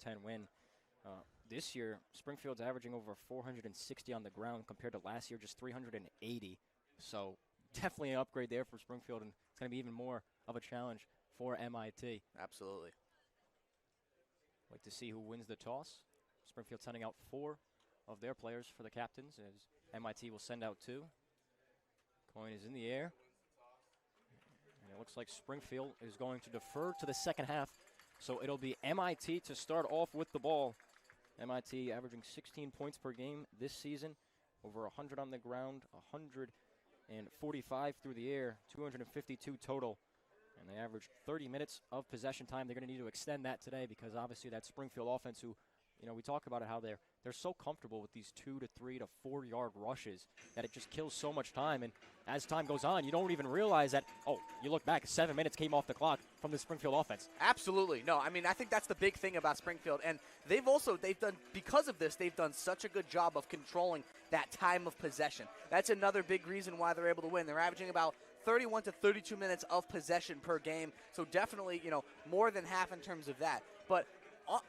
10 win. This year, Springfield's averaging over 460 on the ground compared to last year, just 380. So definitely an upgrade there for Springfield, and it's going to be even more of a challenge for MIT. Absolutely. Like to see who wins the toss. Springfield sending out 4 of their players for the captains, as MIT will send out 2. Coin is in the air. And it looks like Springfield is going to defer to the second half. So it'll be MIT to start off with the ball. MIT averaging 16 points per game this season, over 100 on the ground, 145 through the air, 252 total. And they average 30 minutes of possession time. They're going to need to extend that today because obviously that Springfield offense who, we talk about it, how they're so comfortable with these 2 to 3 to 4 yard rushes that it just kills so much time. And as time goes on, you don't even realize that, you look back, 7 minutes came off the clock from the Springfield offense. Absolutely. No, I think that's the big thing about Springfield. And because of this, they've done such a good job of controlling that time of possession. That's another big reason why they're able to win. They're averaging about 31 to 32 minutes of possession per game. So definitely, more than half in terms of that. But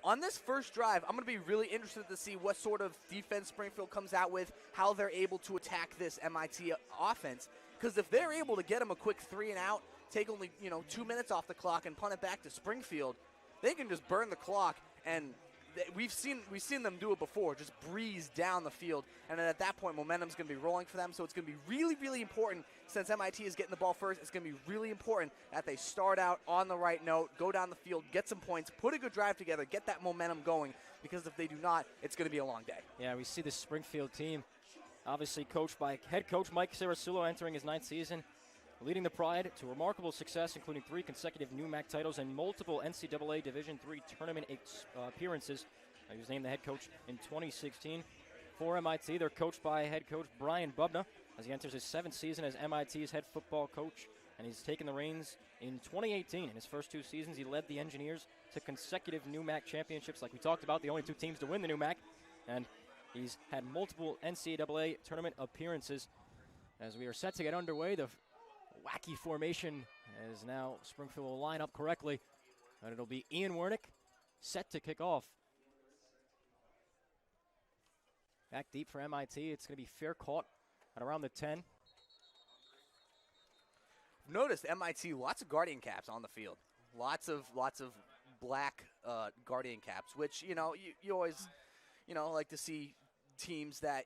on this first drive, I'm going to be really interested to see what sort of defense Springfield comes out with, how they're able to attack this MIT offense. Because if they're able to get them a quick 3 and out, take only 2 minutes off the clock and punt it back to Springfield, they can just burn the clock. And we've seen them do it before, just breeze down the field. And then at that point, momentum's going to be rolling for them. So it's going to be really, really important, since MIT is getting the ball first, it's going to be really important that they start out on the right note, go down the field, get some points, put a good drive together, get that momentum going. Because if they do not, it's going to be a long day. Yeah, we see this Springfield team, obviously coached by head coach Mike Sarasulo, entering his 9th season, leading the Pride to remarkable success, including 3 consecutive NEWMAC titles and multiple NCAA Division III tournament appearances. He was named the head coach in 2016. For MIT, they're coached by head coach Brian Bubna as he enters his 7th season as MIT's head football coach, and he's taken the reins in 2018. In his first 2 seasons, he led the Engineers to consecutive NEWMAC championships, like we talked about, the only 2 teams to win the NEWMAC, and he's had multiple NCAA tournament appearances. As we are set to get underway, the wacky formation as now Springfield will line up correctly, and it'll be Ian Wernick set to kick off. Back deep for MIT, it's going to be fair caught at around the 10. Noticed MIT, lots of Guardian caps on the field. Lots of black Guardian caps, which, you always, like to see teams that,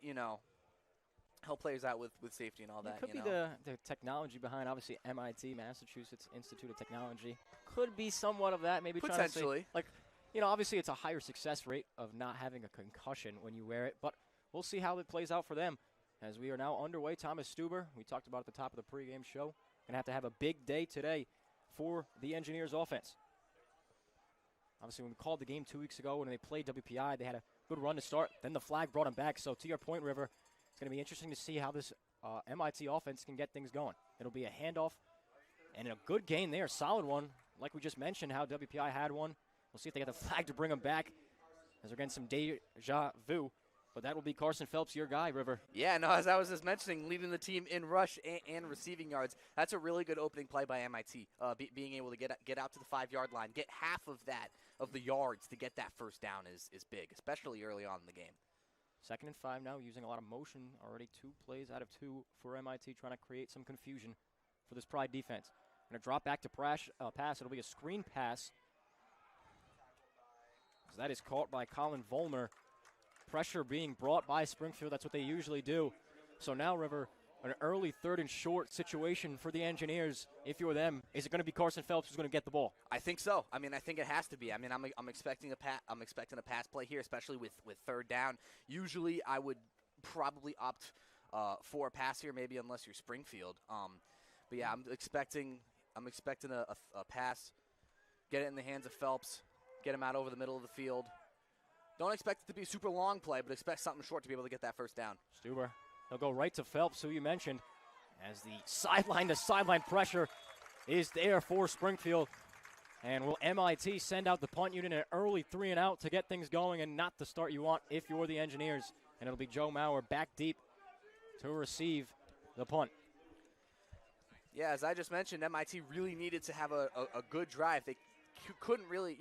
help players out with safety and all that. It could be the technology behind, obviously, MIT, Massachusetts Institute of Technology. Could be somewhat of that, maybe potentially. Trying to say, obviously it's a higher success rate of not having a concussion when you wear it, but we'll see how it plays out for them. As we are now underway, Thomas Stuber, we talked about at the top of the pregame show, going to have a big day today for the Engineers offense. Obviously, when we called the game 2 weeks ago when they played WPI, they had a good run to start. Then the flag brought them back. So to your point, River, it's going to be interesting to see how this MIT offense can get things going. It'll be a handoff and a good gain there, solid one. Like we just mentioned, how WPI had one. We'll see if they get the flag to bring them back, as they're getting some deja vu. But that will be Carson Phelps, your guy, River. Yeah, no, as I was just mentioning, leading the team in rush and receiving yards. That's a really good opening play by MIT, being able to get out to the 5-yard line, get half of the yards to get that first down is big, especially early on in the game. 2nd and 5 now, using a lot of motion already. 2 plays out of 2 for MIT, trying to create some confusion for this Pride defense. Going to drop back to pass. It'll be a screen pass. So that is caught by Colin Vollmer. Pressure being brought by Springfield. That's what they usually do. So now, River, an early 3rd and short situation for the Engineers. If you're them, is it going to be Carson Phelps who's going to get the ball? I think so. I think it has to be. I'm expecting a pass play here, especially with 3rd down. Usually, I would probably opt for a pass here, maybe unless you're Springfield. But yeah, I'm expecting a pass. Get it in the hands of Phelps. Get him out over the middle of the field. Don't expect it to be a super long play, but expect something short to be able to get that first down. Stuber, they'll go right to Phelps, who you mentioned, as the sideline-to-sideline pressure is there for Springfield. And will MIT send out the punt unit an early 3 and out to get things going and not the start you want if you're the Engineers. And it'll be Joe Maurer back deep to receive the punt. Yeah, as I just mentioned, MIT really needed to have a good drive. They couldn't really,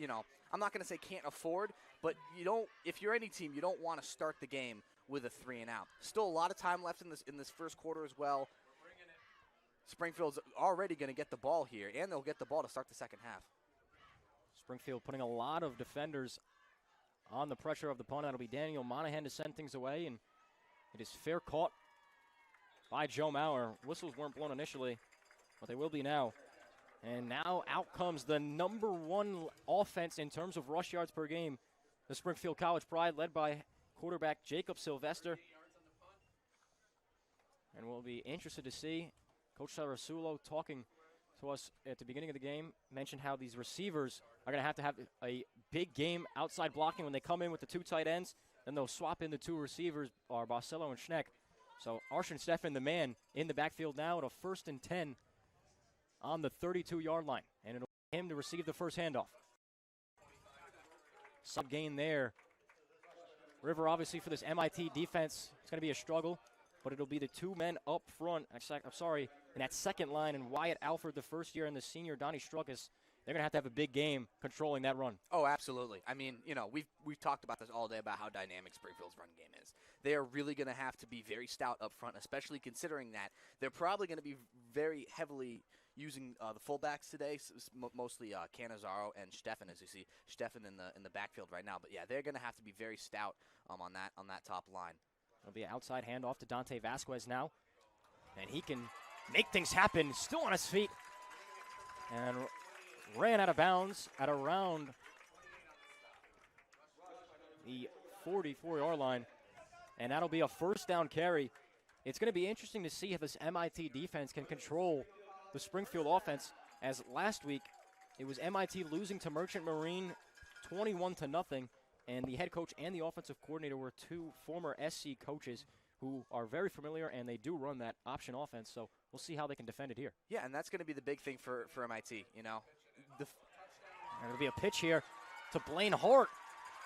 I'm not going to say can't afford, but you don't. If you're any team, you don't want to start the game with a 3-and-out. Still a lot of time left in this first quarter as well. Springfield's already going to get the ball here, and they'll get the ball to start the second half. Springfield putting a lot of defenders on the pressure of the opponent. That'll be Daniel Monahan to send things away, and it is fair caught by Joe Maurer. Whistles weren't blown initially, but they will be now. And now out comes the #1 offense in terms of rush yards per game. The Springfield College Pride, led by quarterback Jacob Sylvester. And we'll be interested to see Coach Sarasulo talking to us at the beginning of the game, mentioned how these receivers are going to have a big game outside blocking when they come in with the 2 tight ends. Then they'll swap in the 2 receivers, are Barcelo and Schneck. So Arshan Steffen, the man, in the backfield now at a 1st and 10 on the 32-yard line. And it'll be him to receive the first handoff. Some gain there. River, obviously, for this MIT defense, it's going to be a struggle, but it'll be the 2 men up front. In that second line, and Wyatt Alford, the first year, and the senior Donnie Struckis. They're going to have a big game controlling that run. Oh, absolutely. I mean, you know, we've talked about this all day about how dynamic Springfield's run game is. They are really going to have to be very stout up front, especially considering that they're probably going to be very heavily using the fullbacks today, mostly Canizaro and Steffen, as you see Steffen in the backfield right now. But yeah, they're going to have to be very stout on that top line. It'll be an outside handoff to Dante Vasquez now, and he can make things happen. Still on his feet, and ran out of bounds at around the 44-yard line, and that'll be a first down carry. It's going to be interesting to see if this MIT defense can control the Springfield offense, as last week it was MIT losing to Merchant Marine 21-0, and the head coach and the offensive coordinator were 2 former SC coaches who are very familiar, and they do run that option offense, so we'll see how they can defend it here. Yeah, and that's going to be the big thing for MIT, you know. There'll be a pitch here to Blaine Hart,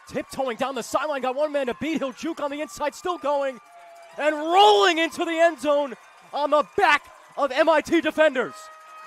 tiptoeing down the sideline, got 1 man to beat. He'll juke on the inside, still going, and rolling into the end zone on the back of MIT defenders.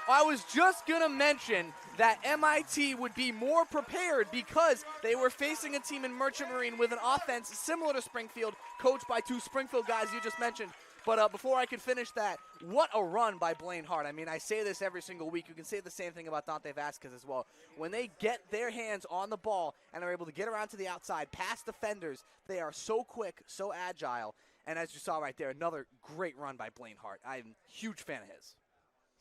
I was just going to mention that MIT would be more prepared because they were facing a team in Merchant Marine with an offense similar to Springfield, coached by 2 Springfield guys you just mentioned. But before I can finish that, what a run by Blaine Hart. I mean, I say this every single week. You can say the same thing about Dante Vasquez as well. When they get their hands on the ball and are able to get around to the outside, past defenders, they are so quick, so agile. And as you saw right there, another great run by Blaine Hart. I'm a huge fan of his.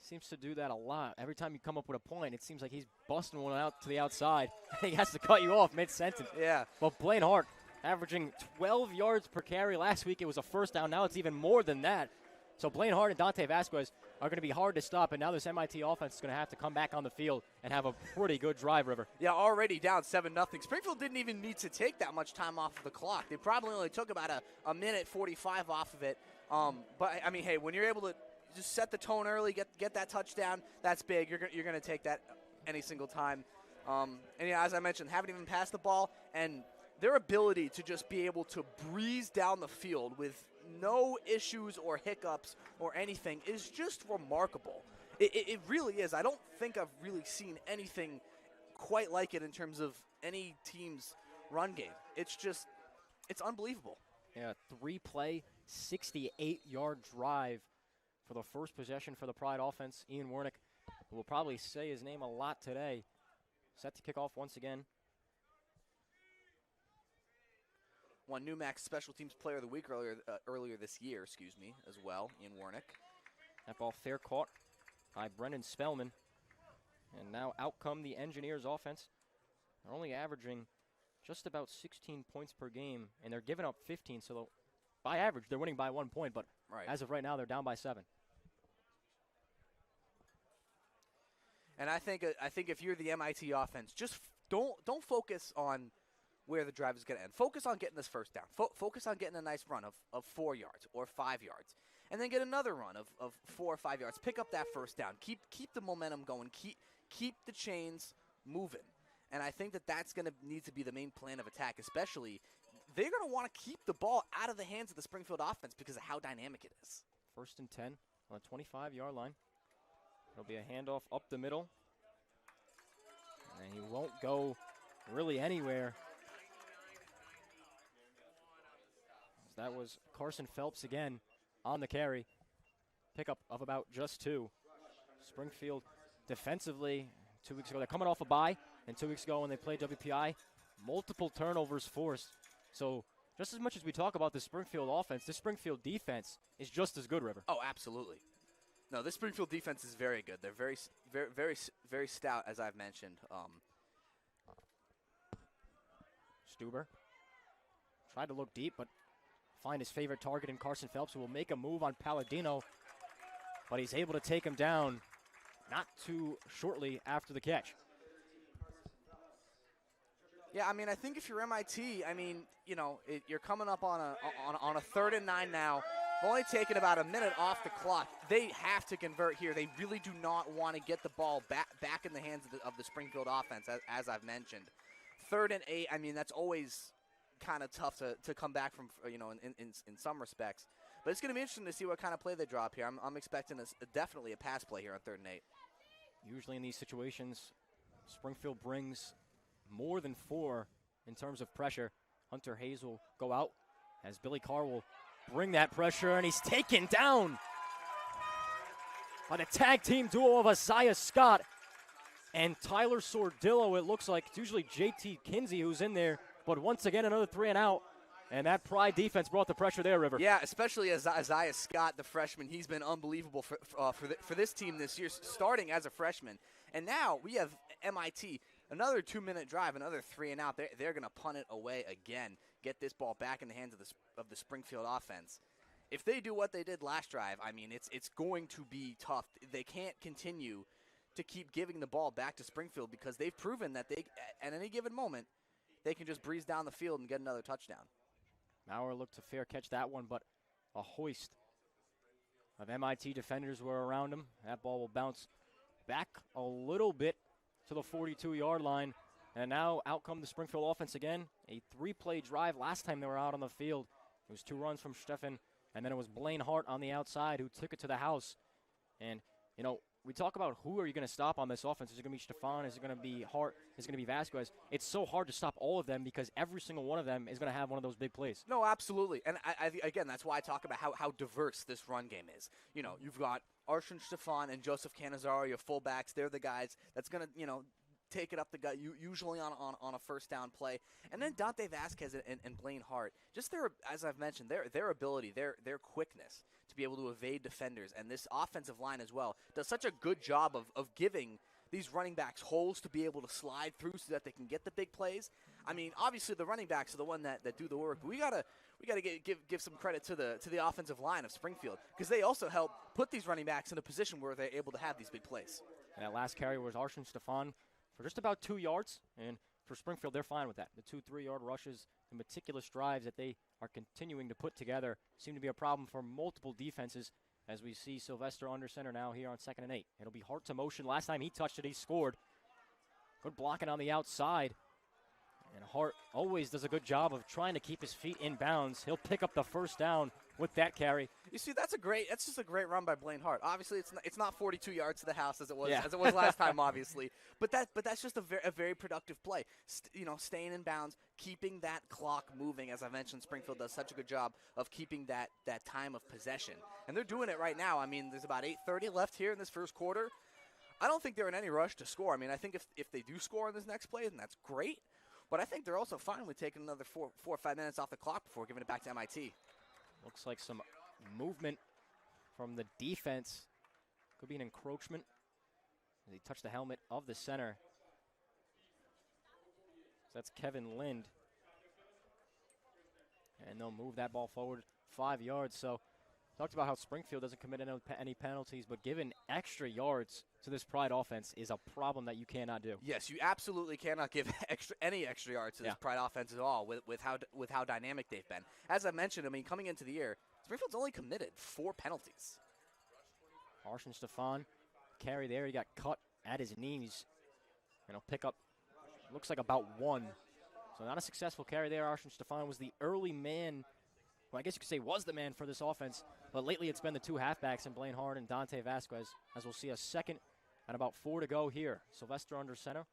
Seems to do that a lot. Every time you come up with a point, it seems like he's busting one out to the outside. He has to cut you off mid-sentence. Yeah. But Blaine Hart averaging 12 yards per carry. Last week it was a first down. Now it's even more than that. So Blaine Hart and Dante Vasquez are going to be hard to stop, and now this MIT offense is going to have to come back on the field and have a pretty good drive, River. Yeah, already down 7-0. Springfield didn't even need to take that much time off of the clock. They probably only took about a minute 45 off of it. But, I mean, hey, when you're able to just set the tone early, get that touchdown, that's big. You're going to take that any single time. And, yeah, as I mentioned, haven't even passed the ball, and their ability to just be able to breeze down the field with no issues or hiccups or anything is just remarkable. It really is. I don't think I've really seen anything quite like it in terms of any team's run game. It's unbelievable. Yeah, 3-play, 68-yard drive for the first possession for the Pride offense. Ian Wernick, who will probably say his name a lot today, set to kick off once again. Won NEWMAC Special Teams Player of the Week earlier this year, as well, Ian Wernick. That ball fair caught by Brendan Spellman. And now out come the Engineers offense. They're only averaging just about 16 points per game, and they're giving up 15. So by average, they're winning by 1 point, but as of right now, they're down by 7. And I think if you're the MIT offense, just don't focus on where the drive is going to end. Focus on getting this first down. Focus on getting a nice run of 4 yards or 5 yards. And then get another run of 4 or 5 yards. Pick up that first down. Keep the momentum going. Keep the chains moving. And I think that's going to need to be the main plan of attack, especially they're going to want to keep the ball out of the hands of the Springfield offense because of how dynamic it is. 1st and 10 on the 25-yard line. It'll be a handoff up the middle. And he won't go really anywhere. That was Carson Phelps again on the carry. Pickup of about just 2. Springfield defensively 2 weeks ago, they're coming off a bye, and 2 weeks ago when they played WPI, multiple turnovers forced. So just as much as we talk about the Springfield offense, the Springfield defense is just as good, River. Oh, absolutely. No, this Springfield defense is very good. They're very stout, as I've mentioned. Stuber tried to look deep, but find his favorite target in Carson Phelps, who will make a move on Palladino, but he's able to take him down not too shortly after the catch. Yeah, I mean, I think if you're MIT, I mean, you know, you're coming up on a 3rd and 9 now. Only taking about a minute off the clock. They have to convert here. They really do not want to get the ball back in the hands of the Springfield offense, as I've mentioned. 3rd and 8, I mean, that's always kind of tough to come back from, you know, in some respects. But it's going to be interesting to see what kind of play they drop here. I'm expecting definitely a pass play here on 3rd and 8. Usually in these situations, Springfield brings more than 4 in terms of pressure. Hunter Hayes will go out as Billy Carr will bring that pressure, and he's taken down by the tag team duo of Isaiah Scott and Tyler Sordillo. It looks like it's usually JT Kinsey who's in there, but once again another 3 and out. And that Pride defense brought the pressure there, River. Yeah, especially as Isaiah Scott, the freshman. He's been unbelievable for this team this year, starting as a freshman. And now we have MIT, another 2-minute drive, another 3 and out. They're going to punt it away again, get this ball back in the hands of the Springfield offense. If they do what they did last drive, I mean, it's going to be tough. They can't continue to keep giving the ball back to Springfield because they've proven that they, at any given moment, they can just breeze down the field and get another touchdown. Maurer looked to fair catch that one, but a hoist of MIT defenders were around him. That ball will bounce back a little bit to the 42-yard line. And now out come the Springfield offense again. A 3-play drive last time they were out on the field. It was 2 runs from Steffen, and then it was Blaine Hart on the outside who took it to the house. And, you know, we talk about who are you going to stop on this offense. Is it going to be Steffen? Is it going to be Hart? Is it going to be Vasquez? It's so hard to stop all of them because every single one of them is going to have one of those big plays. No, absolutely. And, again, that's why I talk about how diverse this run game is. You know, you've got Arshan Steffen and Joseph Canizaro, your fullbacks. They're the guys that's going to, you know, take it up the gut, usually on a first down play. And then Dante Vasquez and Blaine Hart, just their, as I've mentioned, their ability, their quickness to be able to evade defenders. And this offensive line as well does such a good job of giving these running backs holes to be able to slide through so that they can get the big plays. I mean, obviously the running backs are the one that do the work. But we gotta give some credit to the offensive line of Springfield because they also help put these running backs in a position where they're able to have these big plays. And that last carry was Arshan Steffen for just about 2 yards, and for Springfield, they're fine with that. The 2 3-yard rushes, the meticulous drives that they are continuing to put together seem to be a problem for multiple defenses as we see Sylvester under center now here on 2nd and 8. It'll be Hart to motion. Last time he touched it, he scored. Good blocking on the outside. And Hart always does a good job of trying to keep his feet in bounds. He'll pick up the first down with that carry. You see, that's just a great run by Blaine Hart. Obviously, it's not 42 yards to the house as it was last time, obviously. But that's just a very productive play. Staying in bounds, keeping that clock moving. As I mentioned, Springfield does such a good job of keeping that time of possession, and they're doing it right now. I mean, there's about 8:30 left here in this first quarter. I don't think they're in any rush to score. I mean, I think if they do score in this next play, then that's great. But I think they're also fine with taking another 4 or 5 minutes off the clock before giving it back to MIT. Looks like some movement from the defense. Could be an encroachment as he touched the helmet of the center. So that's Kevin Lind. And they'll move that ball forward 5 yards. So talked about how Springfield doesn't commit any penalties, but giving extra yards to this Pride offense is a problem that you cannot do. Yes, you absolutely cannot give any extra yards to this Pride offense at all with how dynamic they've been. As I mentioned, I mean, coming into the year, Springfield's only committed 4 penalties. Arshan Steffen carry there. He got cut at his knees. And he'll pick up, looks like about 1. So not a successful carry there. Arshan Steffen was the early man. Well, I guess you could say was the man for this offense. But lately it's been the 2 halfbacks in Blaine Hart and Dante Vasquez. As we'll see a second and about 4 to go here. Sylvester under center.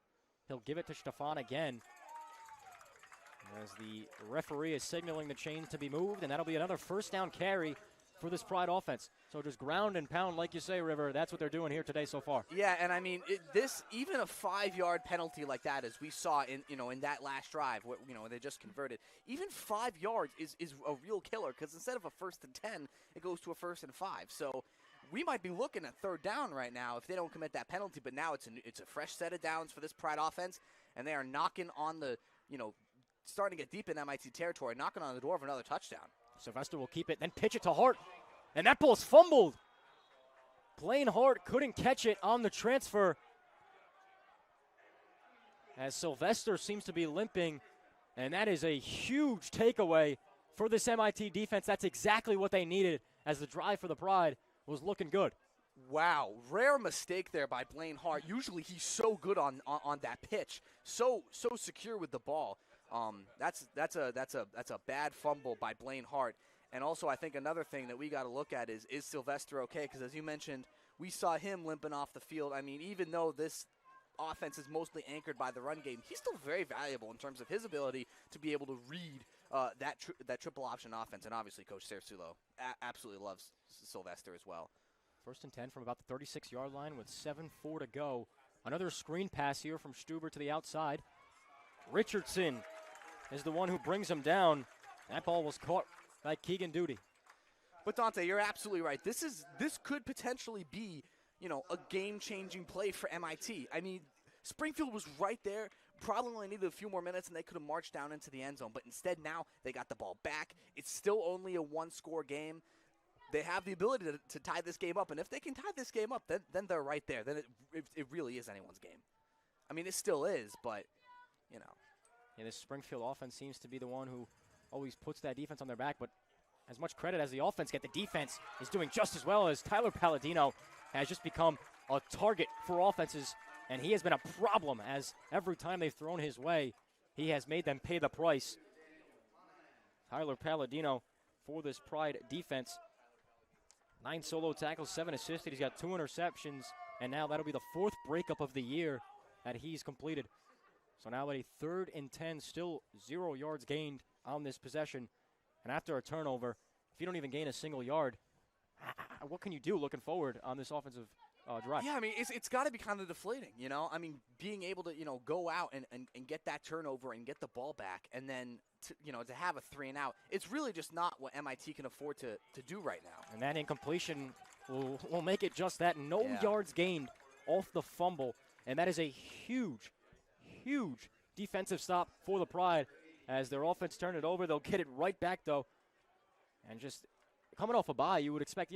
He'll give it to Steffen again. as the referee is signaling the chains to be moved, and that'll be another first down carry for this Pride offense. So just ground and pound, like you say, River. That's what they're doing here today so far. Yeah, and I mean, even a 5-yard penalty like that, as we saw in that last drive, where they just converted. Even 5 yards is a real killer, because instead of a 1st and 10, it goes to a 1st and 5. So we might be looking at 3rd down right now if they don't commit that penalty. But now it's a fresh set of downs for this Pride offense, and they are knocking on the starting to get deep in MIT territory, knocking on the door of another touchdown. Sylvester will keep it, then pitch it to Hart. And that ball's fumbled. Blaine Hart couldn't catch it on the transfer, as Sylvester seems to be limping. And that is a huge takeaway for this MIT defense. That's exactly what they needed, as the drive for the Pride was looking good. Wow, rare mistake there by Blaine Hart. Usually he's so good on that pitch, so secure with the ball. That's a bad fumble by Blaine Hart. And also, I think another thing that we got to look at is Sylvester okay? Because as you mentioned, we saw him limping off the field. I mean, even though this offense is mostly anchored by the run game, he's still very valuable in terms of his ability to be able to read that triple option offense. And obviously, Coach Cerasulo absolutely loves Sylvester as well. 1st and 10 from about the 36-yard line with 7:4 to go. Another screen pass here from Stuber to the outside. Richardson is the one who brings him down. That ball was caught by Keegan Duty. But Dante, you're absolutely right. This could potentially be, a game-changing play for MIT. I mean, Springfield was right there. Probably only needed a few more minutes, and they could have marched down into the end zone. But instead, now they got the ball back. It's still only a 1-score game. They have the ability to tie this game up, and if they can tie this game up, then they're right there. Then it really is anyone's game. I mean, it still is, but Yeah, this Springfield offense seems to be the one who always puts that defense on their back, but as much credit as the offense get, the defense is doing just as well, as Tyler Palladino has just become a target for offenses, and he has been a problem, as every time they've thrown his way, he has made them pay the price. Tyler Palladino for this Pride defense. 9 solo tackles, 7 assisted. He's got 2 interceptions, and now that'll be the 4th breakup of the year that he's completed. So now at a 3rd and 10, still 0 yards gained on this possession. And after a turnover, if you don't even gain a single yard, what can you do looking forward on this offensive drive? Yeah, I mean, it's got to be kind of deflating, I mean, being able to, go out and get that turnover and get the ball back, and then, to have a 3-and-out, it's really just not what MIT can afford to do right now. And that incompletion will make it just that. No yards gained off the fumble. And that is a huge defensive stop for the Pride. As their offense turned it over, they'll get it right back, though. And just coming off a bye, you would expect,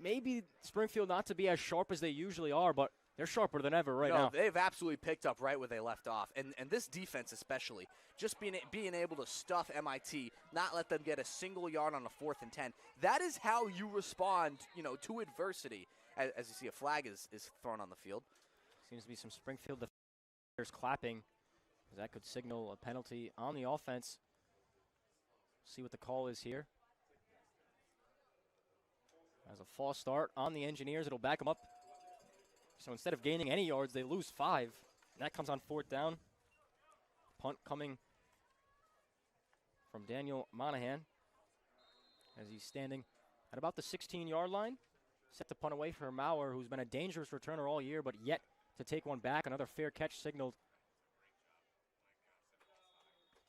maybe Springfield not to be as sharp as they usually are, but they're sharper than ever now. They've absolutely picked up right where they left off. And this defense especially, just being able to stuff MIT, not let them get a single yard on a 4th and 10. That is how you respond, to adversity. As you see, a flag is thrown on the field. Seems to be some Springfield defenders clapping, because that could signal a penalty on the offense. See what the call is here. As a false start on the Engineers, it'll back them up. So instead of gaining any yards, they lose 5. And that comes on 4th down. Punt coming from Daniel Monahan, as he's standing at about the 16-yard line. Set to punt away for Maurer, who's been a dangerous returner all year, but yet to take one back. Another fair catch signaled.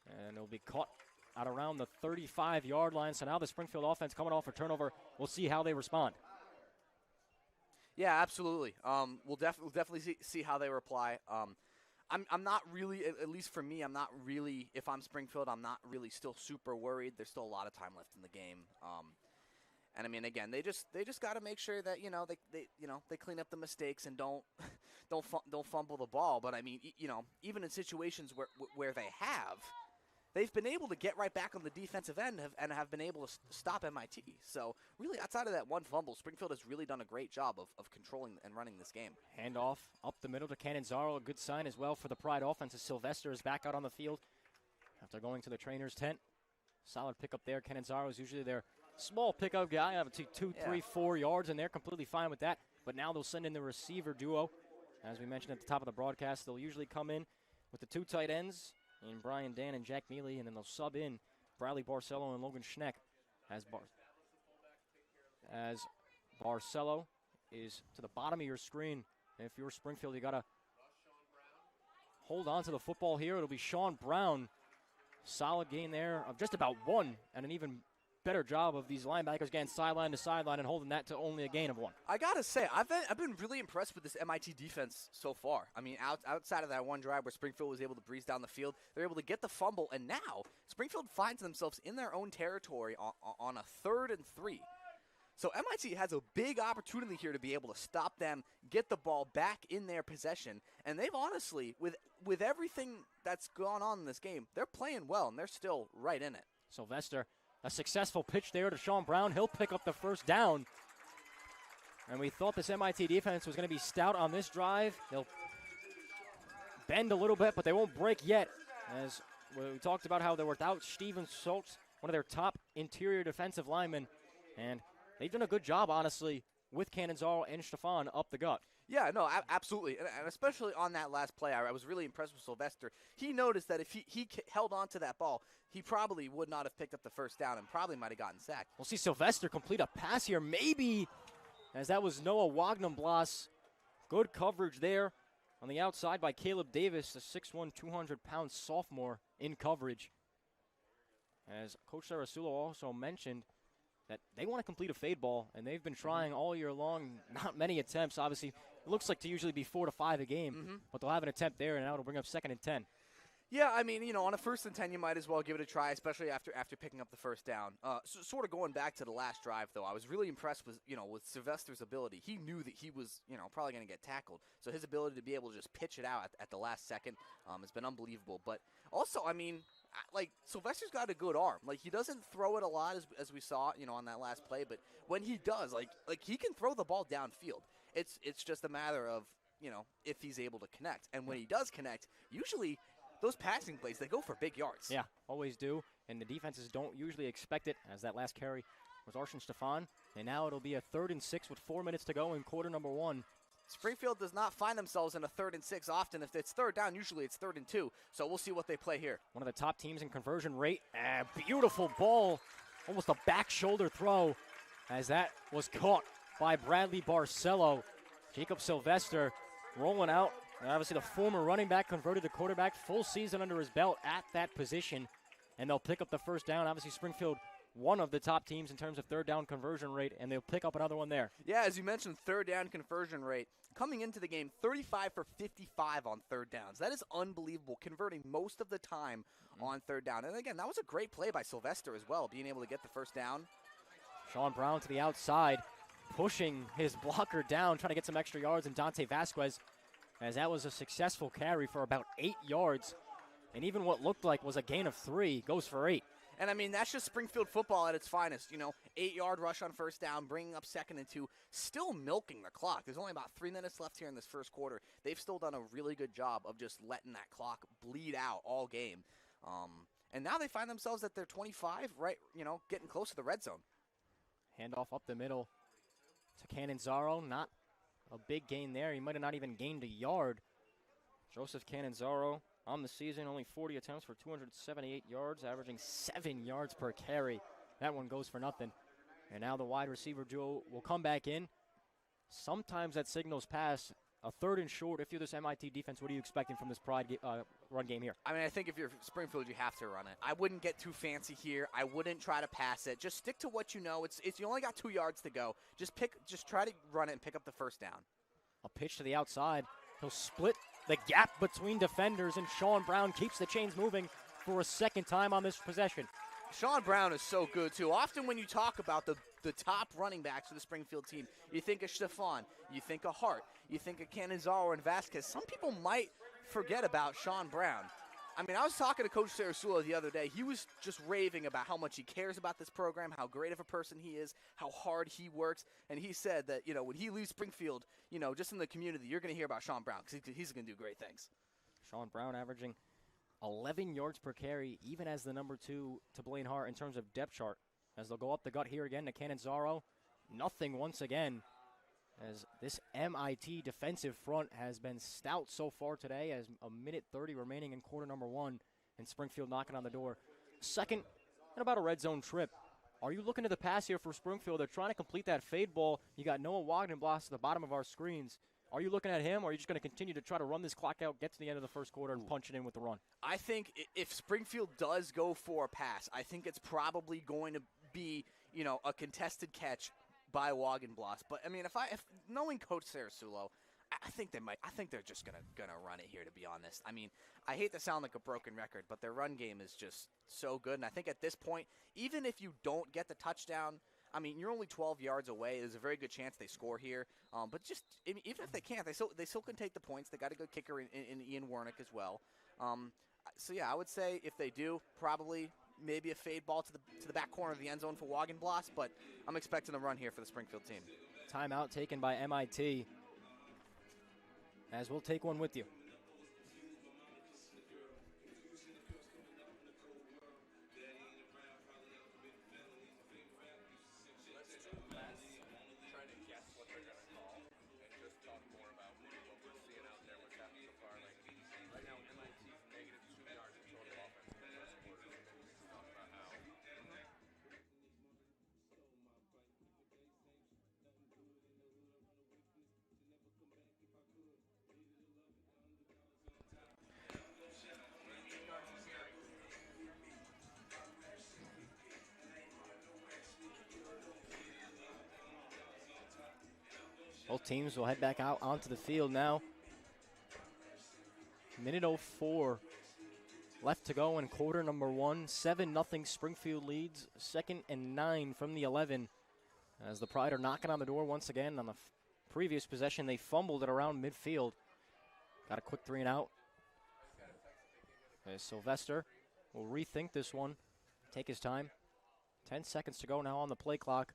And it'll be caught at around the 35-yard line. So now the Springfield offense coming off a turnover. We'll see how they respond. Yeah, absolutely. We'll definitely see how they reply. I'm not really, at least for me, I'm not really, if I'm Springfield, I'm not really still super worried. There's still a lot of time left in the game. And I mean, again, they just got to make sure that they clean up the mistakes and don't fumble the ball. But I mean, even in situations where they've been able to get right back on the defensive end and have been able to stop MIT. So really, outside of that one fumble, Springfield has really done a great job of controlling and running this game. Handoff up the middle to Canonzaro, a good sign as well for the Pride offense, as Sylvester is back out on the field after going to the trainer's tent. Solid pickup there. Canonzaro is usually their small pickup guy. I have 2, 3, 4 yards, and they're completely fine with that. But now they'll send in the receiver duo. As we mentioned at the top of the broadcast, they'll usually come in with the 2 tight ends, in Brian Dan and Jack Mealy, and then they'll sub in Bradley Barcelo and Logan Schneck as Barcelo is to the bottom of your screen. And if you're Springfield, you got to hold on to the football here. It'll be Sean Brown. Solid gain there of just about one, and an even better job of these linebackers getting sideline to sideline and holding that to only a gain of one. I got to say, I've been really impressed with this MIT defense so far. I mean, outside of that one drive where Springfield was able to breeze down the field, they're able to get the fumble, and now Springfield finds themselves in their own territory on a 3rd and 3. So MIT has a big opportunity here to be able to stop them, get the ball back in their possession, and they've honestly, with everything that's gone on in this game, they're playing well, and they're still right in it. Sylvester, a successful pitch there to Sean Brown. He'll pick up the first down. And we thought this MIT defense was going to be stout on this drive. They'll bend a little bit, but they won't break yet. As we talked about how they're without Steven Schultz, one of their top interior defensive linemen. And they've done a good job, honestly, with Cannonzaro and Stefan up the gut. Yeah, no, absolutely. And especially on that last play, I was really impressed with Sylvester. He noticed that if he held on to that ball, he probably would not have picked up the first down and probably might have gotten sacked. We'll see Sylvester complete a pass here, maybe, as that was Noah Wagnamblas. Good coverage there on the outside by Caleb Davis, the 6'1", 200-pound sophomore in coverage. As Coach Sarasulo also mentioned, that they want to complete a fade ball, and they've been trying all year long. Not many attempts, obviously. It looks like to usually be 4 to 5 a game, but they'll have an attempt there, and now it'll bring up 2nd and 10. Yeah, I mean, on a 1st and 10, you might as well give it a try, especially after picking up the first down. Sort of going back to the last drive, though, I was really impressed with Sylvester's ability. He knew that he was, probably going to get tackled. So his ability to be able to just pitch it out at the last second has been unbelievable. But also, I mean, Sylvester's got a good arm. He doesn't throw it a lot, as we saw, on that last play. But when he does, he can throw the ball downfield. It's just a matter of, if he's able to connect. And when he does connect, usually those passing plays, they go for big yards. Yeah, always do. And the defenses don't usually expect it, as that last carry was Arshan Stefan. And now it'll be a 3rd and 6 with 4 minutes to go in quarter number 1. Springfield does not find themselves in a 3rd and 6 often. If it's 3rd down, usually it's 3rd and 2. So we'll see what they play here. One of the top teams in conversion rate. Beautiful ball. Almost a back shoulder throw, as that was caught by Bradley Barcelo. Jacob Sylvester rolling out. And obviously the former running back converted to quarterback, full season under his belt at that position. And they'll pick up the first down. Obviously Springfield, one of the top teams in terms of 3rd down conversion rate, and they'll pick up another one there. Yeah, as you mentioned, 3rd down conversion rate. Coming into the game, 35 for 55 on 3rd downs. That is unbelievable, converting most of the time on 3rd down. And again, that was a great play by Sylvester as well, being able to get the first down. Sean Brown to the outside, pushing his blocker down, trying to get some extra yards, and Dante Vasquez, as that was a successful carry for about 8 yards. And even what looked like was a gain of 3 goes for 8. And, I mean, that's just Springfield football at its finest. 8-yard rush on first down, bringing up 2nd and 2, still milking the clock. There's only about 3 minutes left here in this first quarter. They've still done a really good job of just letting that clock bleed out all game. And now they find themselves at their 25, right, getting close to the red zone. Handoff up the middle to Cannonzaro. Not a big gain there. He might have not even gained a yard. Joseph Cannonzaro on the season, only 40 attempts for 278 yards, averaging 7 yards per carry. That one goes for nothing. And now the wide receiver duo will come back in. Sometimes that signals pass. A 3rd and short. If you're this MIT defense, what are you expecting from this run game here? I mean, I think if you're Springfield, you have to run it. I wouldn't get too fancy here. I wouldn't try to pass it. Just stick to what you know. It's you only got 2 yards to go. Just try to run it and pick up the first down. A pitch to the outside. He'll split the gap between defenders, and Sean Brown keeps the chains moving for a 2nd time on this possession. Sean Brown is so good, too. Often when you talk about the top running backs for the Springfield team, you think of Stefan, you think of Hart, you think of Cannonzaro and Vasquez. Some people might forget about Sean Brown. I mean, I was talking to Coach Sarasulo the other day. He was just raving about how much he cares about this program, how great of a person he is, how hard he works. And he said that, when he leaves Springfield, just in the community, you're going to hear about Sean Brown because he's going to do great things. Sean Brown averaging 11 yards per carry, even as the number 2 to Blaine Hart in terms of depth chart. As they'll go up the gut here again to Cannonzaro. Nothing once again, as this MIT defensive front has been stout so far today, as a minute 30 remaining in quarter number 1. and Springfield knocking on the door. Second, and about a red zone trip. Are you looking to the pass here for Springfield? They're trying to complete that fade ball. You got Noah Wagenblas at the bottom of our screens. Are you looking at him, or are you just going to continue to try to run this clock out, get to the end of the first quarter, and punch it in with the run? I think if Springfield does go for a pass, I think it's probably going to be, a contested catch by Wagenblas. But I mean, if knowing Coach Sarasulo, I think they're just gonna run it here, to be honest. I mean, I hate to sound like a broken record, but their run game is just so good. And I think at this point, even if you don't get the touchdown, I mean, you're only 12 yards away. There's a very good chance they score here. But just even if they can't, they still can take the points. They got a good kicker in Ian Wernick as well. So yeah, I would say if they do, probably maybe a fade ball to the back corner of the end zone for Wagenblas. But I'm expecting a run here for the Springfield team. Timeout taken by MIT. As we'll take one with you. Both teams will head back out onto the field now. Minute 04 left to go in quarter number 1. 7-0 Springfield leads. 2nd and 9 from the 11. As the Pride are knocking on the door once again. On the previous possession, they fumbled it around midfield. Got a quick 3 and out. As Sylvester will rethink this one. Take his time. 10 seconds to go now on the play clock.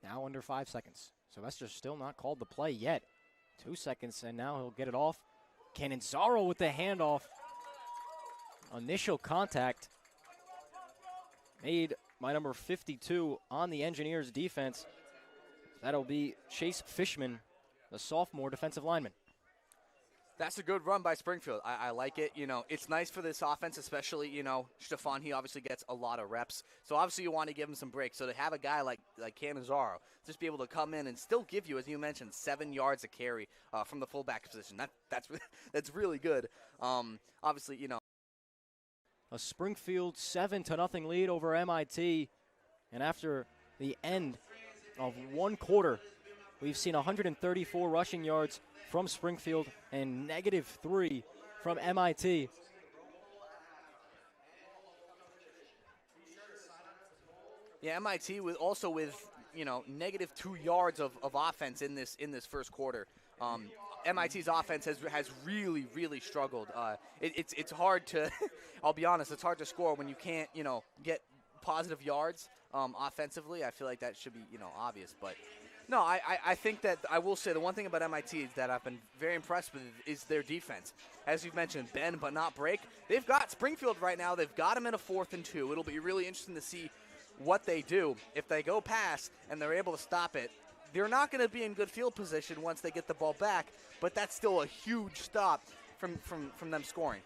Now under 5 seconds. Sylvester's still not called the play yet. 2 seconds, and now he'll get it off. Cannizzaro with the handoff. Initial contact made by number 52 on the Engineers defense. That'll be Chase Fishman, the sophomore defensive lineman. That's a good run by Springfield. I like it. It's nice for this offense, especially, Stefan, he obviously gets a lot of reps. So obviously you want to give him some breaks. So to have a guy like Cannizzaro just be able to come in and still give you, as you mentioned, 7 yards a carry from the fullback position, that's really good. Obviously, A Springfield 7-0 lead over MIT. And after the end of one quarter, we've seen 134 rushing yards from Springfield and -3 from MIT. Yeah, MIT with -2 yards of offense in this first quarter. MIT's offense has really struggled. It's hard to, I'll be honest, it's hard to score when you can't get positive yards offensively. I feel like that should be obvious, but. No, I think that I will say the one thing about MIT that I've been very impressed with is their defense. As you've mentioned, bend but not break. They've got Springfield right now. They've got them in a 4th and 2. It'll be really interesting to see what they do. If they go pass and they're able to stop it, they're not going to be in good field position once they get the ball back, but that's still a huge stop from them scoring.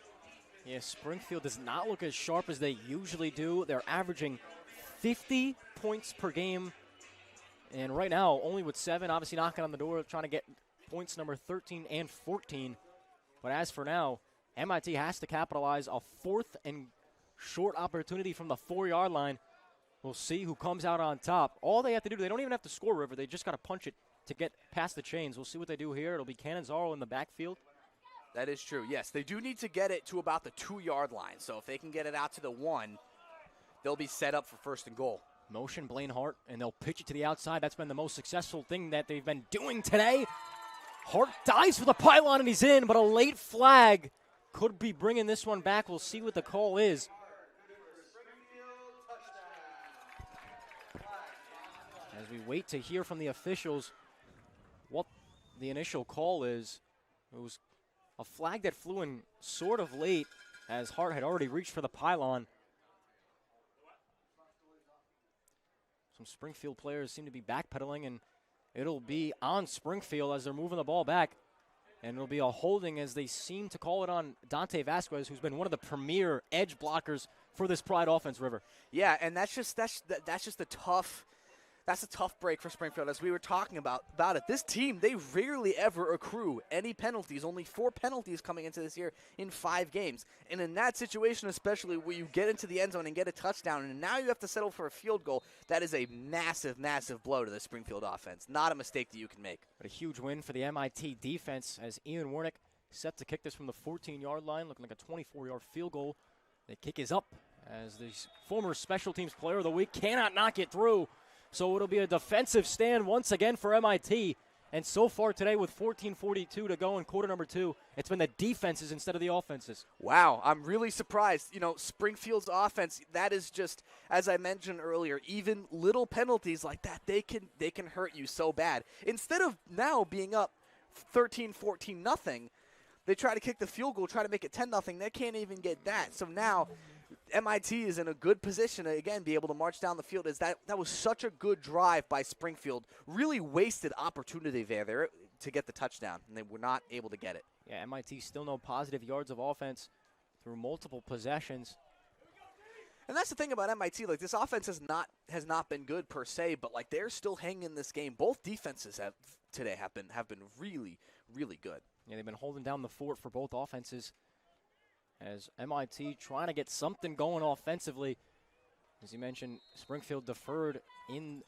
Yeah, Springfield does not look as sharp as they usually do. They're averaging 50 points per game. And right now, only with 7, obviously knocking on the door, trying to get points number 13 and 14. But as for now, MIT has to capitalize a 4th and short opportunity from the 4-yard line. We'll see who comes out on top. All they have to do, they don't even have to score, River. They just got to punch it to get past the chains. We'll see what they do here. It'll be Cannizzaro in the backfield. That is true, yes. They do need to get it to about the 2-yard line. So if they can get it out to the 1, they'll be set up for 1st and goal. Motion Blaine Hart, and they'll pitch it to the outside. That's been the most successful thing that they've been doing today. Hart dives for the pylon, and he's in, but a late flag could be bringing this one back. We'll see what the call is. As we wait to hear from the officials what the initial call is, it was a flag that flew in sort of late as Hart had already reached for the pylon. Some Springfield players seem to be backpedaling, and it'll be on Springfield as they're moving the ball back. And it'll be a holding as they seem to call it on Dante Vasquez, who's been one of the premier edge blockers for this Pride offense, River. Yeah, and that's just a tough break for Springfield. As we were talking about it, this team, they rarely ever accrue any penalties. Only 4 penalties coming into this year in 5 games. And in that situation, especially where you get into the end zone and get a touchdown, and now you have to settle for a field goal, that is a massive, massive blow to the Springfield offense. Not a mistake that you can make. But a huge win for the MIT defense as Ian Warnick set to kick this from the 14-yard line, looking like a 24-yard field goal. The kick is up as the former special teams player of the week cannot knock it through. So it'll be a defensive stand once again for MIT. And so far today with 14:42 to go in quarter number 2, it's been the defenses instead of the offenses. Wow, I'm really surprised. Springfield's offense, that is just, as I mentioned earlier, even little penalties like that, they can hurt you so bad. Instead of now being up 13-14 nothing, they try to kick the field goal, try to make it 10-0. They can't even get that. So now MIT is in a good position to, again, be able to march down the field. That was such a good drive by Springfield. Really wasted opportunity there to get the touchdown, and they were not able to get it. Yeah, MIT still no positive yards of offense through multiple possessions. And that's the thing about MIT. Like, this offense has not been good per se, but like they're still hanging in this game. Both defenses today have been really, really good. Yeah, they've been holding down the fort for both offenses as MIT trying to get something going offensively. As you mentioned, Springfield deferred in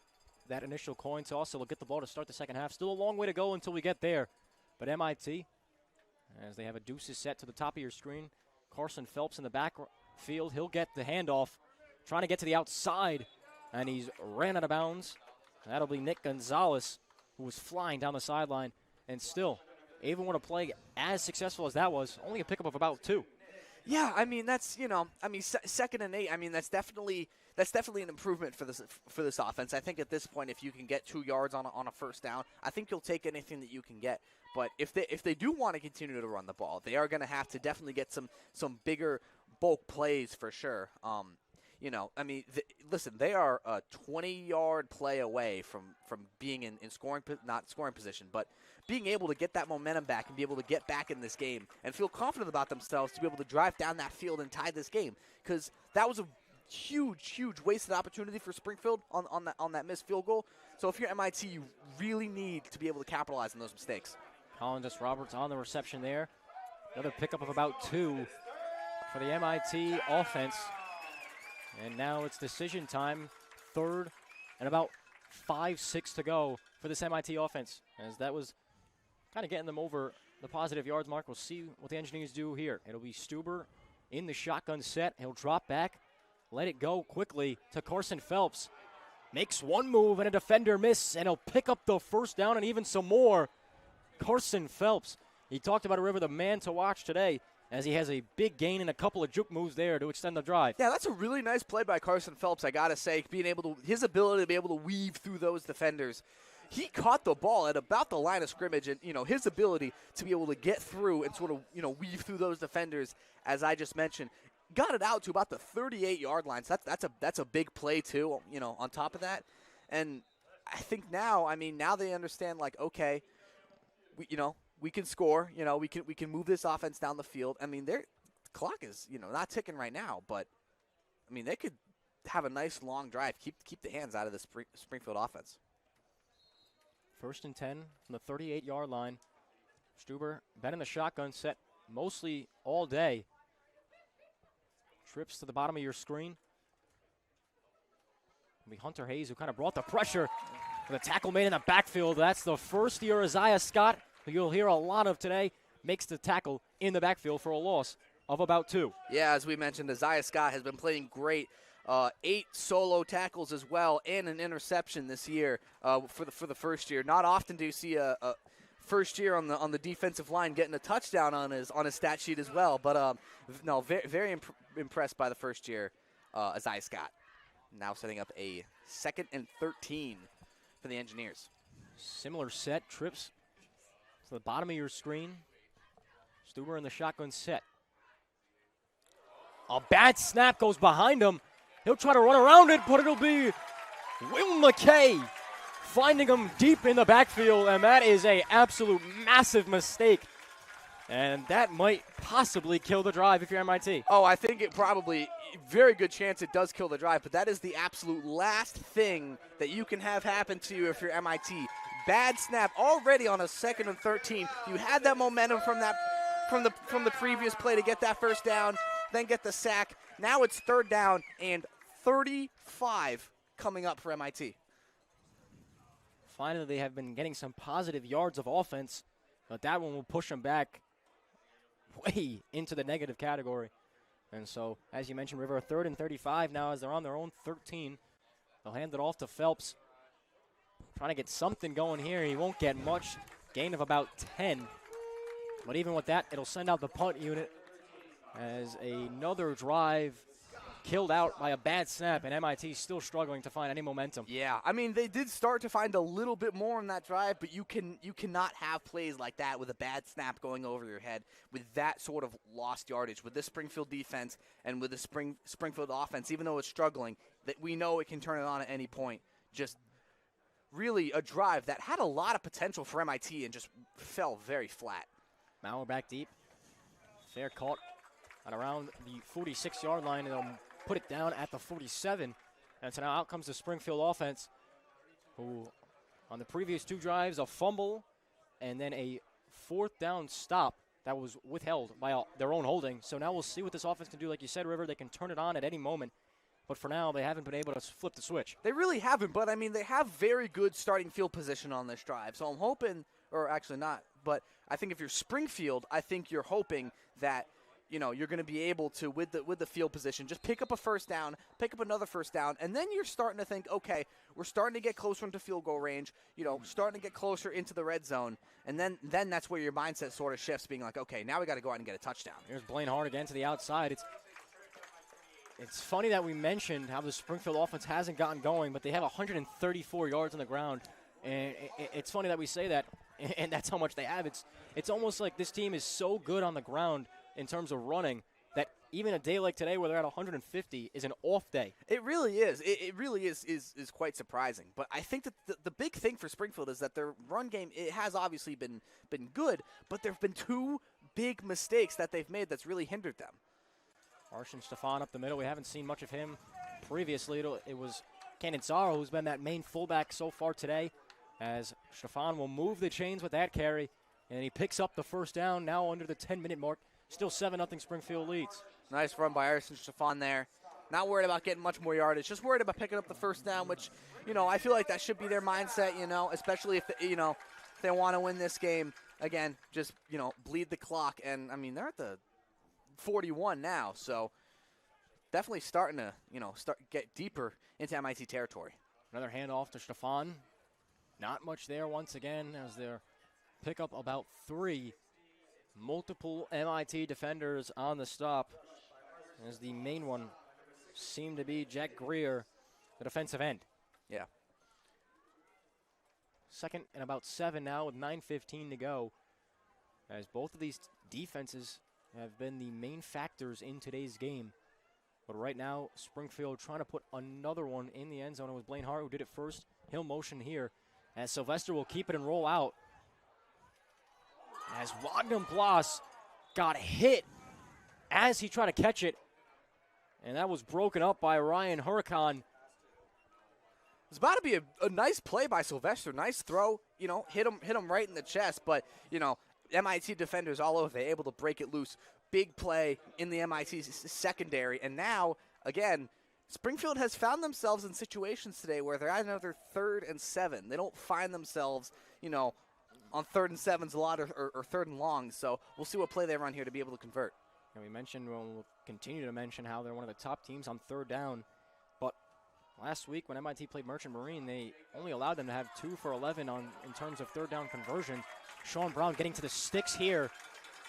that initial coin toss, so they'll get the ball to start the second half. Still a long way to go until we get there. But MIT, as they have a deuces set to the top of your screen, Carson Phelps in the backfield. He'll get the handoff, trying to get to the outside, and he's ran out of bounds. That'll be Nick Gonzalez, who was flying down the sideline. And still, even with a play as successful as that was, only a pickup of about 2. Yeah, I mean that's second and 8. I mean that's definitely an improvement for this offense. I think at this point, if you can get 2 yards on a first down, I think you'll take anything that you can get. But if they do want to continue to run the ball, they are going to have to definitely get some bigger bulk plays for sure. Listen, they are a 20-yard play away from being in not scoring position, but being able to get that momentum back and be able to get back in this game and feel confident about themselves to be able to drive down that field and tie this game, because that was a huge wasted opportunity for Springfield on that missed field goal. So if you're MIT, you really need to be able to capitalize on those mistakes. Colin Roberts on the reception there. Another pickup of about 2 for the MIT offense. And now it's decision time, 3rd and about 5-6 to go for this MIT offense, as that was kind of getting them over the positive yards mark. We'll see what the Engineers do here. It'll be Stuber in the shotgun set. He'll drop back, let it go quickly to Carson Phelps. Makes one move and a defender miss, and he'll pick up the first down and even some more. Carson Phelps, he talked about the man to watch today, as he has a big gain and a couple of juke moves there to extend the drive. Yeah, that's a really nice play by Carson Phelps, I got to say. His ability to be able to weave through those defenders. He caught the ball at about the line of scrimmage, and, his ability to be able to get through and sort of, weave through those defenders, as I just mentioned, got it out to about the 38-yard line. So that's a big play, too, on top of that. And I think now they understand, like, okay, we can score. We can move this offense down the field. I mean, the clock is not ticking right now, but they could have a nice long drive. Keep the hands out of the Springfield offense. 1st and 10 from the 38-yard line. Stuber been in the shotgun set mostly all day. Trips to the bottom of your screen. It'll be Hunter Hayes, who kind of brought the pressure. The tackle made in the backfield. That's the first year Isaiah Scott, who you'll hear a lot of today, makes the tackle in the backfield for a loss of about 2. Yeah, as we mentioned, Isaiah Scott has been playing great. 8 solo tackles as well, and an interception this year for the first year. Not often do you see a first year on the defensive line getting a touchdown on his stat sheet as well. But very impressed by the first year Isaiah Scott. Now setting up a 2nd and 13 for the Engineers. Similar set, trips to the bottom of your screen. Stuber in the shotgun set. A bad snap goes behind him. He'll try to run around it, but it'll be Will McKay finding him deep in the backfield, and that is a absolute massive mistake. And that might possibly kill the drive if you're MIT. Oh, I think it probably, very good chance it does kill the drive, but that is the absolute last thing that you can have happen to you if you're MIT. Bad snap already on a 2nd and 13. You had that momentum from the previous play to get that first down, then get the sack. Now it's 3rd down and 35 coming up for MIT. Finally, they have been getting some positive yards of offense, but that one will push them back way into the negative category. And so, as you mentioned, River, 3rd and 35 now as they're on their own 13. They'll hand it off to Phelps. Trying to get something going here. He won't get much. Gain of about 10. But even with that, it'll send out the punt unit as another drive killed out by a bad snap, and MIT still struggling to find any momentum. Yeah, I mean, they did start to find a little bit more on that drive, but you cannot have plays like that with a bad snap going over your head with that sort of lost yardage. With this Springfield defense and with the Springfield offense, even though it's struggling, that we know it can turn it on at any point. Just really a drive that had a lot of potential for MIT and just fell very flat. Now we're back deep. Fair caught at around the 46-yard line, and they'll put it down at the 47. And so now out comes the Springfield offense, who on the previous 2 drives, a fumble and then a 4th down stop that was withheld by their own holding. So now we'll see what this offense can do. Like you said, River, they can turn it on at any moment. But for now, they haven't been able to flip the switch. They really haven't, but, I mean, they have very good starting field position on this drive. So I'm hoping, or actually not, but I think if you're Springfield, I think you're hoping that, you know, you're going to be able to, with the field position, just pick up a first down, pick up another first down, and then you're starting to think, okay, we're starting to get closer into field goal range, you know, starting to get closer into the red zone, and then that's where your mindset sort of shifts, being like, okay, now we got to go out and get a touchdown. Here's Blaine Hart again to the outside. It's funny that we mentioned how the Springfield offense hasn't gotten going, but they have 134 yards on the ground, and it's funny that we say that, and that's how much they have. It's almost like this team is so good on the ground in terms of running that even a day like today where they're at 150 is an off day. It really is. It really is quite surprising. But I think that the big thing for Springfield is that their run game, it has obviously been good, but there have been 2 big mistakes that they've made that's really hindered them. Arshan Stefan up the middle. We haven't seen much of him previously. It was Cannonzaro who's been that main fullback so far today, as Stefan will move the chains with that carry, and he picks up the first down now under the 10-minute mark. Still 7-0 Springfield leads. Nice run by Arshan Stefan there. Not worried about getting much more yardage, just worried about picking up the first down, which, you know, I feel like that should be their mindset, you know, especially if, you know, if they want to win this game. Again, just, you know, bleed the clock. And, I mean, they're at the 41 now, so definitely starting to, you know, get deeper into MIT territory. Another handoff to Stefan. Not much there once again as they pick up about 3. Multiple MIT defenders on the stop, as the main one seemed to be Jack Greer, the defensive end. Yeah. 2nd and about 7 now with 9:15 to go, as both of these defenses have been the main factors in today's game. But right now, Springfield trying to put another one in the end zone. It was Blaine Hart who did it first. He'll motion here, as Sylvester will keep it and roll out. As Wagner Blas got hit as he tried to catch it, and that was broken up by Ryan Huracan. It's about to be a nice play by Sylvester. Nice throw, you know, hit him right in the chest. But, you know, MIT defenders all over. They're able to break it loose. Big play in the MIT secondary. And now, again, Springfield has found themselves in situations today where they're at another 3rd and 7. They don't find themselves, you know, on 3rd and 7s a lot or 3rd and long. So we'll see what play they run here to be able to convert. And we mentioned, we'll continue to mention how they're one of the top teams on 3rd down. But last week when MIT played Merchant Marine, they only allowed them to have 2 for 11 in terms of 3rd down conversion. Sean Brown getting to the sticks here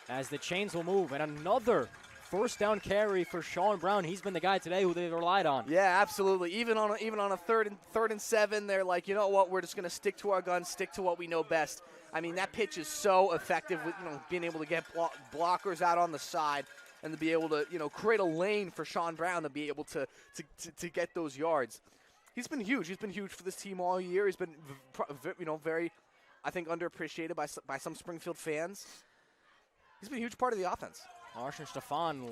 as the chains will move. And another first down carry for Sean Brown. He's been the guy today who they've relied on. Yeah, absolutely. Even on a 3rd and 7, they're like, you know what, we're just going to stick to our guns, stick to what we know best. I mean, that pitch is so effective with, you know, being able to get blockers out on the side and to be able to, you know, create a lane for Sean Brown to be able to get those yards. He's been huge. He's been huge for this team all year. He's been, very, I think, underappreciated by some Springfield fans. He's been a huge part of the offense. Arshon Stefan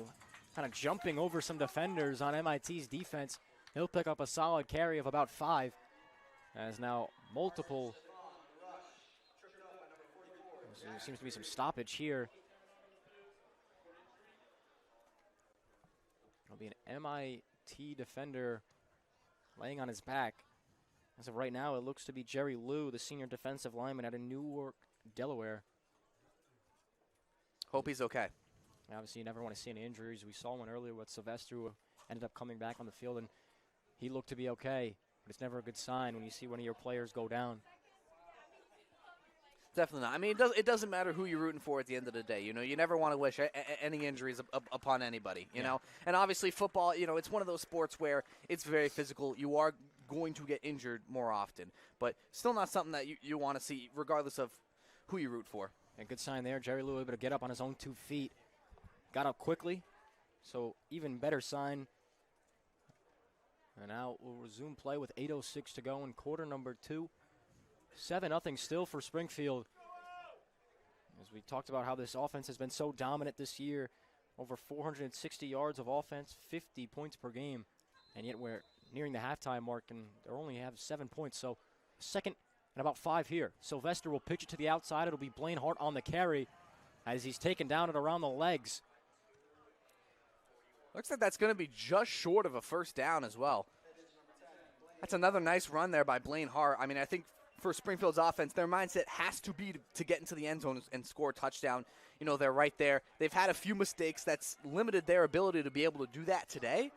kind of jumping over some defenders on MIT's defense. He'll pick up a solid carry of about 5. As now multiple, there seems to be some stoppage here. It'll be an MIT defender laying on his back. As of right now, it looks to be Jerry Liu, the senior defensive lineman out of Newark, Delaware. Hope he's okay. Obviously, you never want to see any injuries. We saw one earlier with Sylvester, who ended up coming back on the field, and he looked to be okay. But it's never a good sign when you see one of your players go down. Definitely not. I mean, it doesn't matter who you're rooting for at the end of the day. You know, you never want to wish any injuries upon anybody, you know. And obviously football, you know, it's one of those sports where it's very physical. You are going to get injured more often. But still not something that you want to see regardless of who you root for. A good sign there. Jerry Liu able to get up on his own 2 feet. Got up quickly. So even better sign. And now we'll resume play with 8:06 to go in quarter number 2. 7-0 still for Springfield. As we talked about how this offense has been so dominant this year. Over 460 yards of offense, 50 points per game. And yet we're nearing the halftime mark and they only have 7 points. So second and about 5 here. Sylvester will pitch it to the outside. It'll be Blaine Hart on the carry as he's taken down at around the legs. Looks like that's going to be just short of a first down as well. That's another nice run there by Blaine Hart. I mean, I think for Springfield's offense, their mindset has to be to get into the end zone and score a touchdown. You know, they're right there. They've had a few mistakes that's limited their ability to be able to do that today.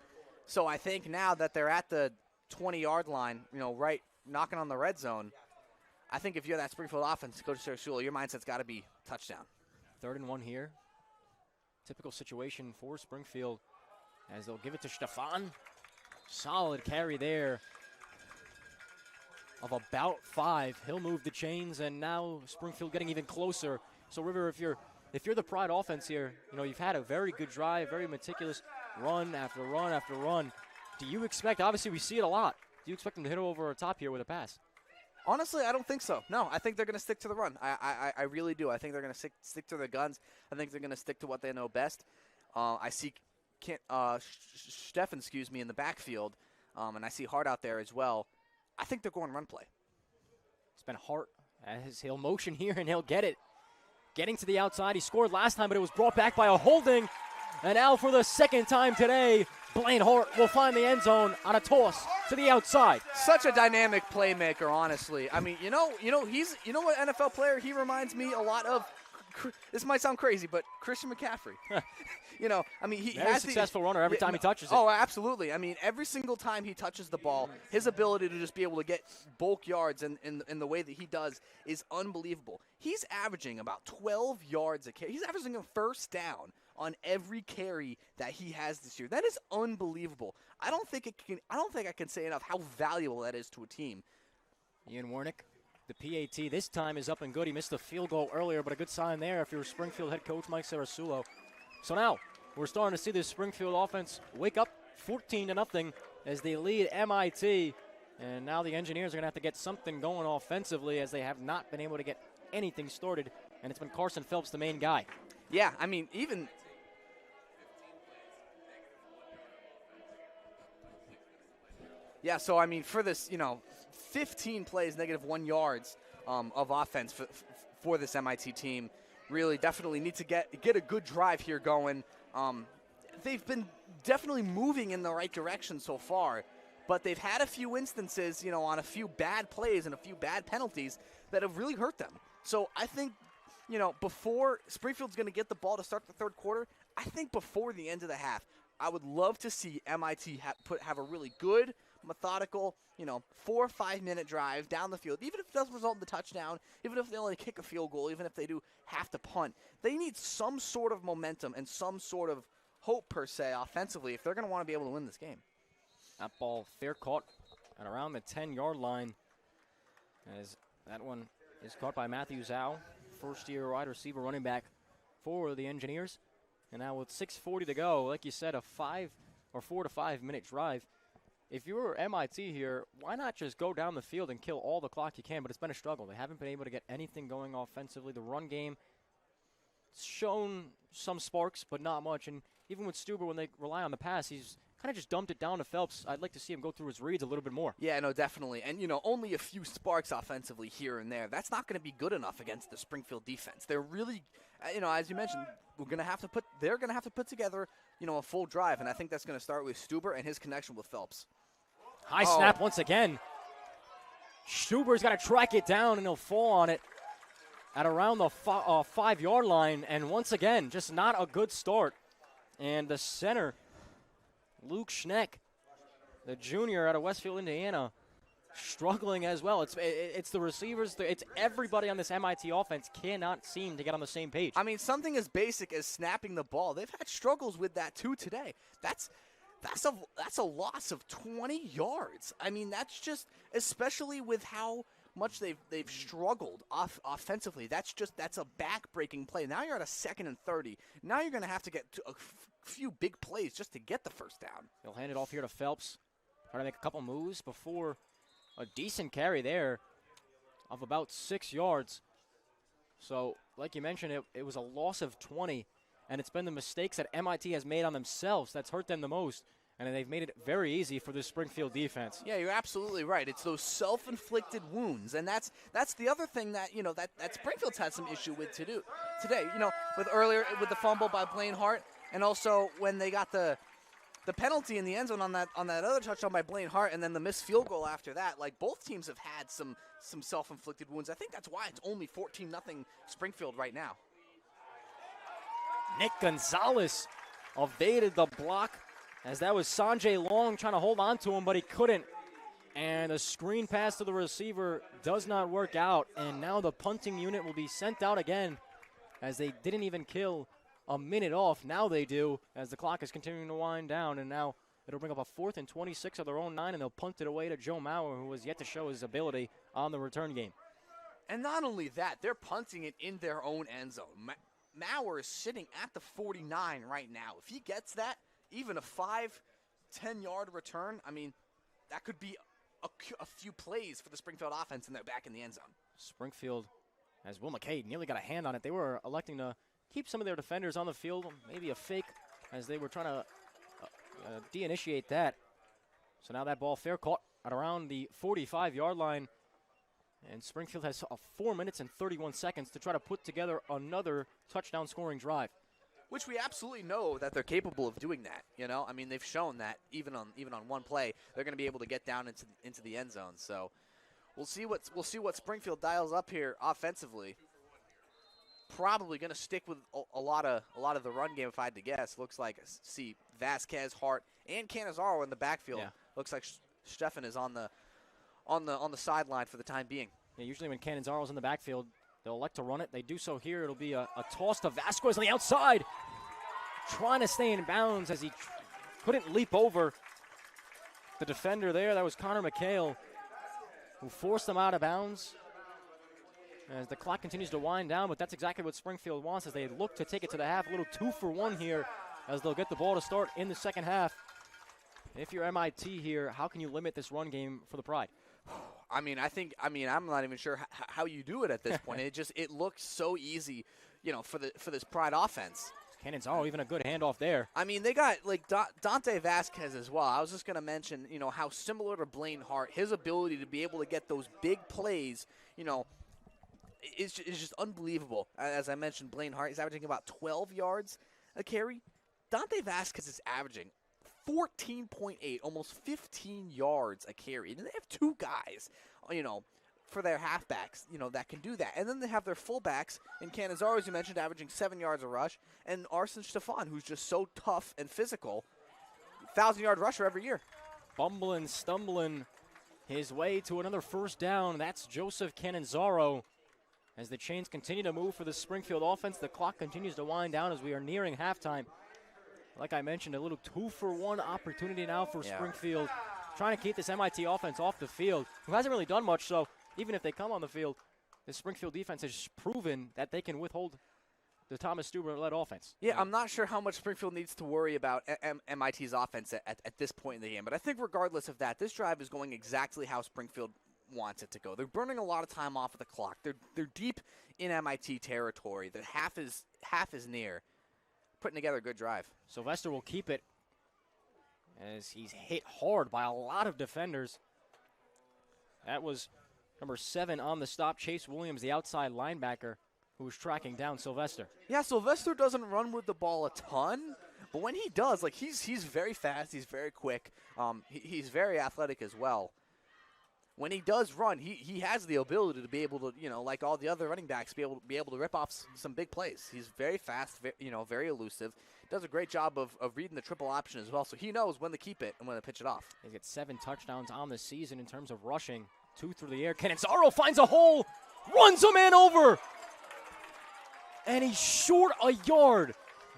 So I think now that they're at the 20-yard line, you know, right knocking on the red zone, I think if you're that Springfield offense, Coach Sarasula, your mindset's got to be touchdown. 3rd and 1 here. Typical situation for Springfield as they'll give it to Stefan. Solid carry there of about 5. He'll move the chains, and now Springfield getting even closer. So River, if you're the Pride offense here, you know, you've had a very good drive, very meticulous run after run after run. Do you expect, obviously we see it a lot, do you expect them to hit over our top here with a pass? Honestly, I don't think so. No, I think they're going to stick to the run. I really do. I think they're going to stick to their guns. I think they're going to stick to what they know best. I see Steffen, in the backfield, and I see Hart out there as well. I think they're going run play. It's been Hart as he'll motion here, and he'll get it. Getting to the outside. He scored last time, but it was brought back by a holding. And now for the second time today, Blaine Hart will find the end zone on a toss to the outside. Such a dynamic playmaker, honestly. I mean, you know what NFL player he reminds me a lot of? This might sound crazy, but Christian McCaffrey. You know, I mean, he very has successful runner every time he touches it. Oh, absolutely. I mean, every single time he touches the ball, his ability to just be able to get bulk yards in the way that he does is unbelievable. He's averaging about 12 yards a carry. He's averaging a first down on every carry that he has this year. That is unbelievable. I don't think I can say enough how valuable that is to a team. Ian Warnick, the PAT this time is up and good. He missed the field goal earlier, but a good sign there if you're Springfield head coach Mike Sarasulo. So now we're starting to see this Springfield offense wake up 14-0 as they lead MIT. And now the Engineers are going to have to get something going offensively as they have not been able to get anything started. And it's been Carson Phelps, the main guy. Yeah, I mean, even – yeah, so, I mean, for this, 15 plays, -1 yards of offense for this MIT team. Really definitely need to get a good drive here going. They've been definitely moving in the right direction so far, but they've had a few instances, on a few bad plays and a few bad penalties that have really hurt them. So I think, before Springfield's going to get the ball to start the third quarter, I think before the end of the half, I would love to see MIT have a really good, methodical, 4 or 5 minute drive down the field, even if it doesn't result in the touchdown, even if they only kick a field goal, even if they do have to punt. They need some sort of momentum and some sort of hope, per se, offensively, if they're going to want to be able to win this game. That ball fair caught at around the 10-yard line, as that one is caught by Matthew Zhao, first-year wide receiver running back for the Engineers. And now with 6:40 to go, like you said, a 4 to 5 minute drive. if you were MIT here, why not just go down the field and kill all the clock you can? But it's been a struggle. They haven't been able to get anything going offensively. The run game shown some sparks, but not much. And even with Stuber, when they rely on the pass, he's kind of just dumped it down to Phelps. I'd like to see him go through his reads a little bit more. Yeah, no, definitely. And, only a few sparks offensively here and there. That's not going to be good enough against the Springfield defense. They're really, as you mentioned, they're going to have to put together, a full drive. And I think that's going to start with Stuber and his connection with Phelps. High snap once again. Stuber's got to track it down, and he'll fall on it at around the 5-yard line. And once again, just not a good start. And the center, Luke Schneck, the junior out of Westfield, Indiana, struggling as well. It's the receivers. It's everybody on this MIT offense cannot seem to get on the same page. I mean, something as basic as snapping the ball. They've had struggles with that, too, today. That's a loss of 20 yards. I mean, that's just, especially with how much they've struggled offensively. That's a back-breaking play. Now you're at a 2nd and 30. Now you're going to have to get to a few big plays just to get the first down. He'll hand it off here to Phelps. Try to make a couple moves before a decent carry there of about 6 yards. So, like you mentioned, it was a loss of 20, and it's been the mistakes that MIT has made on themselves that's hurt them the most. And they've made it very easy for the Springfield defense. Yeah, you're absolutely right. It's those self-inflicted wounds, and that's the other thing that that Springfield's had some issue with today. With the fumble by Blaine Hart, and also when they got the penalty in the end zone on that other touchdown by Blaine Hart, and then the missed field goal after that. Like, both teams have had some self-inflicted wounds. I think that's why it's only 14-0 Springfield right now. Nick Gonzalez evaded the block, as that was Sanjay Long trying to hold on to him, but he couldn't. And a screen pass to the receiver does not work out. And now the punting unit will be sent out again, as they didn't even kill a minute off. Now they do, as the clock is continuing to wind down. And now it'll bring up a 4th and 26 of their own 9, and they'll punt it away to Joe Mauer, who has yet to show his ability on the return game. And not only that, they're punting it in their own end zone. Mauer is sitting at the 49 right now. If he gets that, even a 5-10-yard return, I mean, that could be a few plays for the Springfield offense, and they're back in the end zone. Springfield, as Will McKay nearly got a hand on it, they were electing to keep some of their defenders on the field, maybe a fake, as they were trying to de-initiate that. So now that ball fair caught at around the 45-yard line, and Springfield has 4 minutes and 31 seconds to try to put together another touchdown scoring drive. Which we absolutely know that they're capable of doing that. I mean, they've shown that even on one play, they're going to be able to get down into the end zone. So we'll see what Springfield dials up here offensively. Probably going to stick with a lot of the run game, if I had to guess. Looks like see Vasquez, Hart, and Canizaro in the backfield. Yeah. Looks like Stefan is on the sideline for the time being. Yeah, usually when Canizaro's in the backfield, they'll elect to run it. They do so here. It'll be a toss to Vasquez on the outside, trying to stay in bounds as he couldn't leap over the defender there. That was Connor McHale, who forced them out of bounds. As the clock continues to wind down, but that's exactly what Springfield wants as they look to take it to the half. A little 2-for-1 here as they'll get the ball to start in the second half. If you're MIT here, how can you limit this run game for the Pride? I'm not even sure how you do it at this point. It looks so easy, for this Pride offense. Canizaro, even a good handoff there. I mean, they got Dante Vasquez as well. I was just going to mention, how similar to Blaine Hart, his ability to be able to get those big plays, is just unbelievable. As I mentioned, Blaine Hart is averaging about 12 yards a carry. Dante Vasquez is averaging 14.8, almost 15 yards a carry. And they have two guys, for their halfbacks, that can do that. And then they have their fullbacks in Canizaro, as you mentioned, averaging 7 yards a rush, and Arson Stefan, who's just so tough and physical, 1,000-yard rusher every year. Bumbling, stumbling his way to another first down. That's Joseph Canizaro. As the chains continue to move for the Springfield offense, the clock continues to wind down as we are nearing halftime. Like I mentioned, a little 2-for-1 opportunity now for Springfield, trying to keep this MIT offense off the field, who hasn't really done much. So even if they come on the field, the Springfield defense has proven that they can withhold the Thomas Stuber-led offense. Yeah, I'm not sure how much Springfield needs to worry about MIT's offense at this point in the game. But I think regardless of that, this drive is going exactly how Springfield wants it to go. They're burning a lot of time off of the clock. They're deep in MIT territory. The half is near. Putting together a good drive. Sylvester will keep it as he's hit hard by a lot of defenders. That was number 7 on the stop, Chase Williams, the outside linebacker, who was tracking down Sylvester. Yeah, Sylvester doesn't run with the ball a ton, but when he does, like he's very fast, he's very quick, he's very athletic as well. When he does run, he has the ability to be able to, like all the other running backs, be able to rip off some big plays. He's very fast, very elusive. Does a great job of reading the triple option as well, so he knows when to keep it and when to pitch it off. He's got 7 touchdowns on the season in terms of rushing. 2 through the air. Cannizzaro finds a hole, runs a man over, and he's short a yard.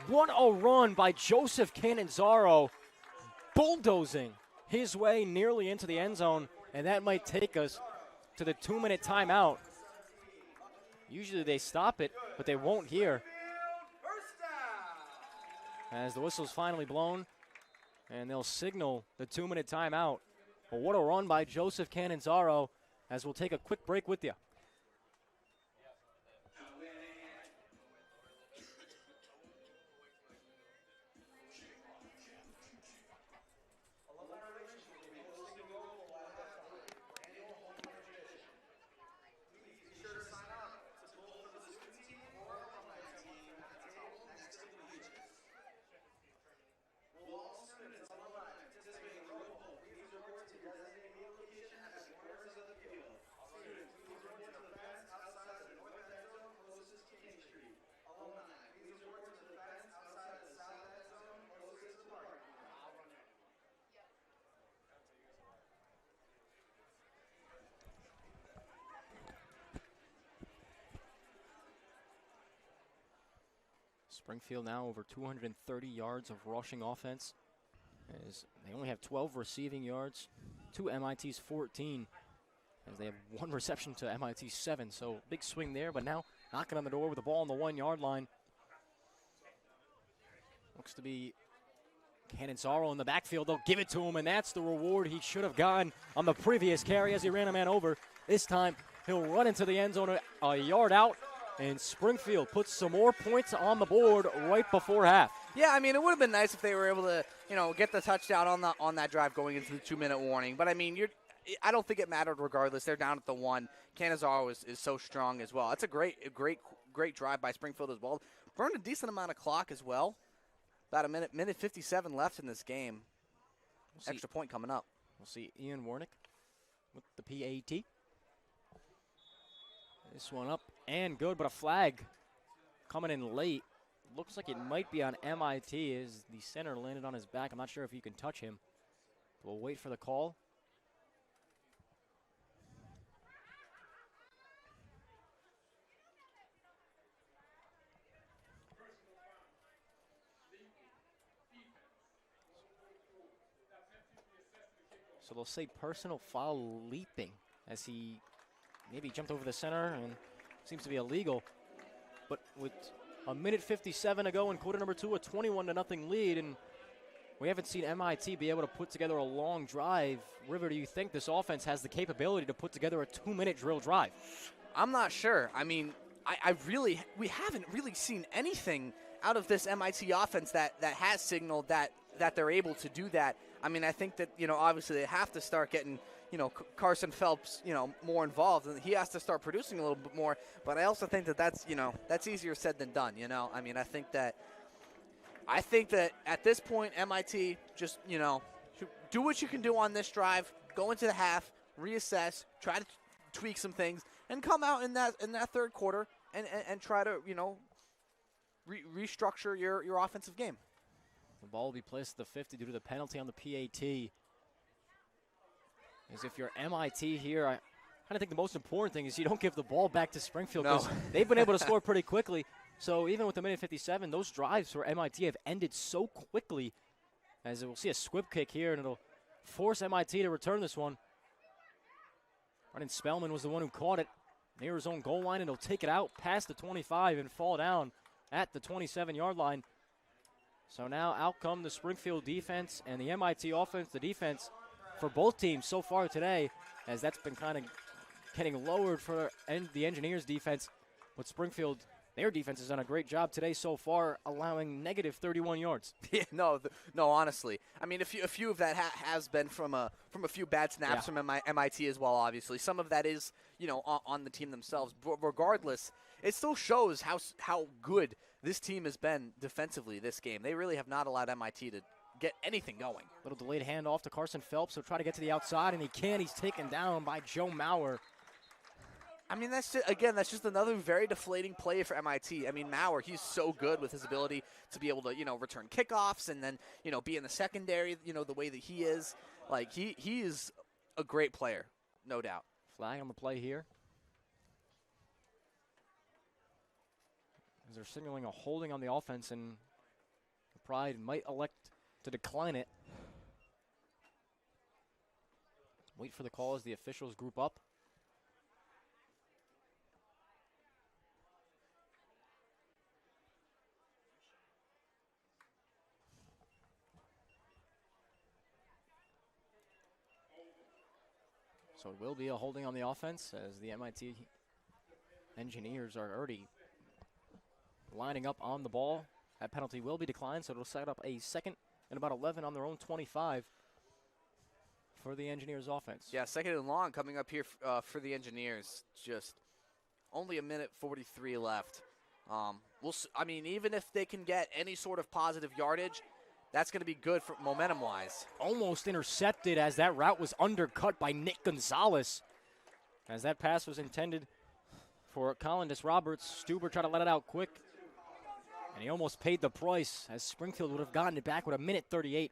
What a run by Joseph Cannizzaro, bulldozing his way nearly into the end zone, and that might take us to the 2-minute timeout. Usually they stop it, but they won't here. As the whistle's finally blown, and they'll signal the 2-minute timeout. But what a run by Joseph Cannizzaro, as we'll take a quick break with you. Springfield now over 230 yards of rushing offense, as they only have 12 receiving yards to MIT's 14, as they have 1 reception to MIT's 7. So big swing there, but now knocking on the door with the ball on the 1-yard line. Looks to be Cannizzaro in the backfield. They'll give it to him, and that's the reward he should have gotten on the previous carry as he ran a man over. This time he'll run into the end zone a yard out, and Springfield puts some more points on the board right before half. Yeah, I mean, it would have been nice if they were able to, get the touchdown on that drive going into the 2-minute warning. But, I mean, I don't think it mattered regardless. They're down at the 1. Cannizzaro is so strong as well. That's a great drive by Springfield as well. Burned a decent amount of clock as well. About a minute 57 left in this game. Extra point coming up. We'll see Ian Warnick with the PAT. This one up and good, but a flag coming in late. Looks like it might be on MIT as the center landed on his back. I'm not sure if you can touch him. We'll wait for the call. So they'll say personal foul leaping as he maybe jumped over the center and seems to be illegal. But with a minute 57 to go in quarter number 2, a 21-0 lead, and we haven't seen MIT be able to put together a long drive. River, do you think this offense has the capability to put together a 2-minute drill drive? I'm not sure. I mean, we haven't really seen anything out of this MIT offense that has signaled that they're able to do that. I mean, I think that, obviously they have to start getting, Carson Phelps, more involved, and he has to start producing a little bit more. But I also think that's easier said than done, I mean, I think that at this point, MIT just, do what you can do on this drive, go into the half, reassess, try to tweak some things, and come out in that third quarter and try to, restructure your offensive game. The ball will be placed at the 50 due to the penalty on the PAT. As if you're MIT here, I kind of think the most important thing is you don't give the ball back to Springfield, because they've been able to score pretty quickly. So even with the minute 57, those drives for MIT have ended so quickly, as we'll see a squib kick here, and it'll force MIT to return this one. Brennan Spellman was the one who caught it near his own goal line, and he'll take it out past the 25 and fall down at the 27-yard line. So now out come the Springfield defense and the MIT offense. The defense for both teams so far today, as that's been kind of getting lowered for the Engineers defense. But Springfield, their defense has done a great job today so far, allowing negative 31 yards. Yeah, no, honestly. I mean, a few of that has been from a few bad snaps from MIT as well, obviously. Some of that is, on the team themselves. But regardless, it still shows how good this team has been defensively this game. They really have not allowed MIT to get anything going. Little delayed handoff to Carson Phelps. He'll try to get to the outside, and he can. He's taken down by Joe Maurer. I mean, that's just another very deflating play for MIT. I mean, Maurer, he's so good with his ability to be able to, return kickoffs and then, be in the secondary, the way that he is. Like, he is a great player, no doubt. Flag on the play here. As they're signaling a holding on the offense, and Pride might elect to decline it. Wait for the call as the officials group up. So it will be a holding on the offense as the MIT Engineers are already lining up on the ball. That penalty will be declined, so it'll set up a second and about 11 on their own 25 for the Engineers offense. Yeah, second and long coming up here for the Engineers. Just only a minute 43 left. I mean, even if they can get any sort of positive yardage, that's going to be good for momentum-wise. Almost intercepted as that route was undercut by Nick Gonzalez. As that pass was intended for Colindus Roberts, Stuber tried to let it out quick, and he almost paid the price as Springfield would have gotten it back with a minute 38.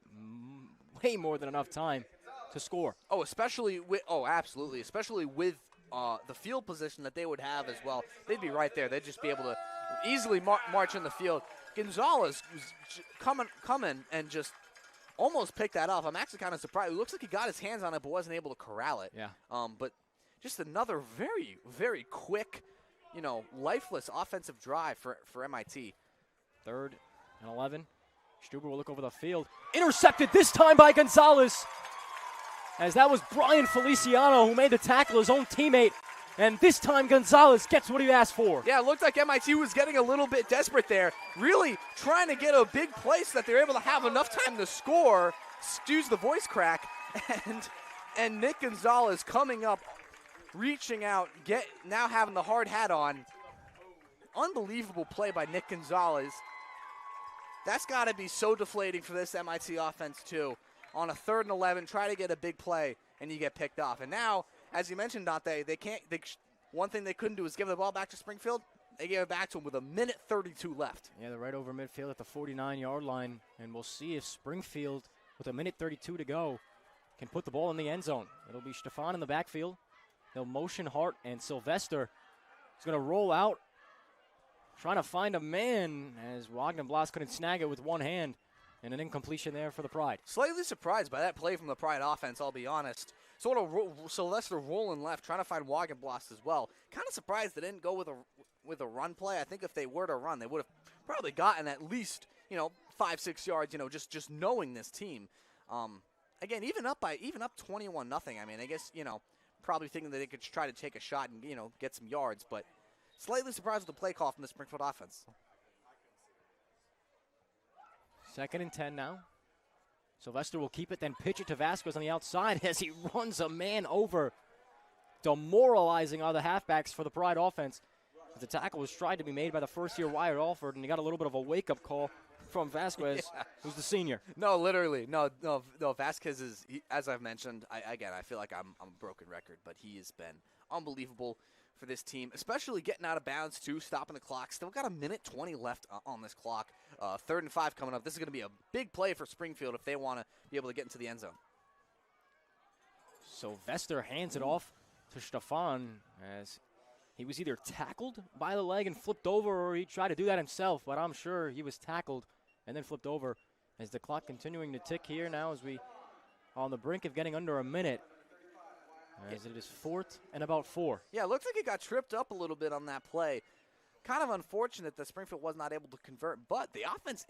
Way more than enough time to score. Oh, absolutely. Especially with the field position that they would have as well. They'd be right there. They'd just be able to easily march in the field. Gonzalez was coming and just almost picked that off. I'm actually kind of surprised. It looks like he got his hands on it but wasn't able to corral it. Yeah. But just another very, very quick, lifeless offensive drive for MIT. 3rd and 11. Stuber will look over the field. Intercepted this time by Gonzalez. As that was Brian Feliciano who made the tackle, his own teammate. And this time Gonzalez gets what he asked for. Yeah, it looked like MIT was getting a little bit desperate there. Really trying to get a big play so that they're able to have enough time to score. Excuse the voice crack. And Nick Gonzalez coming up, reaching out, now having the hard hat on. Unbelievable play by Nick Gonzalez. That's got to be so deflating for this MIT offense too. On a 3rd and 11, try to get a big play, and you get picked off. And now, as you mentioned, Dante, one thing they couldn't do is give the ball back to Springfield. They gave it back to him with a minute 32 left. Yeah, they're right over midfield at the 49-yard line, and we'll see if Springfield, with a minute 32 to go, can put the ball in the end zone. It'll be Stefan in the backfield. They'll motion Hart, and Sylvester is going to roll out, trying to find a man as Wagenblas couldn't snag it with one hand, and an incompletion there for the Pride. Slightly surprised by that play from the Pride offense, I'll be honest. Sort of Sylvester rolling left, trying to find Wagenblas as well. Kind of surprised they didn't go with a run play. I think if they were to run, they would have probably gotten at least 5-6 yards. Just knowing this team. Again, even up 21-0. I mean, I guess probably thinking that they could try to take a shot and get some yards, but slightly surprised with the play call from the Springfield offense. 2nd and 10 now. Sylvester will keep it, then pitch it to Vasquez on the outside as he runs a man over. Demoralizing are the halfbacks for the Pride offense. The tackle was tried to be made by the first-year Wyatt Alford, and he got a little bit of a wake-up call from Vasquez, who's the senior. No, literally. No, Vasquez is, as I've mentioned, I feel like I'm a broken record, but he has been unbelievable for this team, especially getting out of bounds, too, stopping the clock. Still got a minute 20 left on this clock. 3rd and 5 coming up. This is going to be a big play for Springfield if they want to be able to get into the end zone. Sylvester hands it off to Stefan as he was either tackled by the leg and flipped over, or he tried to do that himself, but I'm sure he was tackled and then flipped over as the clock continuing to tick here now as we are on the brink of getting under a minute. As it is 4th and about 4. Yeah, it looks like he got tripped up a little bit on that play. kind of unfortunate that Springfield was not able to convert, but the offense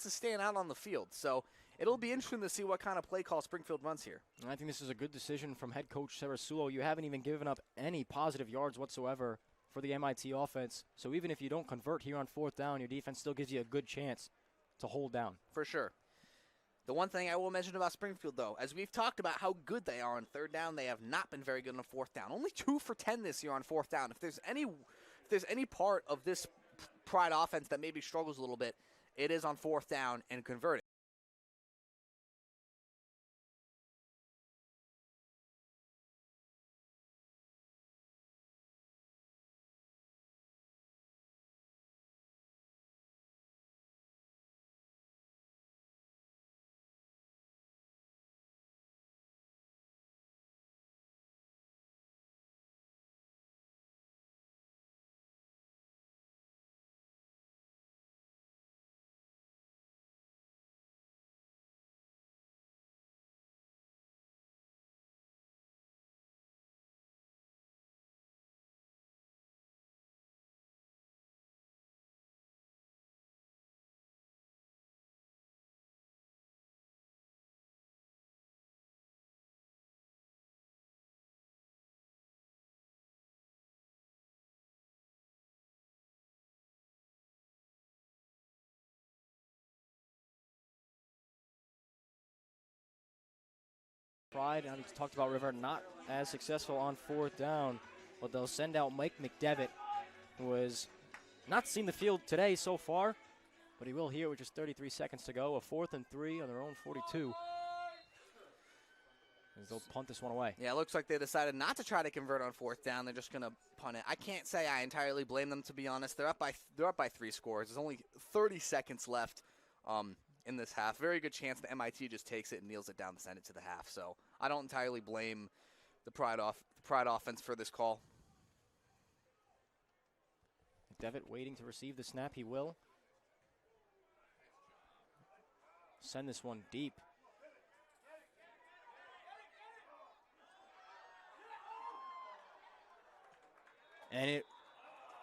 is staying out on the field. So it'll be interesting to see what kind of play call Springfield runs here. And I think this is a good decision from head coach Sarasulo. You haven't even given up any positive yards whatsoever for the MIT offense. So even if you don't convert here on 4th down, your defense still gives you a good chance to hold down. For sure. The one thing I will mention about Springfield, though, as we've talked about how good they are on 3rd down, they have not been very good on 4th down. Only 2 for 10 this year on 4th down. If there's any part of this Pride offense that maybe struggles a little bit, it is on 4th down and converting. Pride, and we talked about River, not as successful on 4th down, but they'll send out Mike McDevitt, who has not seen the field today so far, but he will here with just 33 seconds to go. A 4th and 3 on their own 42. As they'll punt this one away. Yeah, it looks like they decided not to try to convert on 4th down. They're just going to punt it. I can't say I entirely blame them, to be honest. They're up by 3 scores. There's only 30 seconds left in this half. Very good chance that MIT just takes it and kneels it down to send it to the half. So I don't entirely blame the Pride offense for this call. McDevitt waiting to receive the snap. He will. Send this one deep. And it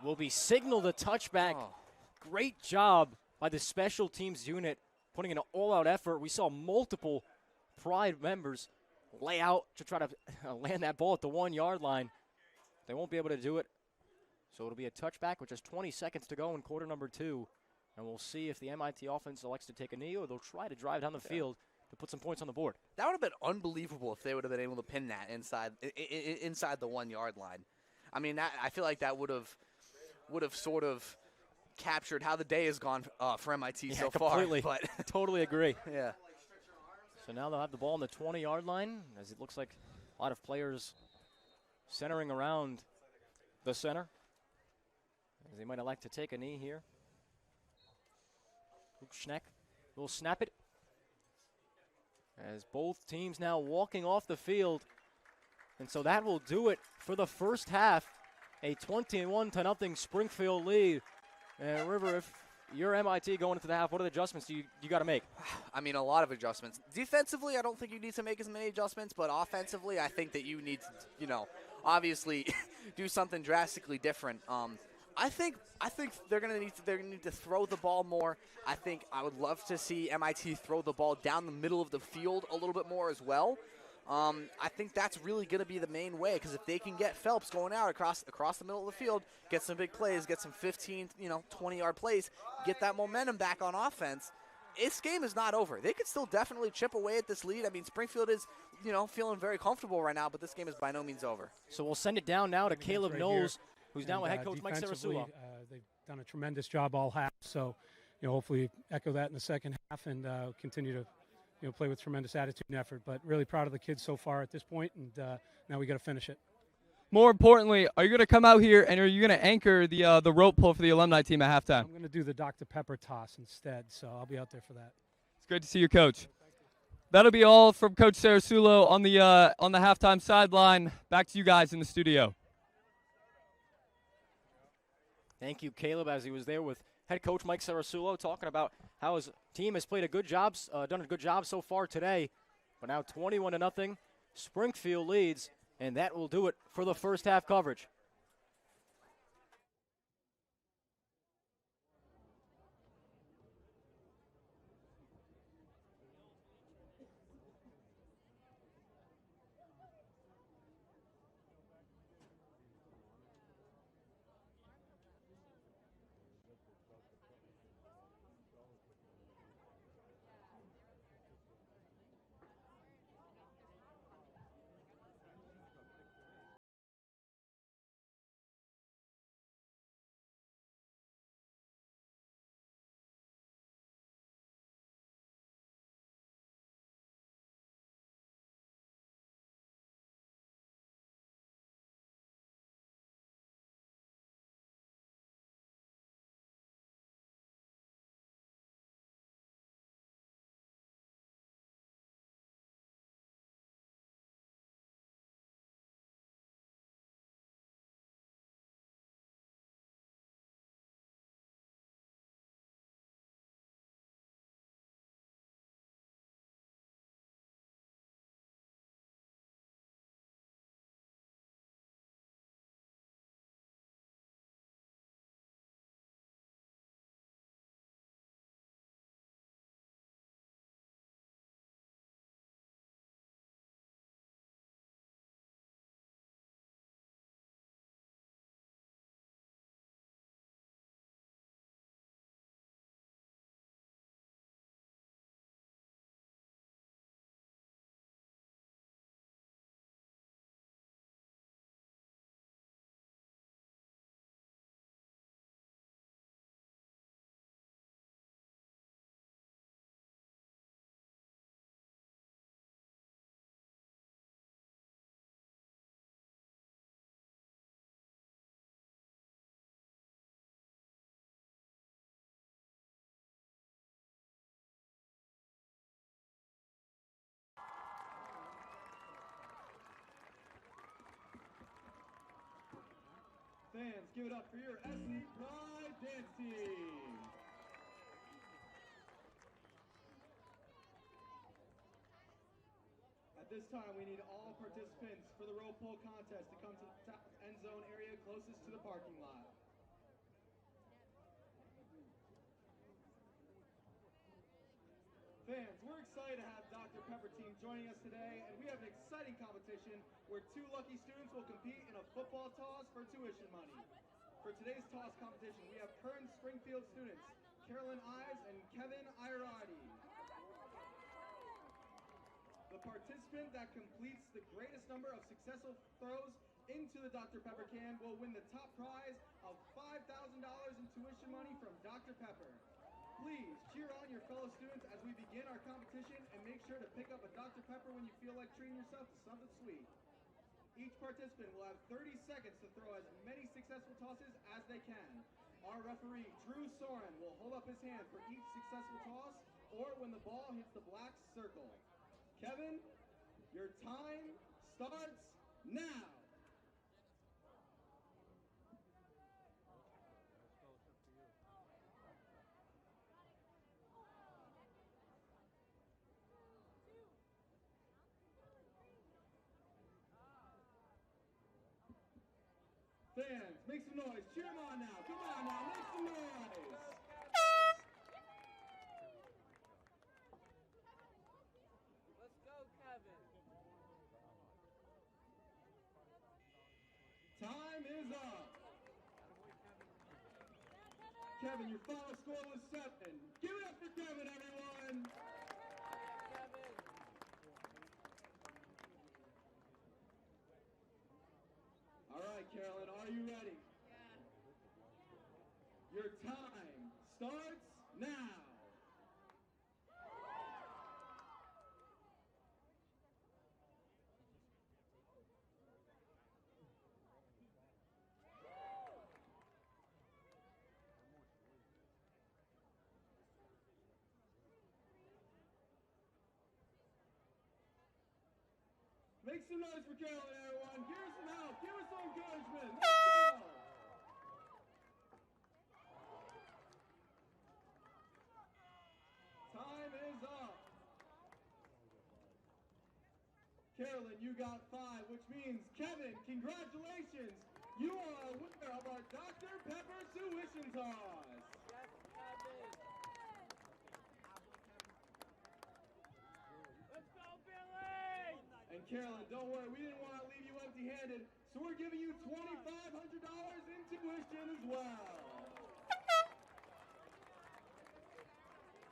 will be signaled a touchback. Oh. Great job by the special teams unit, putting in an all-out effort. We saw multiple Pride members lay out to try to land that ball at the 1-yard line. They won't be able to do it. So it'll be a touchback with just 20 seconds to go in quarter number 2. And we'll see if the MIT offense elects to take a knee or they'll try to drive down the field to put some points on the board. That would have been unbelievable if they would have been able to pin that inside the 1-yard line. I mean, I feel like that would have sort of captured how the day has gone for MIT so completely. far. But totally agree. Yeah. So now they'll have the ball on the 20-yard line, as it looks like a lot of players centering around the center, as they might elect to take a knee here. Luke Schneck will snap it, as both teams now walking off the field. And so that will do it for the first half. A 21-0 Springfield lead. And River, if you're MIT going into the half, what are the adjustments you got to make? I mean, a lot of adjustments. Defensively, I don't think you need to make as many adjustments, but offensively, I think that you need to, obviously do something drastically different. I think they're gonna need to throw the ball more. I would love to see MIT throw the ball down the middle of the field a little bit more as well. I think that's really going to be the main way, because if they can get Phelps going out across the middle of the field, get some big plays, get some 15, 20-yard plays, get that momentum back on offense, this game is not over. They could still definitely chip away at this lead. I mean, Springfield is, feeling very comfortable right now, but this game is by no means over. So we'll send it down now to Caleb Knowles, who's now with head coach Mike Sarasulo. They've done a tremendous job all half, so hopefully echo that in the second half and continue to play with tremendous attitude and effort. But really proud of the kids so far at this point, and now we got to finish it. More importantly, are you going to come out here and are you going to anchor the rope pull for the alumni team at halftime? I'm going to do the Dr. Pepper toss instead, so I'll be out there for that. It's great to see you, Coach. That'll be all from Coach Sarasulo on the halftime sideline. Back to you guys in the studio. Thank you, Caleb, as he was there with head coach Mike Sarasulo, talking about how his team has played done a good job so far today. But now 21-0, Springfield leads, and that will do it for the first half coverage. Fans, give it up for your SC Pride dance team. At this time, we need all participants for the rope pull contest to come to the south end zone area closest to the parking lot. Fans, we're excited to have Dr. Pepper team joining us today, and we have an exciting competition where 2 lucky students will compete in a football toss for tuition money. For today's toss competition, we have current Springfield students, Carolyn Ives and Kevin Irati. The participant that completes the greatest number of successful throws into the Dr. Pepper can will win the top prize of $5,000 in tuition money from Dr. Pepper. Please cheer on your fellow students as we begin our competition, and make sure to pick up a Dr. Pepper when you feel like treating yourself to something sweet. Each participant will have 30 seconds to throw as many successful tosses as they can. Our referee, Drew Soren, will hold up his hand for each successful toss or when the ball hits the black circle. Kevin, your time starts now. Fans, make some noise. Cheer them on now. Come on now, make some noise. Let's go, Kevin. Time is up. Kevin, your final score was 7. Give it up for Kevin, everyone. Kevin. All right, Carolyn, are you ready? Yeah. Your time starts now. Make some noise for Carolyn, everyone. Give her some help. Give her some encouragement. Let's go. Time is up. Carolyn, you got 5, which means, Kevin, congratulations. You are a winner of our Dr. Pepper tuition toss. Yes, Kevin. Let's go, Billy! And Carolyn, don't worry, we didn't want to leave you empty-handed, so we're giving you $2,500 in tuition as well.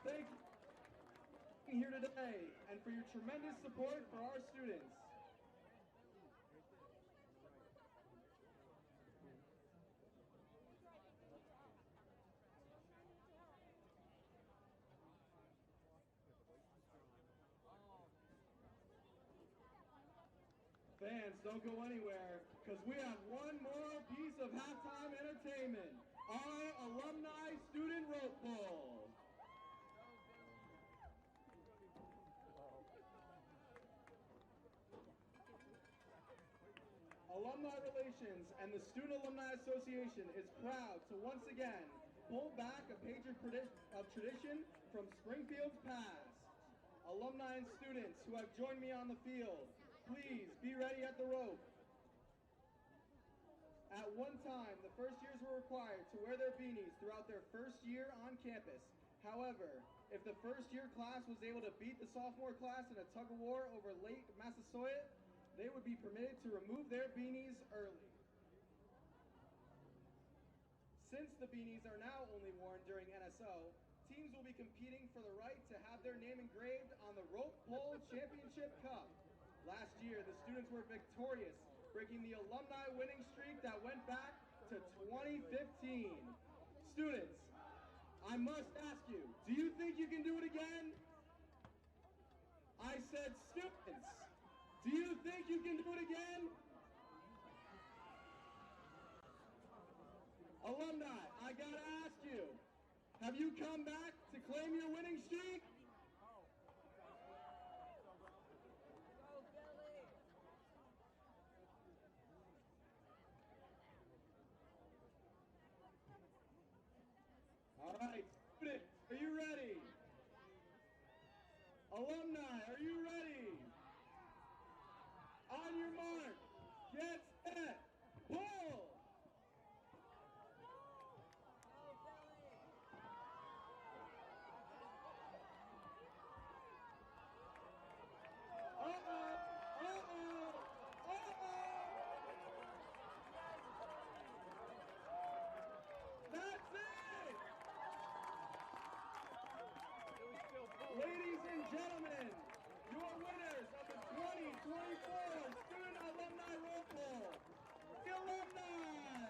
Thank you for being here today and for your tremendous support for our students. Fans, don't go anywhere, because we have one more piece of halftime entertainment, our Alumni Student Rope Pull. Alumni Relations and the Student Alumni Association is proud to once again pull back a page of tradition from Springfield's past. Alumni and students who have joined me on the field, please be ready at the rope. At one time, the first years were required to wear their beanies throughout their first year on campus. However, if the first year class was able to beat the sophomore class in a tug-of-war over Lake Massasoit, they would be permitted to remove their beanies early. Since the beanies are now only worn during NSO, teams will be competing for the right to have their name engraved on the Rope Pull Championship Cup. Last year, the students were victorious, breaking the alumni winning streak that went back to 2015. Students, I must ask you, do you think you can do it again? I said students, do you think you can do it again? Alumni, I gotta ask you, have you come back to claim your winning streak? Alumni, are you ready? On your mark, get set, pull! That's it! Ladies and gentlemen, your winners of the 2024 Student Alumni Roll Call, the Alumni!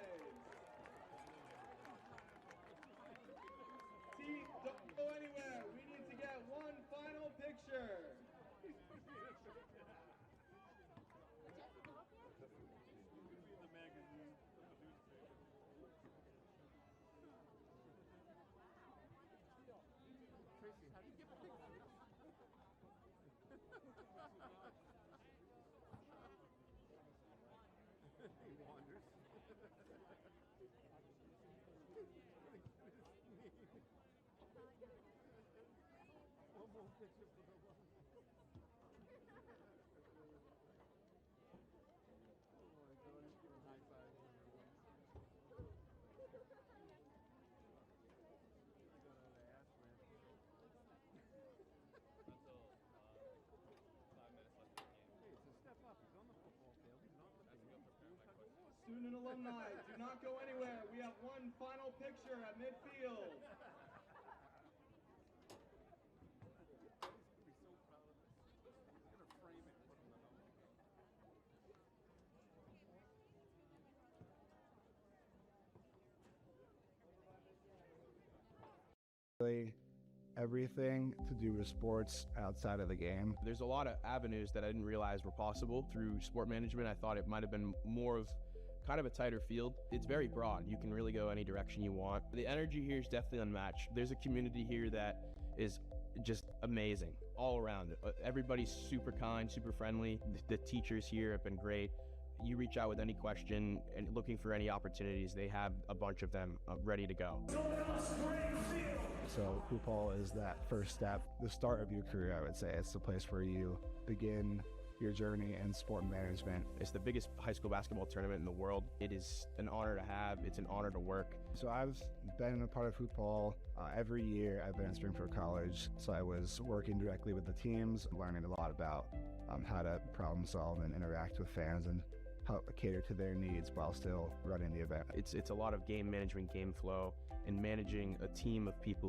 See, don't go anywhere. We need to get one final picture. Student alumni, do not go anywhere. We have one final picture at midfield. Everything to do with sports outside of the game. There's a lot of avenues that I didn't realize were possible through sport management. I thought it might have been more of kind of a tighter field. It's very broad. You can really go any direction you want. The energy here is definitely unmatched. There's a community here that is just amazing all around. Everybody's super kind, super friendly. The teachers here have been great. You reach out with any question and looking for any opportunities, they have a bunch of them ready to go. So Hoop Hall is that first step, the start of your career, I would say. It's the place where you begin your journey in sport management. It's the biggest high school basketball tournament in the world. It is an honor to have. It's an honor to work. So I've been a part of Hoop Hall every year. I've been at Springfield College. So I was working directly with the teams, learning a lot about how to problem solve and interact with fans and how to cater to their needs while still running the event. It's a lot of game management, game flow, and managing a team of people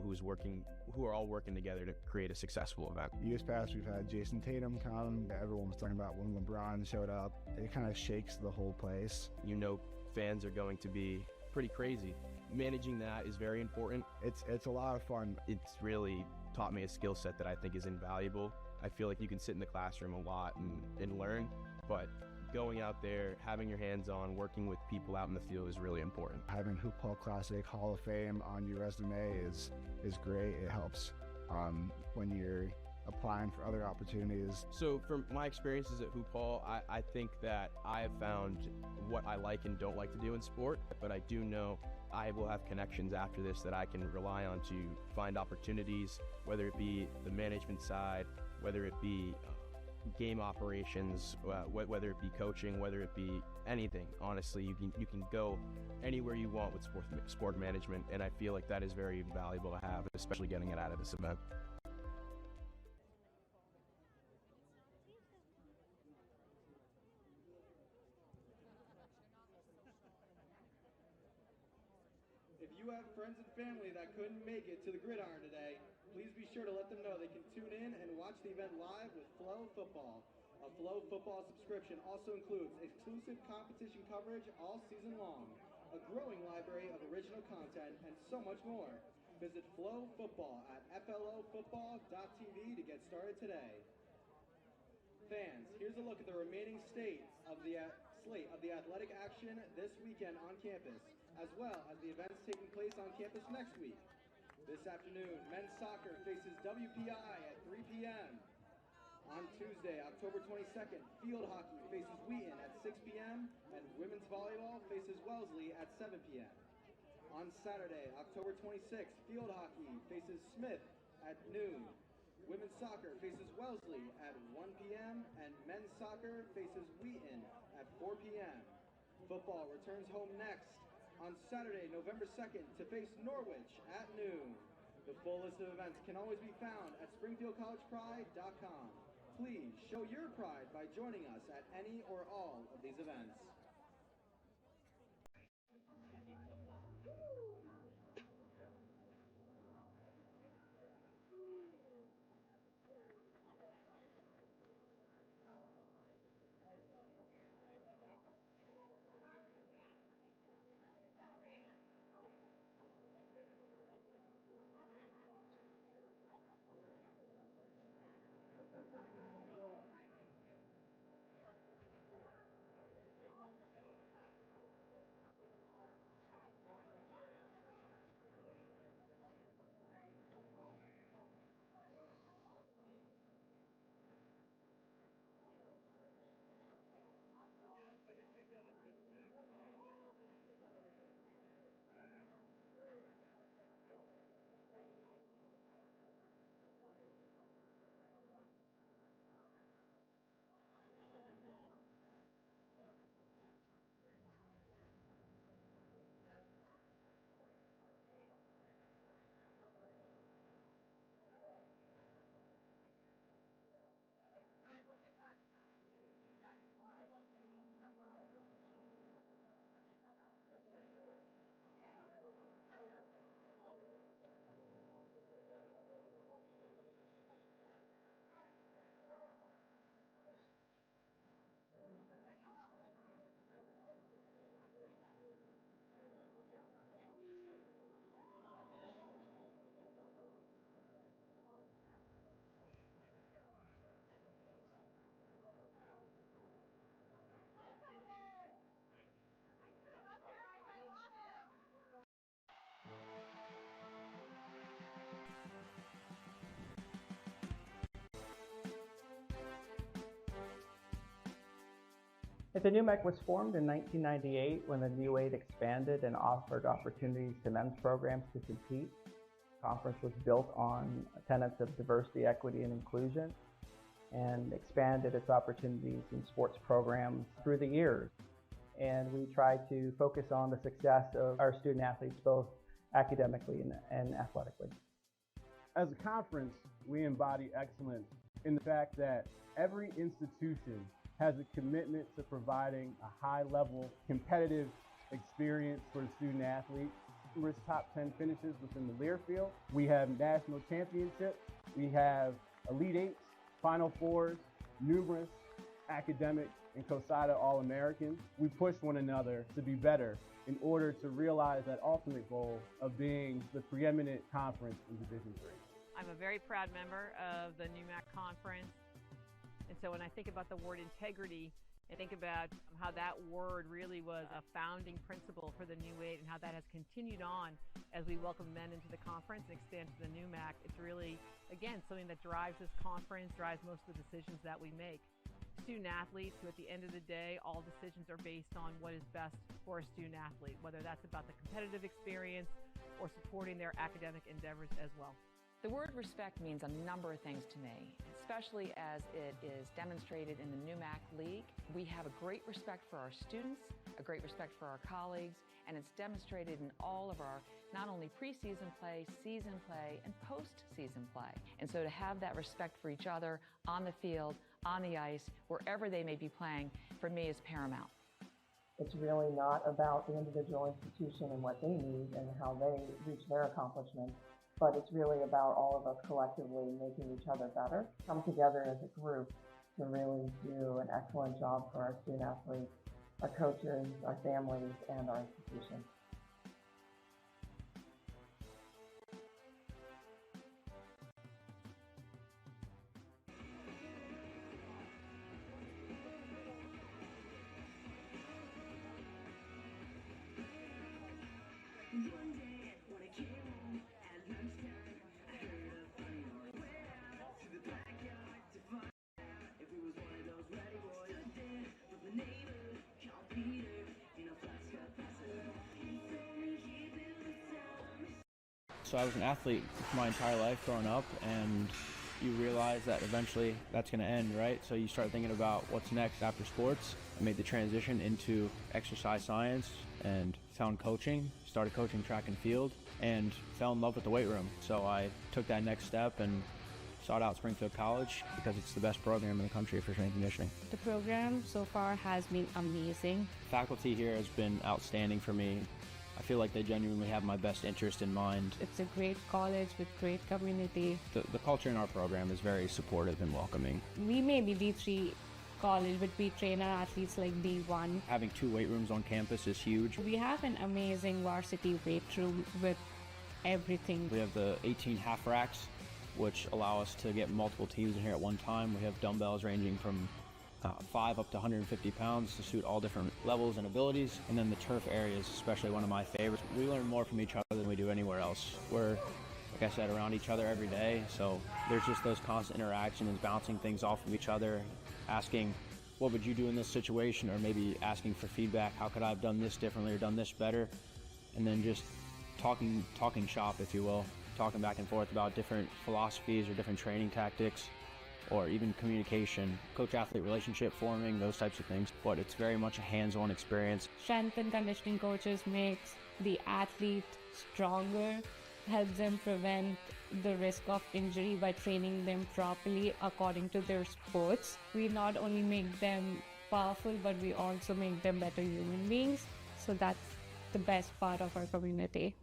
who are all working together to create a successful event. Years past, we've had Jason Tatum come. Everyone was talking about when LeBron showed up. It kind of shakes the whole place. You know, fans are going to be pretty crazy. Managing that is very important. It's a lot of fun. It's really taught me a skill set that I think is invaluable. I feel like you can sit in the classroom a lot and learn, but going out there, having your hands on, working with people out in the field is really important. Having Hoop Hall Classic Hall of Fame on your resume is great. It helps when you're applying for other opportunities. So from my experiences at Hoop Hall, I think that I have found what I like and don't like to do in sport, but I do know I will have connections after this that I can rely on to find opportunities, whether it be the management side, whether it be game operations, whether it be coaching, whether it be anything. Honestly, you can go anywhere you want with sport management, and I feel like that is very valuable to have, especially getting it out of this event. If you have friends and family that couldn't make it to the gridiron today, please be sure to let them know they can tune in and watch the event live with FloFootball. A FloFootball subscription also includes exclusive competition coverage all season long, a growing library of original content, and so much more. Visit FloFootball at flofootball.tv to get started today. Fans, here's a look at the remaining slate of the athletic action this weekend on campus, as well as the events taking place on campus next week. This afternoon, men's soccer faces WPI at 3 p.m. On Tuesday, October 22nd, field hockey faces Wheaton at 6 p.m. and women's volleyball faces Wellesley at 7 p.m. On Saturday, October 26th, field hockey faces Smith at noon. Women's soccer faces Wellesley at 1 p.m. and men's soccer faces Wheaton at 4 p.m. Football returns home next on Saturday, November 2nd to face Norwich at noon. The full list of events can always be found at SpringfieldCollegePride.com. Please show your pride by joining us at any or all of these events. The NEWMAC was formed in 1998 when the New 8 expanded and offered opportunities to men's programs to compete. The conference was built on tenets of diversity, equity, and inclusion, and expanded its opportunities in sports programs through the years. And we try to focus on the success of our student athletes, both academically and athletically. As a conference, we embody excellence in the fact that every institution has a commitment to providing a high-level competitive experience for the student athlete. Numerous top 10 finishes within the Lear field. We have national championships. We have Elite Eights, Final Fours, numerous academic and COSADA All-Americans. We push one another to be better in order to realize that ultimate goal of being the preeminent conference in Division III. I'm a very proud member of the NEWMAC conference. And so when I think about the word integrity, I think about how that word really was a founding principle for the New 8 and how that has continued on as we welcome men into the conference and expand to the NEWMAC. It's really, again, something that drives this conference, drives most of the decisions that we make. Student athletes who at the end of the day, all decisions are based on what is best for a student athlete, whether that's about the competitive experience or supporting their academic endeavors as well. The word respect means a number of things to me, especially as it is demonstrated in the NEWMAC League. We have a great respect for our students, a great respect for our colleagues, and it's demonstrated in all of our not only preseason play, season play, and postseason play. And so to have that respect for each other on the field, on the ice, wherever they may be playing, for me is paramount. It's really not about the individual institution and what they need and how they reach their accomplishments, but it's really about all of us collectively making each other better, come together as a group to really do an excellent job for our student athletes, our coaches, our families, and our institution. So I was an athlete my entire life growing up, and you realize realize that eventually that's going to end, right? So you start thinking about what's next after sports. I made the transition into exercise science and found coaching, started coaching track and field, and fell in love with the weight room. So I took that next step and sought out Springfield College because it's the best program in the country for strength and conditioning. The program so far has been amazing. Faculty here has been outstanding for me. I feel like they genuinely have my best interest in mind. It's a great college with great community. The culture in our program is very supportive and welcoming. We may be D3 college, but we train our athletes like D1. Having 2 weight rooms on campus is huge. We have an amazing varsity weight room with everything. We have the 18 half racks, which allow us to get multiple teams in here at one time. We have dumbbells ranging from 5 up to 150 pounds to suit all different levels and abilities. And then the turf area is especially one of my favorites. We learn more from each other than we do anywhere else. We're, like I said, around each other every day. So there's just those constant interactions, bouncing things off of each other, asking, what would you do in this situation? Or maybe asking for feedback. How could I have done this differently or done this better? And then just talking shop, if you will. Talking back and forth about different philosophies or different training tactics, or even communication, coach-athlete relationship forming, those types of things. But it's very much a hands-on experience. Strength and conditioning coaches makes the athlete stronger, helps them prevent the risk of injury by training them properly according to their sports. We not only make them powerful, but we also make them better human beings. So that's the best part of our community.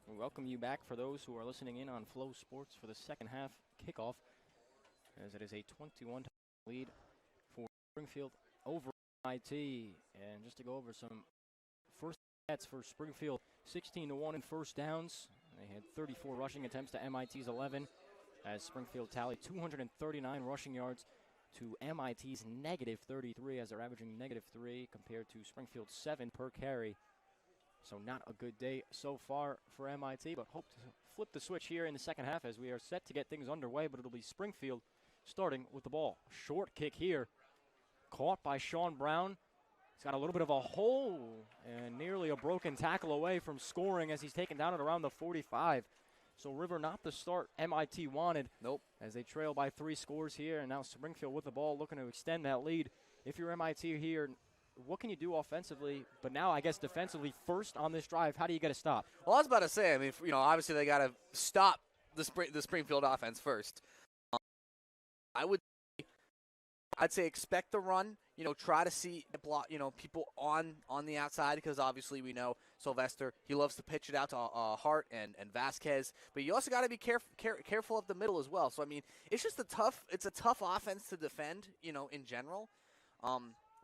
We welcome you back for those who are listening in on Flow Sports for the second half kickoff, as it is a 21 lead for Springfield over MIT. And just to go over some first stats for Springfield, 16-1 in first downs. They had 34 rushing attempts to MIT's 11, as Springfield tallied 239 rushing yards to MIT's -33, as they're averaging -3 compared to Springfield's 7 per carry. So not a good day so far for MIT, but hope to flip the switch here in the second half as we are set to get things underway, but it'll be Springfield starting with the ball. Short kick here, caught by Sean Brown. He's got a little bit of a hole and nearly a broken tackle away from scoring as he's taken down at around the 45. So River not the start MIT wanted. Nope. As they trail by 3 scores here, and now Springfield with the ball looking to extend that lead. If you're MIT here, what can you do offensively, but now I guess defensively first on this drive? How do you get a stop? Well, I was about to say, I mean, obviously they got to stop the Springfield offense first. I'd say expect the run, try to see people on the outside, because obviously we know Sylvester, he loves to pitch it out to Hart and Vasquez, but you also got to be careful of the middle as well. So I mean, it's a tough offense to defend, in general.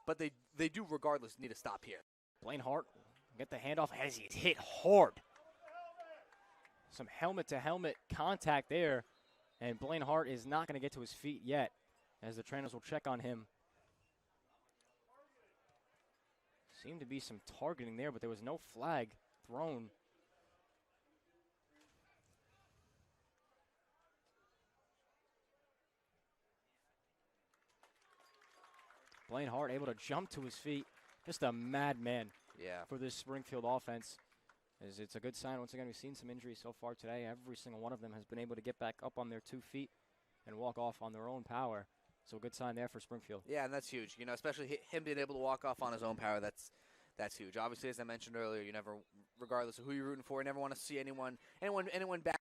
But they do, regardless, need to stop here. Blaine Hart get the handoff as he's hit hard. Some helmet-to-helmet contact there, and Blaine Hart is not going to get to his feet yet, as the trainers will check on him. Seemed to be some targeting there, but there was no flag thrown. Blaine Hart able to jump to his feet. Just a madman for this Springfield offense. As it's a good sign. Once again, we've seen some injuries so far today. Every single one of them has been able to get back up on their 2 feet and walk off on their own power. So a good sign there for Springfield. Yeah, and that's huge. Especially him being able to walk off on his own power, that's huge. Obviously, as I mentioned earlier, you never, regardless of who you're rooting for, you never want to see anyone back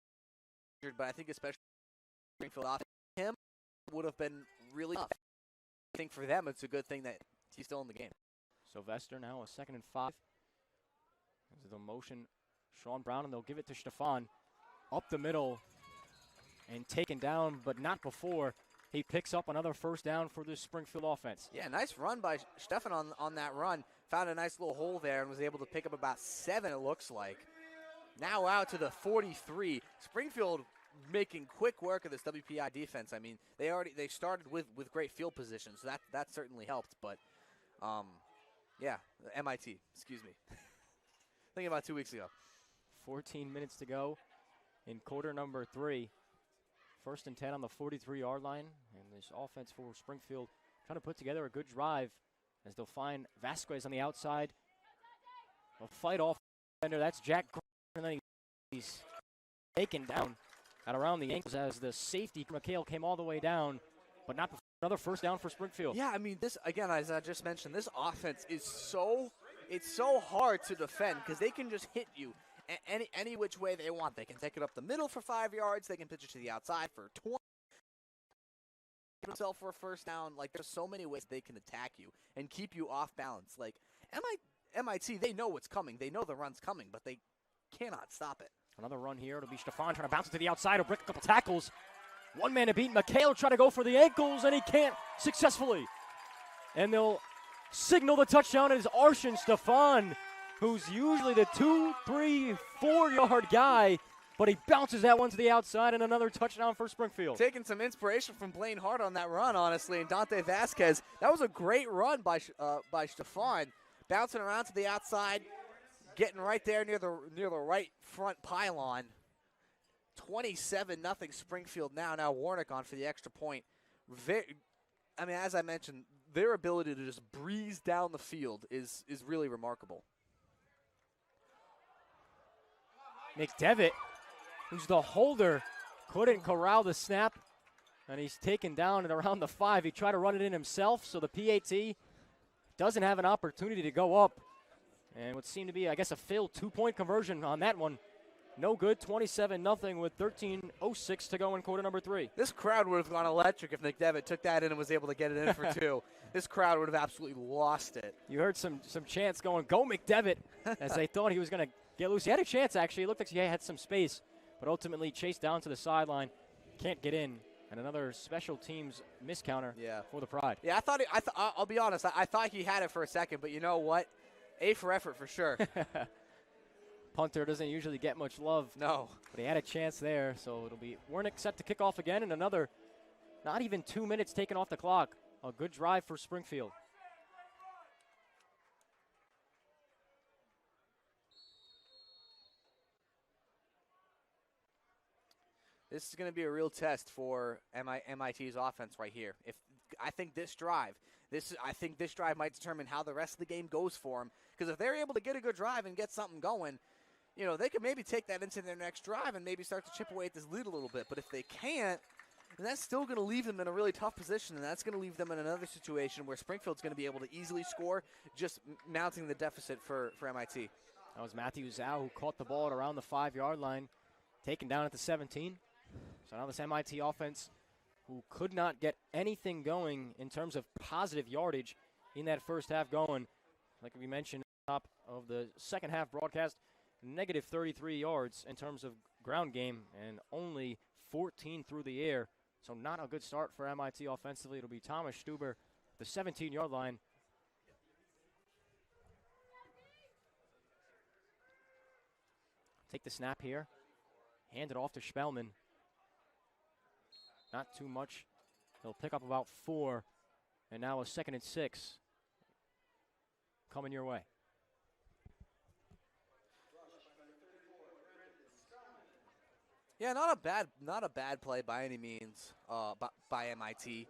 injured. But I think especially Springfield offense, him would have been really tough. I think for them, it's a good thing that he's still in the game. Sylvester now a 2nd and 5. This is the motion, Sean Brown, and they'll give it to Stefan. Up the middle and taken down, but not before he picks up another first down for this Springfield offense. Yeah, nice run by Stefan on that run. Found a nice little hole there and was able to pick up about 7, it looks like. Now out to the 43. Springfield making quick work of this WPI defense. I mean, they started with great field position, so that certainly helped. But yeah, MIT. Excuse me. Thinking about 2 weeks ago. 14 minutes to go in quarter number 3. 1st and 10 on the 43-yard line, and this offense for Springfield trying to put together a good drive as they'll find Vasquez on the outside. They'll fight off the defender. That's Jack, and then he's taken down at around the ankles as the safety, McHale, came all the way down, but not before another first down for Springfield. Yeah, I mean, this, again, as I just mentioned, this offense is so hard to defend because they can just hit you any which way they want. They can take it up the middle for 5 yards. They can pitch it to the outside for 20. Themselves for a first down. Like, there's so many ways they can attack you and keep you off balance. Like, MIT, they know what's coming. They know the run's coming, but they cannot stop it. Another run here. It'll be Stefan trying to bounce it to the outside or break a couple tackles. One man to beat. McHale trying to go for the ankles, and he can't successfully. And they'll signal the touchdown. It is Arshan Stefan, who's usually the 2, 3, 4-yard guy, but he bounces that one to the outside, and another touchdown for Springfield. Taking some inspiration from Blaine Hart on that run, honestly, and Dante Vasquez. That was a great run by Stefan, bouncing around to the outside, getting right there near the right front pylon. 27-0 Springfield now. Now Warnick on for the extra point. I mean, as I mentioned, their ability to just breeze down the field is really remarkable. McDevitt, who's the holder, couldn't corral the snap, and he's taken down at around the 5. He tried to run it in himself, so the PAT doesn't have an opportunity to go up. And what seemed to be, I guess, a failed 2-point conversion on that one. No good, 27-0 with 13:06 to go in quarter number 3. This crowd would have gone electric if McDevitt took that in and was able to get it in for 2. This crowd would have absolutely lost it. You heard some chants going, "Go McDevitt," as they thought he was going to get loose. He had a chance, actually. It looked like he had some space, but ultimately chased down to the sideline. Can't get in. And another special teams miscounter for the Pride. Yeah, I'll be honest. I thought he had it for a second, but you know what? A for effort for sure. Punter doesn't usually get much love. No. But he had a chance there, so it'll be Wernick set to kick off again, and another not even 2 minutes taken off the clock. A good drive for Springfield. This is going to be a real test for MIT's offense right here. I think this drive might determine how the rest of the game goes for them. Because if they're able to get a good drive and get something going, you know, they could maybe take that into their next drive and maybe start to chip away at this lead a little bit. But if they can't, then that's still going to leave them in a really tough position, and that's going to leave them in another situation where Springfield's going to be able to easily score, just mounting the deficit for MIT. That was Matthew Zhao who caught the ball at around the 5-yard line, taken down at the 17. So now this MIT offense, who could not get anything going in terms of positive yardage in that first half going, like we mentioned at the top of the second half broadcast, negative 33 yards in terms of ground game and only 14 through the air. So not a good start for MIT offensively. It'll be Thomas Stuber, the 17-yard line. Take the snap here. Hand it off to Spellman. Not too much. He'll pick up about 4. And now a 2nd and 6 coming your way. Yeah, not a bad play by any means by MIT.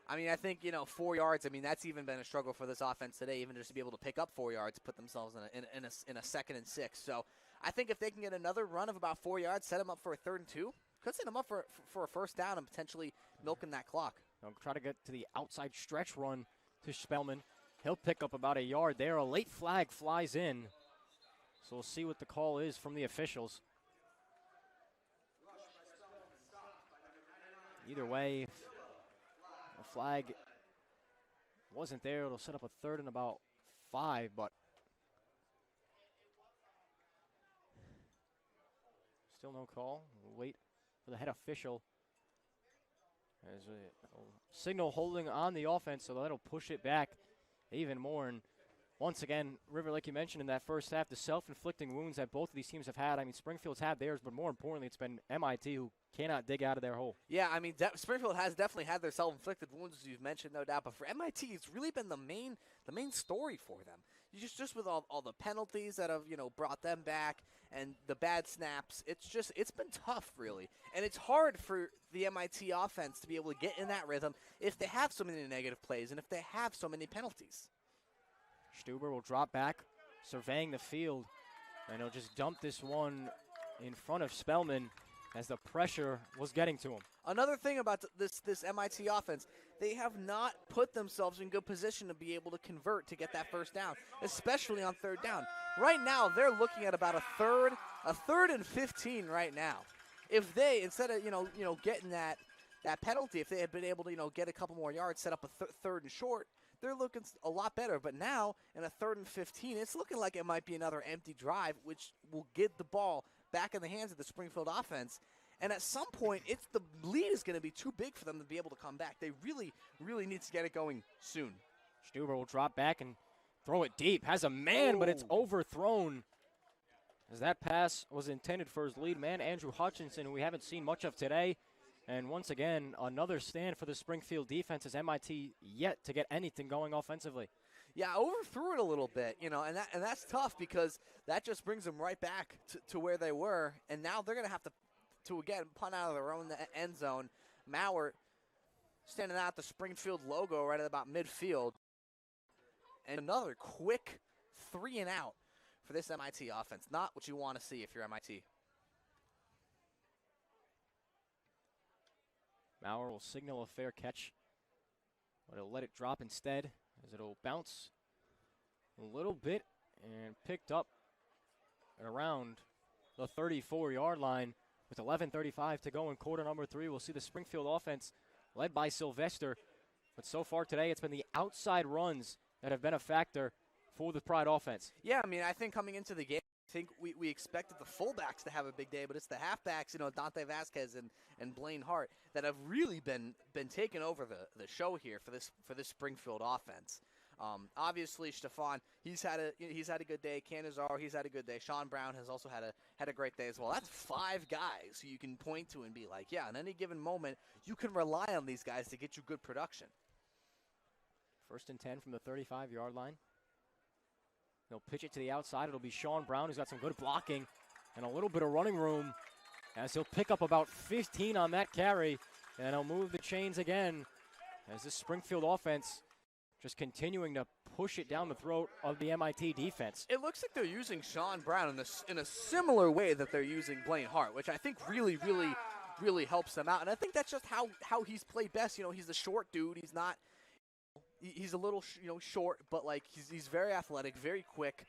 I mean, I think, 4 yards. I mean, that's even been a struggle for this offense today, even just to be able to pick up 4 yards, put themselves in a 2nd and 6. So I think if they can get another run of about 4 yards, set them up for a 3rd and 2, could set them up for a first down and potentially milking that clock. They'll try to get to the outside stretch run to Spellman. He'll pick up about a yard there. A late flag flies in. So we'll see what the call is from the officials. Either way, if a flag wasn't there, it'll set up a 3rd and about 5, but still no call. We'll wait for the head official. There's a signal holding on the offense, so that'll push it back even more. And once again, River, like you mentioned in that first half, the self-inflicting wounds that both of these teams have had. I mean, Springfield's had theirs, but more importantly, it's been MIT who cannot dig out of their hole. Yeah, I mean, Springfield has definitely had their self-inflicted wounds, as you've mentioned, no doubt. But for MIT, it's really been the main story for them. Just with all the penalties that have brought them back and the bad snaps, it's been tough, really. And it's hard for the MIT offense to be able to get in that rhythm if they have so many negative plays and if they have so many penalties. Stuber will drop back, surveying the field, and he'll just dump this one in front of Spellman as the pressure was getting to him. Another thing about this MIT offense, they have not put themselves in good position to be able to convert to get that first down, especially on third down. Right now, they're looking at about a third and 15 right now. If they, instead of getting that penalty, if they had been able to get a couple more yards, set up a third and short, they're looking a lot better. But now, in a 3rd and 15, it's looking like it might be another empty drive, which will get the ball back in the hands of the Springfield offense. And at some point, the lead is going to be too big for them to be able to come back. They really, really need to get it going soon. Stuber will drop back and throw it deep. Has a man, but it's overthrown. As that pass was intended for his lead man, Andrew Hutchinson, who we haven't seen much of today. And once again, another stand for the Springfield defense as MIT yet to get anything going offensively. Yeah, overthrew it a little bit, and that's tough because that just brings them right back to where they were. And now they're going to have to again punt out of their own end zone. Maurer standing out the Springfield logo right at about midfield. And another quick 3 and out for this MIT offense. Not what you want to see if you're MIT. Maurer will signal a fair catch, but he'll let it drop instead as it'll bounce a little bit and picked up around the 34-yard line with 11:35 to go in quarter number 3. We'll see the Springfield offense led by Sylvester, but so far today it's been the outside runs that have been a factor for the Pride offense. Yeah, I mean, I think coming into the game, I think we expected the fullbacks to have a big day, but it's the halfbacks, Dante Vasquez and Blaine Hart, that have really been taking over the show here for this Springfield offense. Obviously, Stefan, he's had a good day. Canizaro, he's had a good day. Sean Brown has also had a great day as well. That's 5 guys who you can point to and be like, yeah, in any given moment, you can rely on these guys to get you good production. 1st and 10 from the 35-yard line. They'll pitch it to the outside. It'll be Sean Brown, who's got some good blocking and a little bit of running room, as he'll pick up about 15 on that carry, and he'll move the chains again as this Springfield offense just continuing to push it down the throat of the MIT defense. It looks like they're using Sean Brown in a similar way that they're using Blaine Hart, which I think really, really, really helps them out. And I think that's just how he's played best. He's a short dude. He's not. He's a little, short, but he's very athletic, very quick.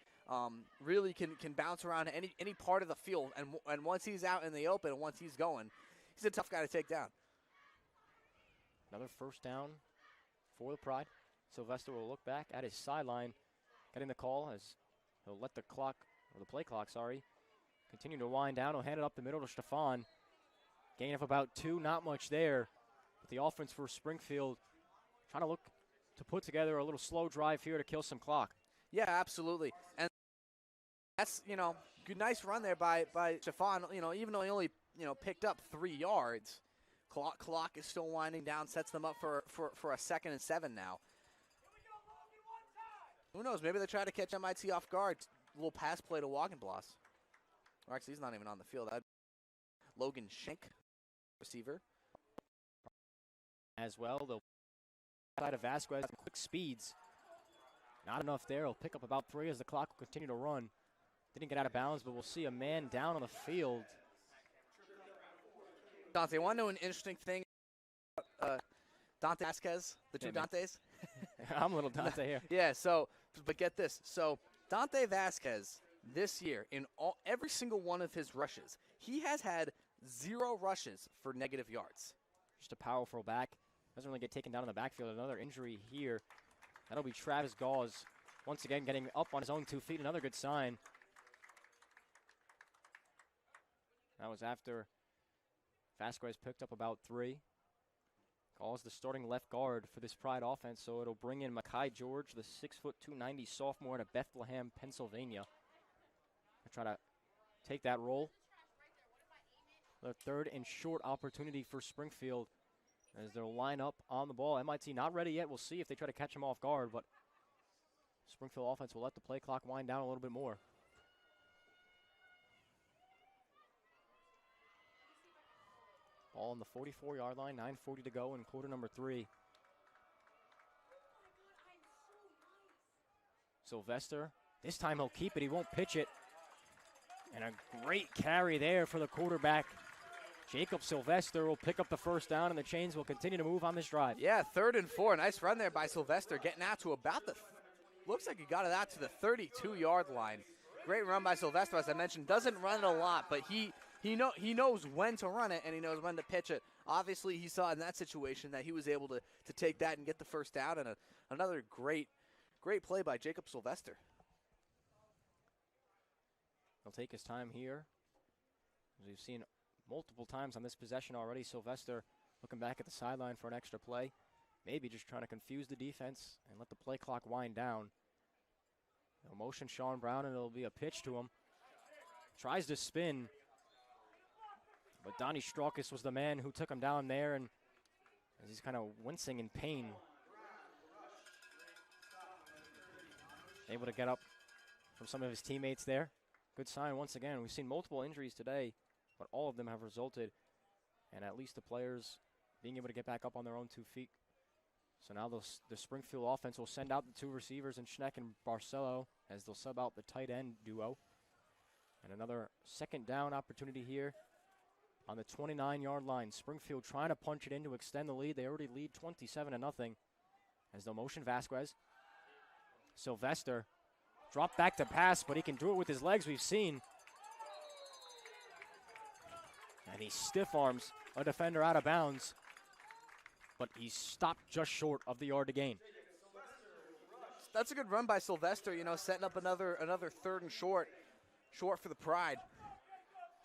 Really can bounce around any part of the field. And once he's out in the open, and once he's going, he's a tough guy to take down. Another 1st down for the Pride. Sylvester will look back at his sideline, getting the call as he'll let the play clock, continue to wind down. He'll hand it up the middle to Stefan. Gain of about 2, not much there. But the offense for Springfield trying to look to put together a little slow drive here to kill some clock. Yeah, absolutely. And that's, good, nice run there by Stefan. Even though he only, picked up 3 yards, clock is still winding down, sets them up for a 2nd and 7 now. Who knows? Maybe they try to catch MIT off guard. A little pass play to Wagenblas. Or actually, he's not even on the field. Logan Schenk, receiver. As well, they'll side of Vasquez, quick speeds. Not enough there. He'll pick up about 3 as the clock will continue to run. Didn't get out of bounds, but we'll see a man down on the field. Dante, want to know an interesting thing? Dante Vasquez, the two Dantes. I'm a little Dante here. Yeah, but get this. So Dante Vasquez this year, in every single one of his rushes, he has had 0 rushes for negative yards. Just a powerful back. Doesn't really get taken down in the backfield. Another injury here. That'll be Travis Gauze. Once again, getting up on his own 2 feet. Another good sign. That was after Vasquez picked up about 3. Calls the starting left guard for this Pride offense, so it'll bring in Makai George, the 6', 290 sophomore out of Bethlehem, Pennsylvania. They'll try to take that role. The third and short opportunity for Springfield as they'll line up on the ball. MIT not ready yet. We'll see if they try to catch him off guard, but Springfield offense will let the play clock wind down a little bit more. Ball on the 44-yard line, 9:40 to go in quarter number 3. Sylvester, this time he'll keep it, he won't pitch it. And a great carry there for the quarterback. Jacob Sylvester will pick up the first down, and the Chains will continue to move on this drive. Yeah, 3rd and 4. Nice run there by Sylvester, getting out to about the, looks like he got it out to the 32-yard line. Great run by Sylvester, as I mentioned. Doesn't run it a lot, but he knows when to run it, and he knows when to pitch it. Obviously, he saw in that situation that he was able to take that and get the first down, and another great play by Jacob Sylvester. He'll take his time here. As we've seen multiple times on this possession already, Sylvester looking back at the sideline for an extra play. Maybe just trying to confuse the defense and let the play clock wind down. They'll motion Sean Brown, and it'll be a pitch to him. Tries to spin, but Donnie Straukus was the man who took him down there, and as he's kind of wincing in pain. Able to get up from some of his teammates there. Good sign once again. We've seen multiple injuries today, but all of them have resulted in at least the players being able to get back up on their own 2 feet. So now the Springfield offense will send out the 2 receivers in Schneck and Barcelo as they'll sub out the tight end duo. And another second down opportunity here on the 29-yard line. Springfield trying to punch it in to extend the lead. They already lead 27-0 as they'll motion Vasquez. Sylvester drop back to pass, but he can do it with his legs, we've seen. And he stiff arms a defender out of bounds, but he's stopped just short of the yard to gain. That's a good run by Sylvester, setting up another 3rd and short for the Pride.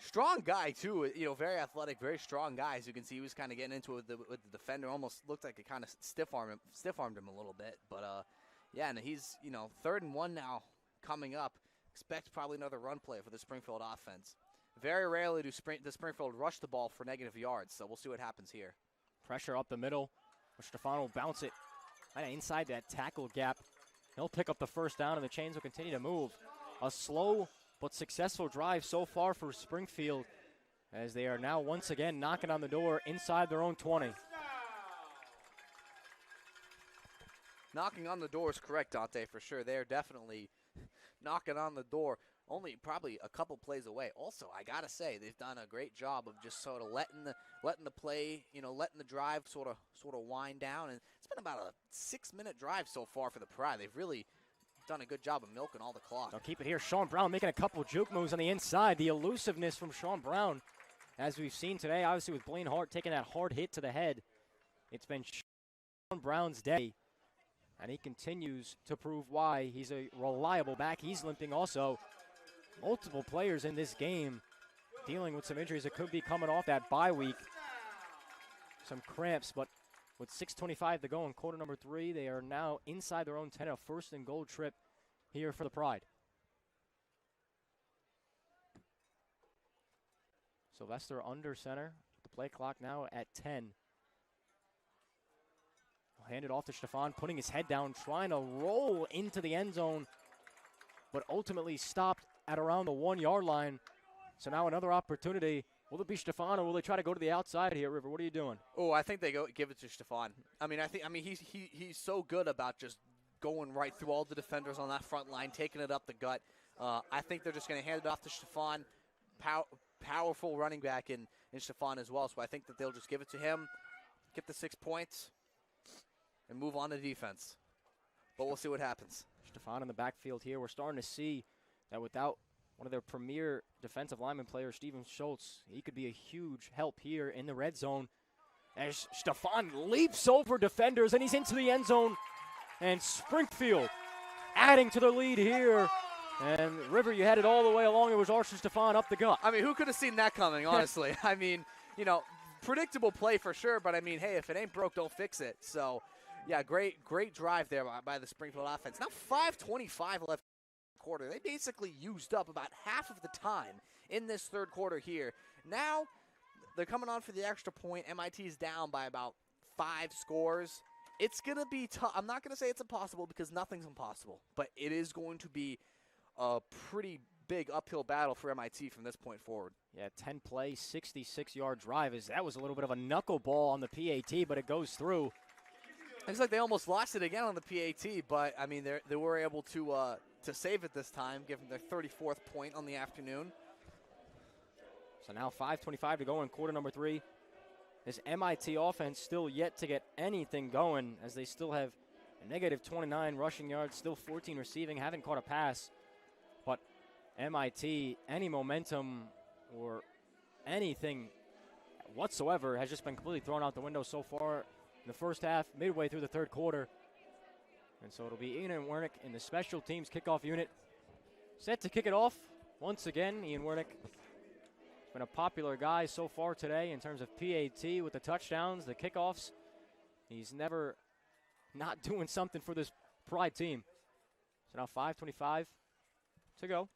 Strong guy, too, very athletic, very strong guy. As you can see, he was kind of getting into it with the defender. Almost looked like it kind of stiff-armed him a little bit. But, yeah, and he's, 3rd and 1 now coming up. Expect probably another run play for the Springfield offense. Very rarely does Springfield rush the ball for negative yards, so we'll see what happens here. Pressure up the middle. Stefano will bounce it kind of inside that tackle gap. He'll pick up the first down, and the Chains will continue to move. A slow but successful drive so far for Springfield as they are now once again knocking on the door inside their own 20. Knocking on the door is correct, Dante, for sure. They're definitely knocking on the door, only probably a couple plays away. Also, I got to say, they've done a great job of just sort of letting the play, letting the drive sort of wind down. And it's been about a 6-minute drive so far for the Pride. They've really done a good job of milking all the clock. They'll keep it here. Sean Brown making a couple juke moves on the inside. The elusiveness from Sean Brown, as we've seen today, obviously with Blaine Hart taking that hard hit to the head. It's been Sean Brown's day, and he continues to prove why he's a reliable back. He's limping also. Multiple players in this game dealing with some injuries that could be coming off that bye week. Some cramps, but with 6:25 to go in quarter number 3, they are now inside their own 10, a 1st and goal trip here for the Pride. Sylvester under center. The play clock now at 10. I'll hand it off to Stefan, putting his head down, trying to roll into the end zone, but ultimately stopped at around the 1-yard line. So now another opportunity. Will it be Stefan, or will they try to go to the outside here, River? What are you doing? Oh, I think they give it to Stefan. I mean, he's so good about just going right through all the defenders on that front line, taking it up the gut. I think they're just going to hand it off to Stefan. Powerful running back in Stefan as well. So I think that they'll just give it to him, get the 6 points, and move on to defense. But we'll see what happens. Stefan in the backfield here. We're starting to see that without one of their premier defensive lineman players, Steven Schultz, he could be a huge help here in the red zone. As Stefan leaps over defenders, and he's into the end zone. And Springfield adding to the lead here. And River, you had it all the way along. It was Archer Stefan up the gut. I mean, who could have seen that coming, honestly? I mean, predictable play for sure, but I mean, hey, if it ain't broke, don't fix it. So, yeah, great drive there by the Springfield offense. Now 5:25 left quarter. They basically used up about half of the time in this third quarter here. Now they're coming on for the extra point. MIT's down by about 5 scores. It's going to be tough. I'm not going to say it's impossible because nothing's impossible, but it is going to be a pretty big uphill battle for MIT from this point forward. Yeah, 10-play, 66-yard drive. That was a little bit of a knuckleball on the PAT, but it goes through. Looks like they almost lost it again on the PAT, but, I mean, they were able to save it this time, give them their 34th point on the afternoon. So now 5:25 to go in quarter number 3. This MIT offense still yet to get anything going as they still have a negative 29 rushing yards, still 14 receiving, haven't caught a pass. But MIT, any momentum or anything whatsoever has just been completely thrown out the window so far in the first half, midway through the third quarter. And so it'll be Ian Wernick in the special teams kickoff unit. Set to kick it off once again. Ian Wernick has been a popular guy so far today in terms of PAT with the touchdowns, the kickoffs. He's never not doing something for this Pride team. So now 5:25 to go.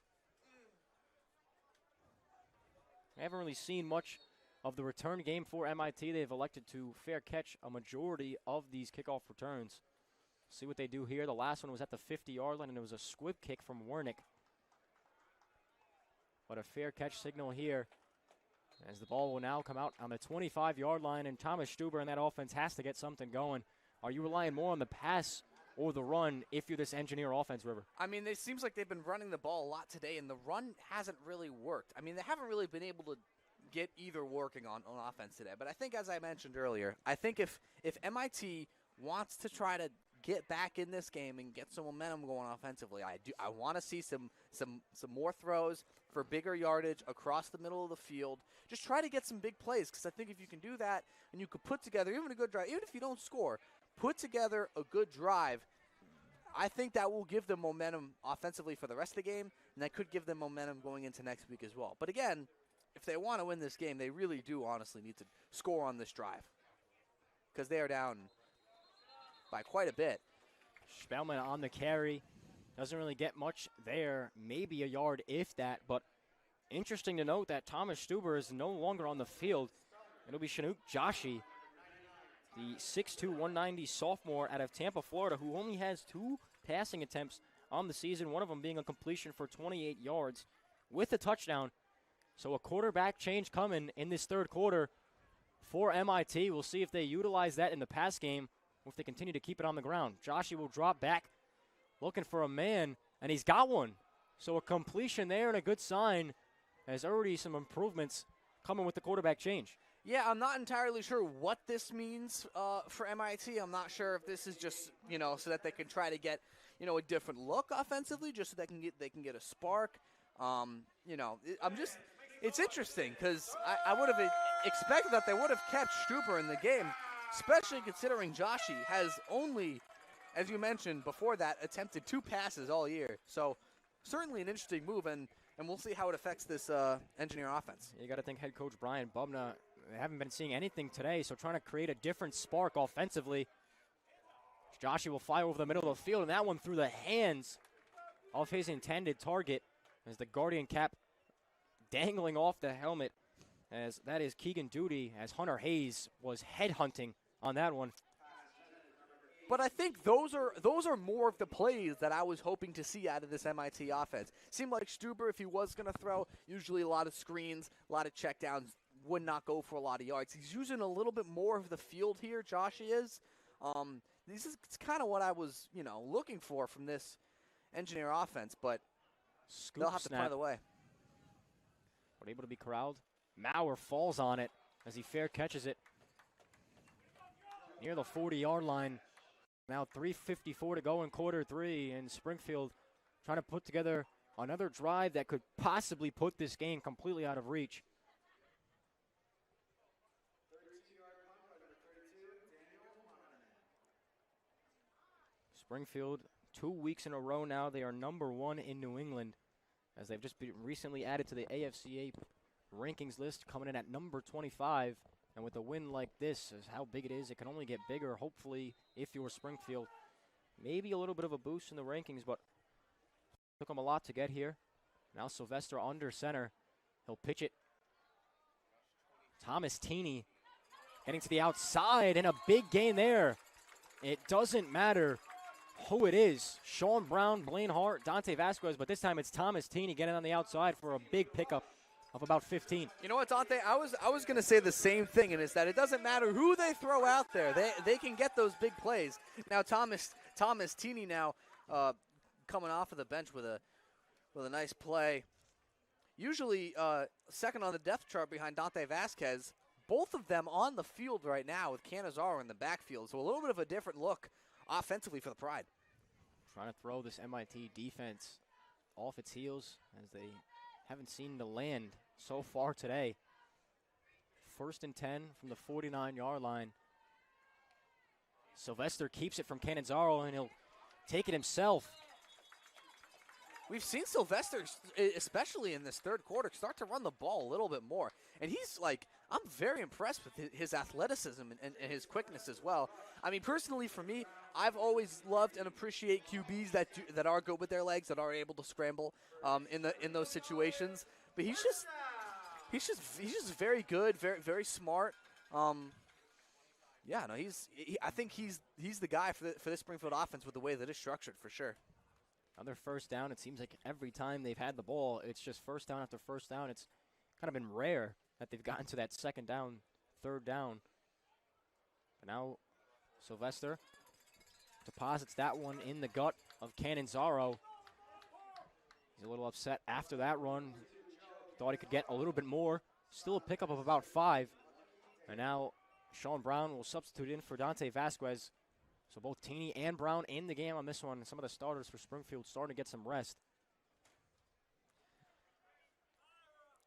We haven't really seen much of the return game for MIT. They've elected to fair catch a majority of these kickoff returns. See what they do here. The last one was at the 50-yard line, and it was a squib kick from Wernick. But a fair catch signal here as the ball will now come out on the 25-yard line, and Thomas Stuber and that offense has to get something going. Are you relying more on the pass or the run if you're this Engineer offense, River? I mean, it seems like they've been running the ball a lot today, and the run hasn't really worked. I mean, they haven't really been able to get either working on offense today. But I think, as I mentioned earlier, I think if MIT wants to try to get back in this game and get some momentum going offensively, I want to see some more throws for bigger yardage across the middle of the field. Just try to get some big plays, because I think if you can do that and you could put together even a good drive, even if you don't score, put together a good drive, I think that will give them momentum offensively for the rest of the game, and that could give them momentum going into next week as well. But again, if they want to win this game, they really do honestly need to score on this drive, because they are down by quite a bit. Spellman on the carry. Doesn't really get much there, maybe a yard if that, but interesting to note that Thomas Stuber is no longer on the field. It'll be Chinook Joshi, the 6'2", 190 sophomore out of Tampa, Florida, who only has 2 passing attempts on the season, one of them being a completion for 28 yards with a touchdown. So a quarterback change coming in this third quarter for MIT. We'll see if they utilize that in the pass game or if they continue to keep it on the ground. Joshi will drop back looking for a man, and he's got one. So a completion there and a good sign. There's already some improvements coming with the quarterback change. Yeah, I'm not entirely sure what this means for MIT. I'm not sure if this is just, so that they can try to get, a different look offensively, just so they can get a spark. It's interesting because I would have expected that they would have kept Stuber in the game, especially considering Joshi has only, as you mentioned before that, attempted 2 passes all year. So certainly an interesting move, and we'll see how it affects this Engineer offense. You got to think head coach Brian Bubna, they haven't been seeing anything today, so trying to create a different spark offensively. Joshi will fly over the middle of the field, and that one through the hands of his intended target as the Guardian cap dangling off the helmet, as that is Keegan Duty, as Hunter Hayes was headhunting on that one. But I think those are more of the plays that I was hoping to see out of this MIT offense. Seemed like Stuber, if he was going to throw, usually a lot of screens, a lot of checkdowns, would not go for a lot of yards. He's using a little bit more of the field here, Joshi is. This is kind of what I was, looking for from this Engineer offense, but they'll have to find a way. But able to be corralled. Maurer falls on it as he fair catches it near the 40-yard line. Now 3:54 to go in quarter 3, and Springfield trying to put together another drive that could possibly put this game completely out of reach. Springfield, 2 weeks in a row now, they are number 1 in New England, as they've just been recently added to the AFCA rankings list, coming in at number 25. And with a win like this, is how big it is, it can only get bigger. Hopefully, if you're Springfield, maybe a little bit of a boost in the rankings, but took them a lot to get here. Now Sylvester under center. He'll pitch it. Thomas Teeny heading to the outside, and a big gain there. It doesn't matter who it is. Sean Brown, Blaine Hart, Dante Vasquez, but this time it's Thomas Teeny getting on the outside for a big pickup of about 15. You know what, Dante? I was going to say the same thing, and it's that it doesn't matter who they throw out there. They can get those big plays. Now Thomas Teeny now coming off of the bench with a nice play. Usually second on the depth chart behind Dante Vasquez. Both of them on the field right now with Canizaro in the backfield. So a little bit of a different look offensively for the Pride. Trying to throw this MIT defense off its heels as they haven't seen the land so far today. 1st and 10 from the 49-yard line. Sylvester keeps it from Canizaro, and he'll take it himself. We've seen Sylvester, especially in this third quarter, start to run the ball a little bit more. And he's like, I'm very impressed with his athleticism and his quickness as well. I mean, personally for me, I've always loved and appreciate QBs that are good with their legs, that are able to scramble in those situations. But he's just very good, very very smart. Yeah, no, I think he's the guy for this Springfield offense with the way that it's structured for sure. Another first down. It seems like every time they've had the ball, it's just first down after first down. It's kind of been rare that they've gotten to that second down, third down. But now Sylvester deposits that one in the gut of Canizaro. He's a little upset after that run. Thought he could get a little bit more. Still a pickup of about 5. And now Sean Brown will substitute in for Dante Vasquez. So both Teeny and Brown in the game on this one. Some of the starters for Springfield starting to get some rest.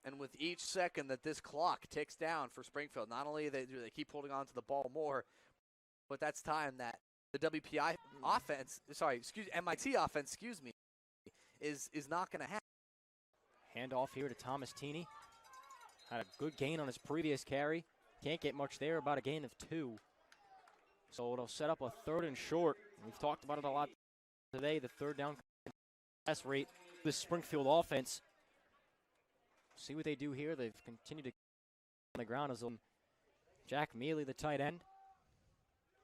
And with each second that this clock ticks down for Springfield, not only do they keep holding on to the ball more, but that's time that the WPI offense, MIT offense, is not going to happen. Handoff here to Thomas Teeny. Had a good gain on his previous carry. Can't get much there, about a gain of 2. So it'll set up a 3rd and short. We've talked about it a lot today, the third down success rate of this Springfield offense. See what they do here. They've continued to on the ground as Jack Mealy, the tight end.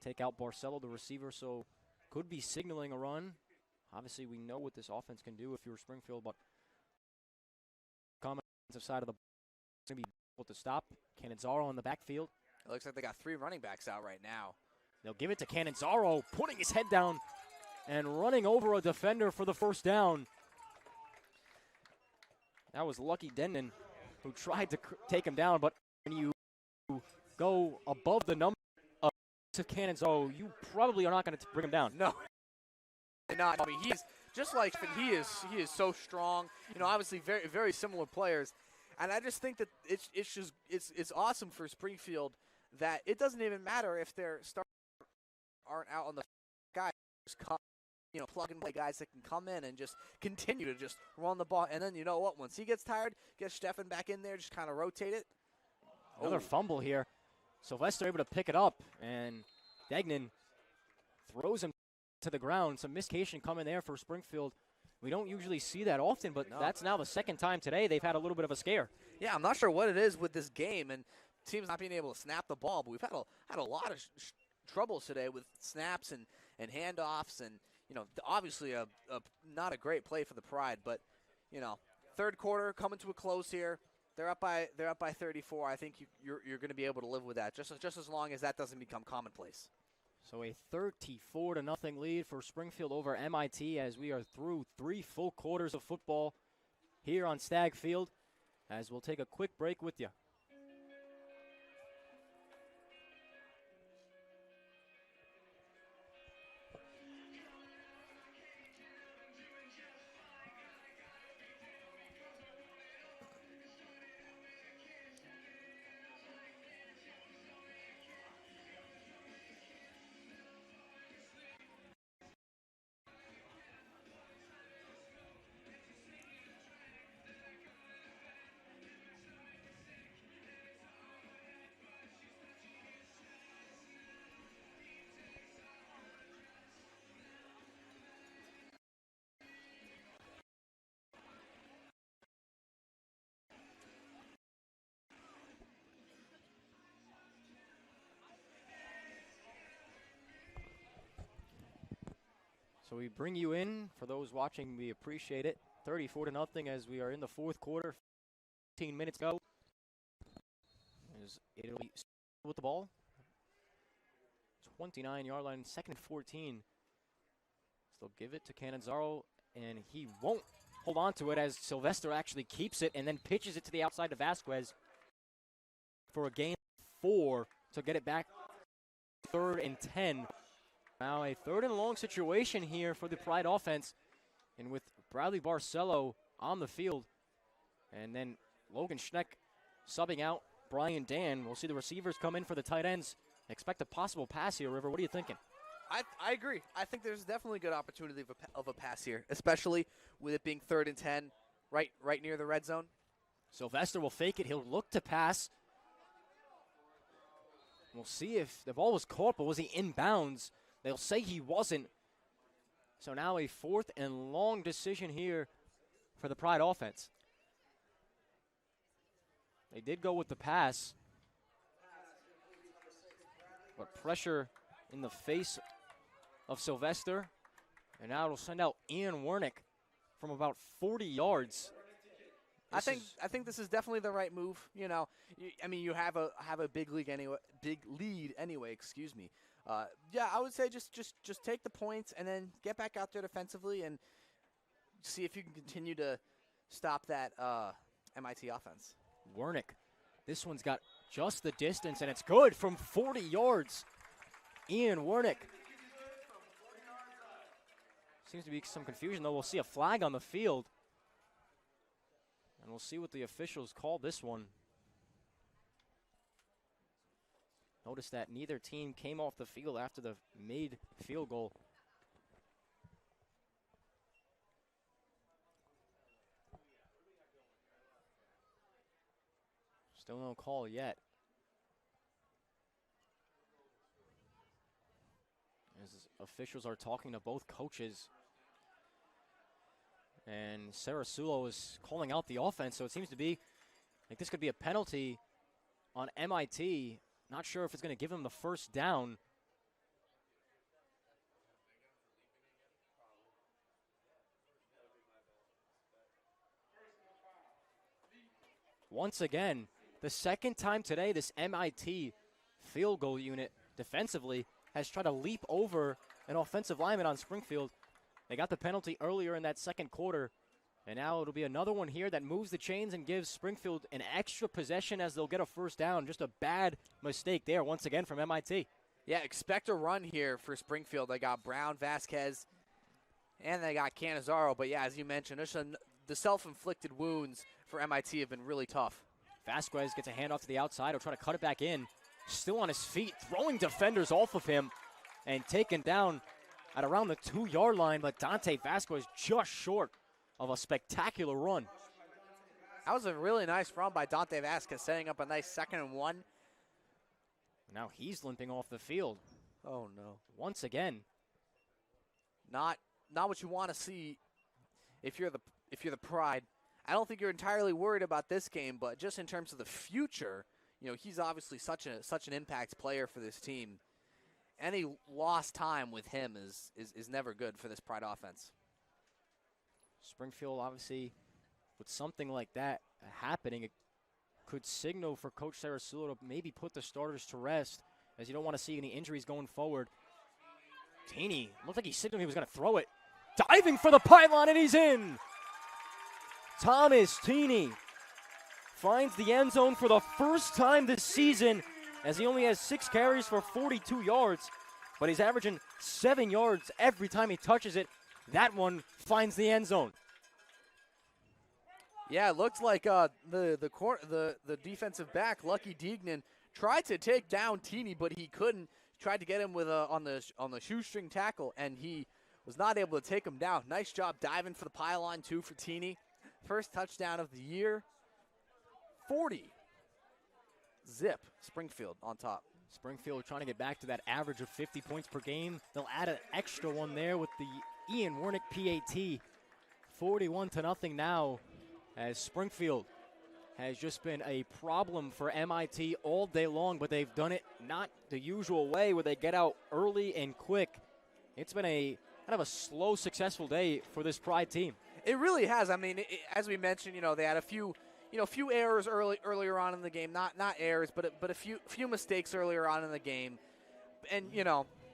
Take out Barcelo, the receiver, so could be signaling a run. Obviously, we know what this offense can do if you're Springfield, but offensive side of the ball is going to be able to stop. Canizaro in the backfield. It looks like they got 3 running backs out right now. They'll give it to Canizaro, putting his head down and running over a defender for the first down. That was Lucky Denton who tried to take him down, but when you go above the number of Canizaro, you probably are not going to bring him down. No, not. I mean, he's just like he is so strong. You know, obviously very very similar players, and I just think that it's awesome for Springfield that it doesn't even matter if their stars aren't out on the guys, plug and play guys that can come in and just continue to just run the ball. And then you know what? Once he gets tired, get Steffen back in there, just kind of rotate it. Another fumble here. Sylvester able to pick it up, and Degnan throws him to the ground. Some miscommunication coming there for Springfield. We don't usually see that often, but that's now the second time today they've had a little bit of a scare. Yeah, I'm not sure what it is with this game and teams not being able to snap the ball, but we've had a lot of troubles today with snaps and handoffs, and obviously a not a great play for the Pride, but third quarter coming to a close here. They're up by 34. I think you're going to be able to live with that just as long as that doesn't become commonplace. So a 34-0 lead for Springfield over MIT as we are through 3 full quarters of football here on Stagg Field, as we'll take a quick break with you. So we bring you in. For those watching, we appreciate it. 34-0 as we are in the fourth quarter. 15 minutes go. As Italy with the ball. 29-yard line, second and 14. Still give it to Cannizzaro, and he won't hold on to it as Sylvester actually keeps it and then pitches it to the outside to Vasquez for a gain of 4 to get it back 3rd and 10. Now a 3rd and long situation here for the Pride offense, and with Bradley Barcelo on the field, and then Logan Schneck subbing out Brian Dan. We'll see the receivers come in for the tight ends. Expect a possible pass here, River. What are you thinking? I agree. I think there's definitely a good opportunity of a pass here, especially with it being 3rd and 10, right near the red zone. Sylvester will fake it. He'll look to pass. We'll see if the ball was caught, but was he inbounds? They'll say he wasn't. So now a 4th and long decision here for the Pride offense. They did go with the pass, but pressure in the face of Sylvester. And now it'll send out Ian Wernick from about 40 yards. I think this is definitely the right move. You know, you have a big lead anyway. Excuse me. Yeah, I would say just take the points and then get back out there defensively and see if you can continue to stop that MIT offense. Wernick, this one's got just the distance, and it's good from 40 yards. Ian Wernick. Seems to be some confusion, though. We'll see a flag on the field. And we'll see what the officials call this one. Notice that neither team came off the field after the made field goal. Still no call yet. As officials are talking to both coaches. And Sarasulo is calling out the offense, so it seems to be like this could be a penalty on MIT. Not sure if it's going to give him the first down. Once again, the second time today, this MIT field goal unit defensively has tried to leap over an offensive lineman on Springfield. They got the penalty earlier in that second quarter, and now it'll be another one here that moves the chains and gives Springfield an extra possession as they'll get a first down. Just a bad mistake there once again from MIT. Yeah, expect a run here for Springfield. They got Brown, Vasquez, and they got Cannizzaro. But, yeah, as you mentioned, the self-inflicted wounds for MIT have been really tough. Vasquez gets a handoff to the outside. He'll try to cut it back in. Still on his feet, throwing defenders off of him and taken down at around the 2-yard line, but Dante Vasquez just short of a spectacular run. That was a really nice run by Dante Vasquez, setting up a nice 2nd and 1. Now he's limping off the field. Oh, no. Once again. Not what you want to see if you're the Pride. I don't think you're entirely worried about this game, but just in terms of the future, you know, he's obviously such an impact player for this team. Any lost time with him is never good for this Pride offense. Springfield, obviously, with something like that happening, it could signal for Coach Sarasulo to maybe put the starters to rest, as you don't want to see any injuries going forward. Taney looked like he signaled he was going to throw it. Diving for the pylon, and he's in. Thomas Taney finds the end zone for the first time this season, as he only has 6 carries for 42 yards, but he's averaging 7 yards every time he touches it. That one finds the end zone. Yeah, it looks like the defensive back, Lucky Deignan, tried to take down Teeny, but he couldn't. Tried to get him with on the shoestring tackle, and he was not able to take him down. Nice job diving for the pylon, too, for Teeny. First touchdown of the year. 40. Zip. Springfield on top. Springfield trying to get back to that average of 50 points per game. They'll add an extra one there with the Ian Wernick PAT. 41-0 now, as Springfield has just been a problem for MIT all day long, but they've done it not the usual way where they get out early and quick. It's been a kind of a slow, successful day for this Pride team. It really has. I mean, as we mentioned, they had a few errors earlier on in the game. Not errors, but a few mistakes earlier on in the game. And,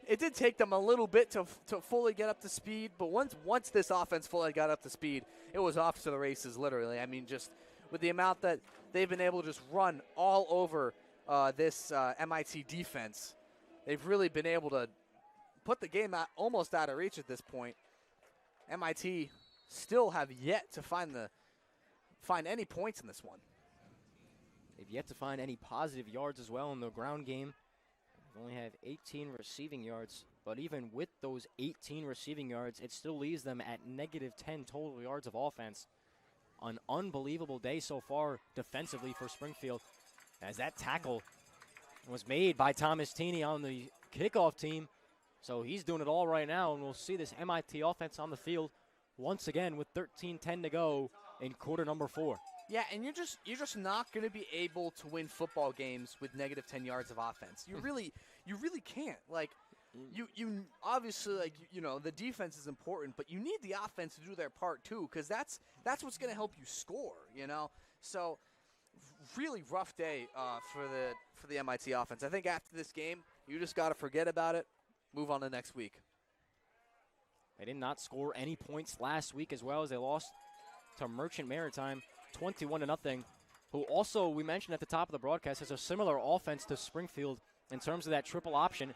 it did take them a little bit to fully get up to speed. But once this offense fully got up to speed, it was off to the races, literally. I mean, just with the amount that they've been able to just run all over this MIT defense, they've really been able to put the game almost out of reach at this point. MIT still have yet to find any points in this one. They've yet to find any positive yards as well in the ground game. They only have 18 receiving yards, but even with those 18 receiving yards, it still leaves them at negative 10 total yards of offense. An unbelievable day so far defensively for Springfield, as that tackle was made by Thomas Tini on the kickoff team. So he's doing it all right now, and we'll see this MIT offense on the field once again with 13:10 to go in quarter number 4. Yeah, and you're just not going to be able to win football games with negative 10 yards of offense. You really can't. Like, you obviously, like, the defense is important, but you need the offense to do their part too, because that's what's going to help you score. So really rough day for the MIT offense. I think after this game, you just got to forget about it, move on to next week. They did not score any points last week, as well as they lost to Merchant Maritime 21-0, who also, we mentioned at the top of the broadcast, has a similar offense to Springfield in terms of that triple option.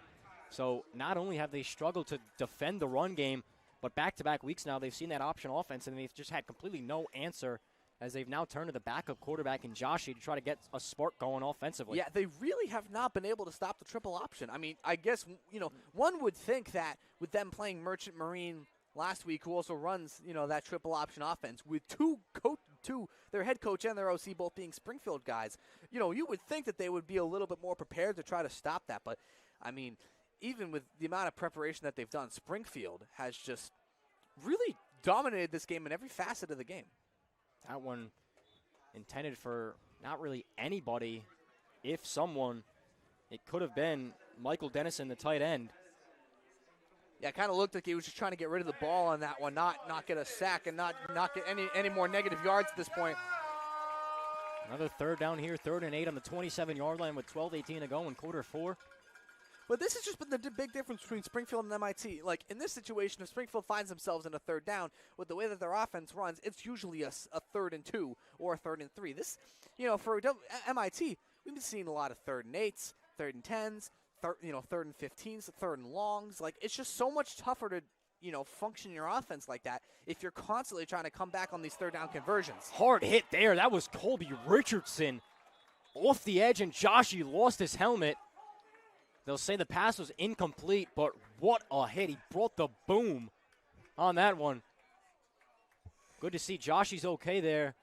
So not only have they struggled to defend the run game, but back-to-back weeks now they've seen that option offense, and they've just had completely no answer, as they've now turned to the backup quarterback in Joshi to try to get a spark going offensively. Yeah, they really have not been able to stop the triple option. I mean, I guess, one would think that with them playing Merchant Marine last week, who also runs, that triple option offense, with their head coach and their OC both being Springfield guys, you would think that they would be a little bit more prepared to try to stop that. But, I mean, even with the amount of preparation that they've done, Springfield has just really dominated this game in every facet of the game. That one intended for not really anybody. If someone, it could have been Michael Dennison, the tight end. Yeah, it kind of looked like he was just trying to get rid of the ball on that one, not get a sack and not get any more negative yards at this point. Another third down here, 3rd and 8 on the 27-yard line with 12:18 to go in quarter 4. But this has just been the big difference between Springfield and MIT. Like, in this situation, if Springfield finds themselves in a 3rd down, with the way that their offense runs, it's usually a 3rd and 2 or a 3rd and 3. This, for MIT, we've been seeing a lot of 3rd and 8s, 3rd and 10s, 3rd and 15s, 3rd and longs. Like, it's just so much tougher to, function your offense like that if you're constantly trying to come back on these 3rd down conversions. Hard hit there. That was Colby Richardson off the edge, and Joshi lost his helmet. They'll say the pass was incomplete, but what a hit. He brought the boom on that one. Good to see Joshi's okay there.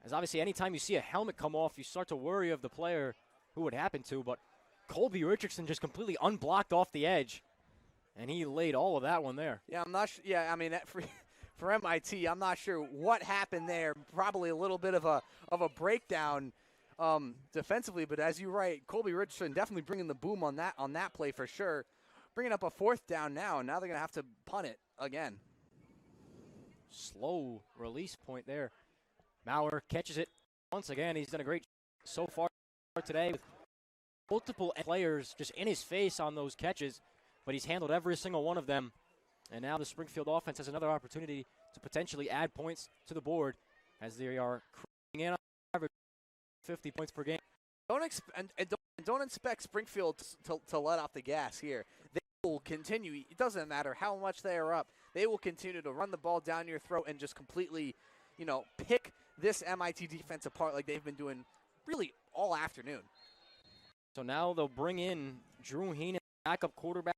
As obviously anytime you see a helmet come off, you start to worry of the player who it happened to, but Colby Richardson just completely unblocked off the edge, and he laid all of that one there. Yeah, I'm not sure. Yeah, I mean, for MIT, I'm not sure what happened there. Probably a little bit of a breakdown defensively, but as you're right, Colby Richardson definitely bringing the boom on that play for sure. Bringing up a 4th down now, and now they're going to have to punt it again. Slow release point there. Maurer catches it once again. He's done a great job so far today with multiple players just in his face on those catches, but he's handled every single one of them. And now the Springfield offense has another opportunity to potentially add points to the board as they are cruising in on average 50 points per game. Don't expect Springfield to let off the gas here. They will continue. It doesn't matter how much they are up. They will continue to run the ball down your throat and just completely, pick this MIT defense apart like they've been doing really all afternoon. So now they'll bring in Drew Heenan, backup quarterback.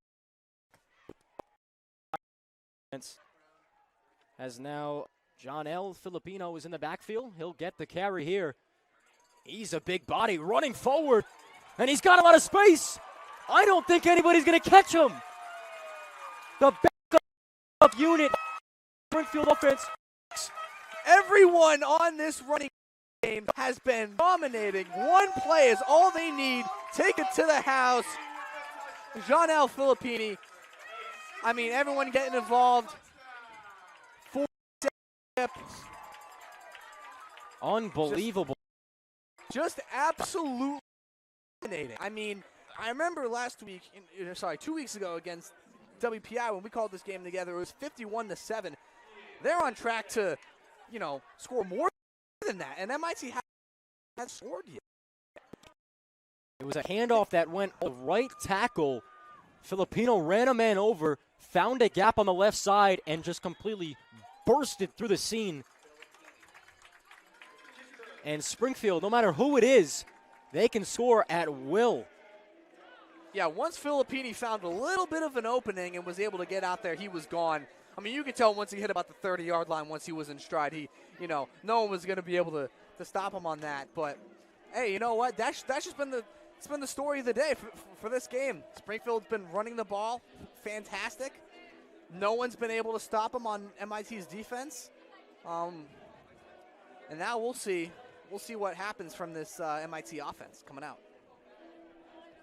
As now John L. Filipino is in the backfield. He'll get the carry here. He's a big body running forward, and he's got a lot of space. I don't think anybody's going to catch him. The backup unit, Springfield offense. Everyone on this running game has been dominating. One play is all they need. Take it to the house. Jean L. Filippini I mean, everyone getting involved. Full tip. Unbelievable. Just absolutely dominating. I mean, I remember last week, 2 weeks ago against WPI when we called this game together, it was 51-7. They're on track to, score more than that, and MIT hasn't scored yet. It was a handoff that went right tackle. Filipino ran a man over, found a gap on the left side, and just completely bursted through the seam. And Springfield, no matter who it is, they can score at will. Yeah, once Filippini found a little bit of an opening and was able to get out there, he was gone. I mean, you could tell once he hit about the 30-yard line, once he was in stride, no one was going to be able to stop him on that. But, hey, you know what? That's just been the story of the day for this game. Springfield's been running the ball fantastic. No one's been able to stop him on MIT's defense. And now we'll see what happens from this MIT offense coming out.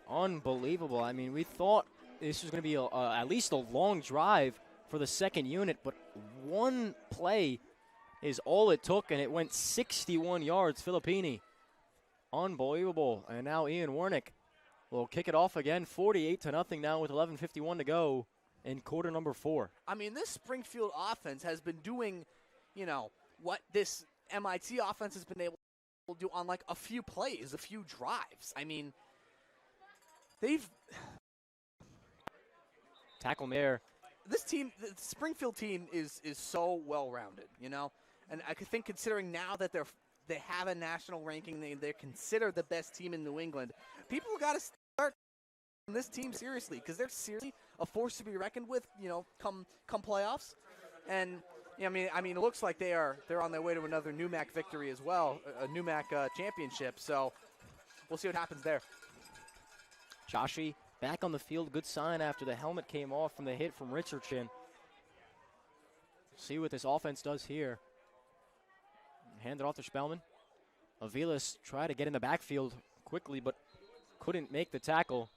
Unbelievable. I mean, we thought this was going to be at least a long drive for the second unit, but one play is all it took, and it went 61 yards. Filippini. Unbelievable. And now Ian Wernick will kick it off again, 48-0 now with 11:51 to go in quarter number 4. I mean, this Springfield offense has been doing, what this MIT offense has been able to do on like a few plays, a few drives. I mean, they've tackle there. This team, the Springfield team, is so well-rounded, and I think considering now that they have a national ranking, they're considered the best team in New England. People got to start this team seriously because they're seriously a force to be reckoned with, come playoffs. And I mean, it looks like they're on their way to another NEWMAC victory as well, a NEWMAC championship. So we'll see what happens there. Joshi back on the field, good sign after the helmet came off from the hit from Richardson. See what this offense does here. Hand it off to Spellman. Aviles tried to get in the backfield quickly, but couldn't make the tackle.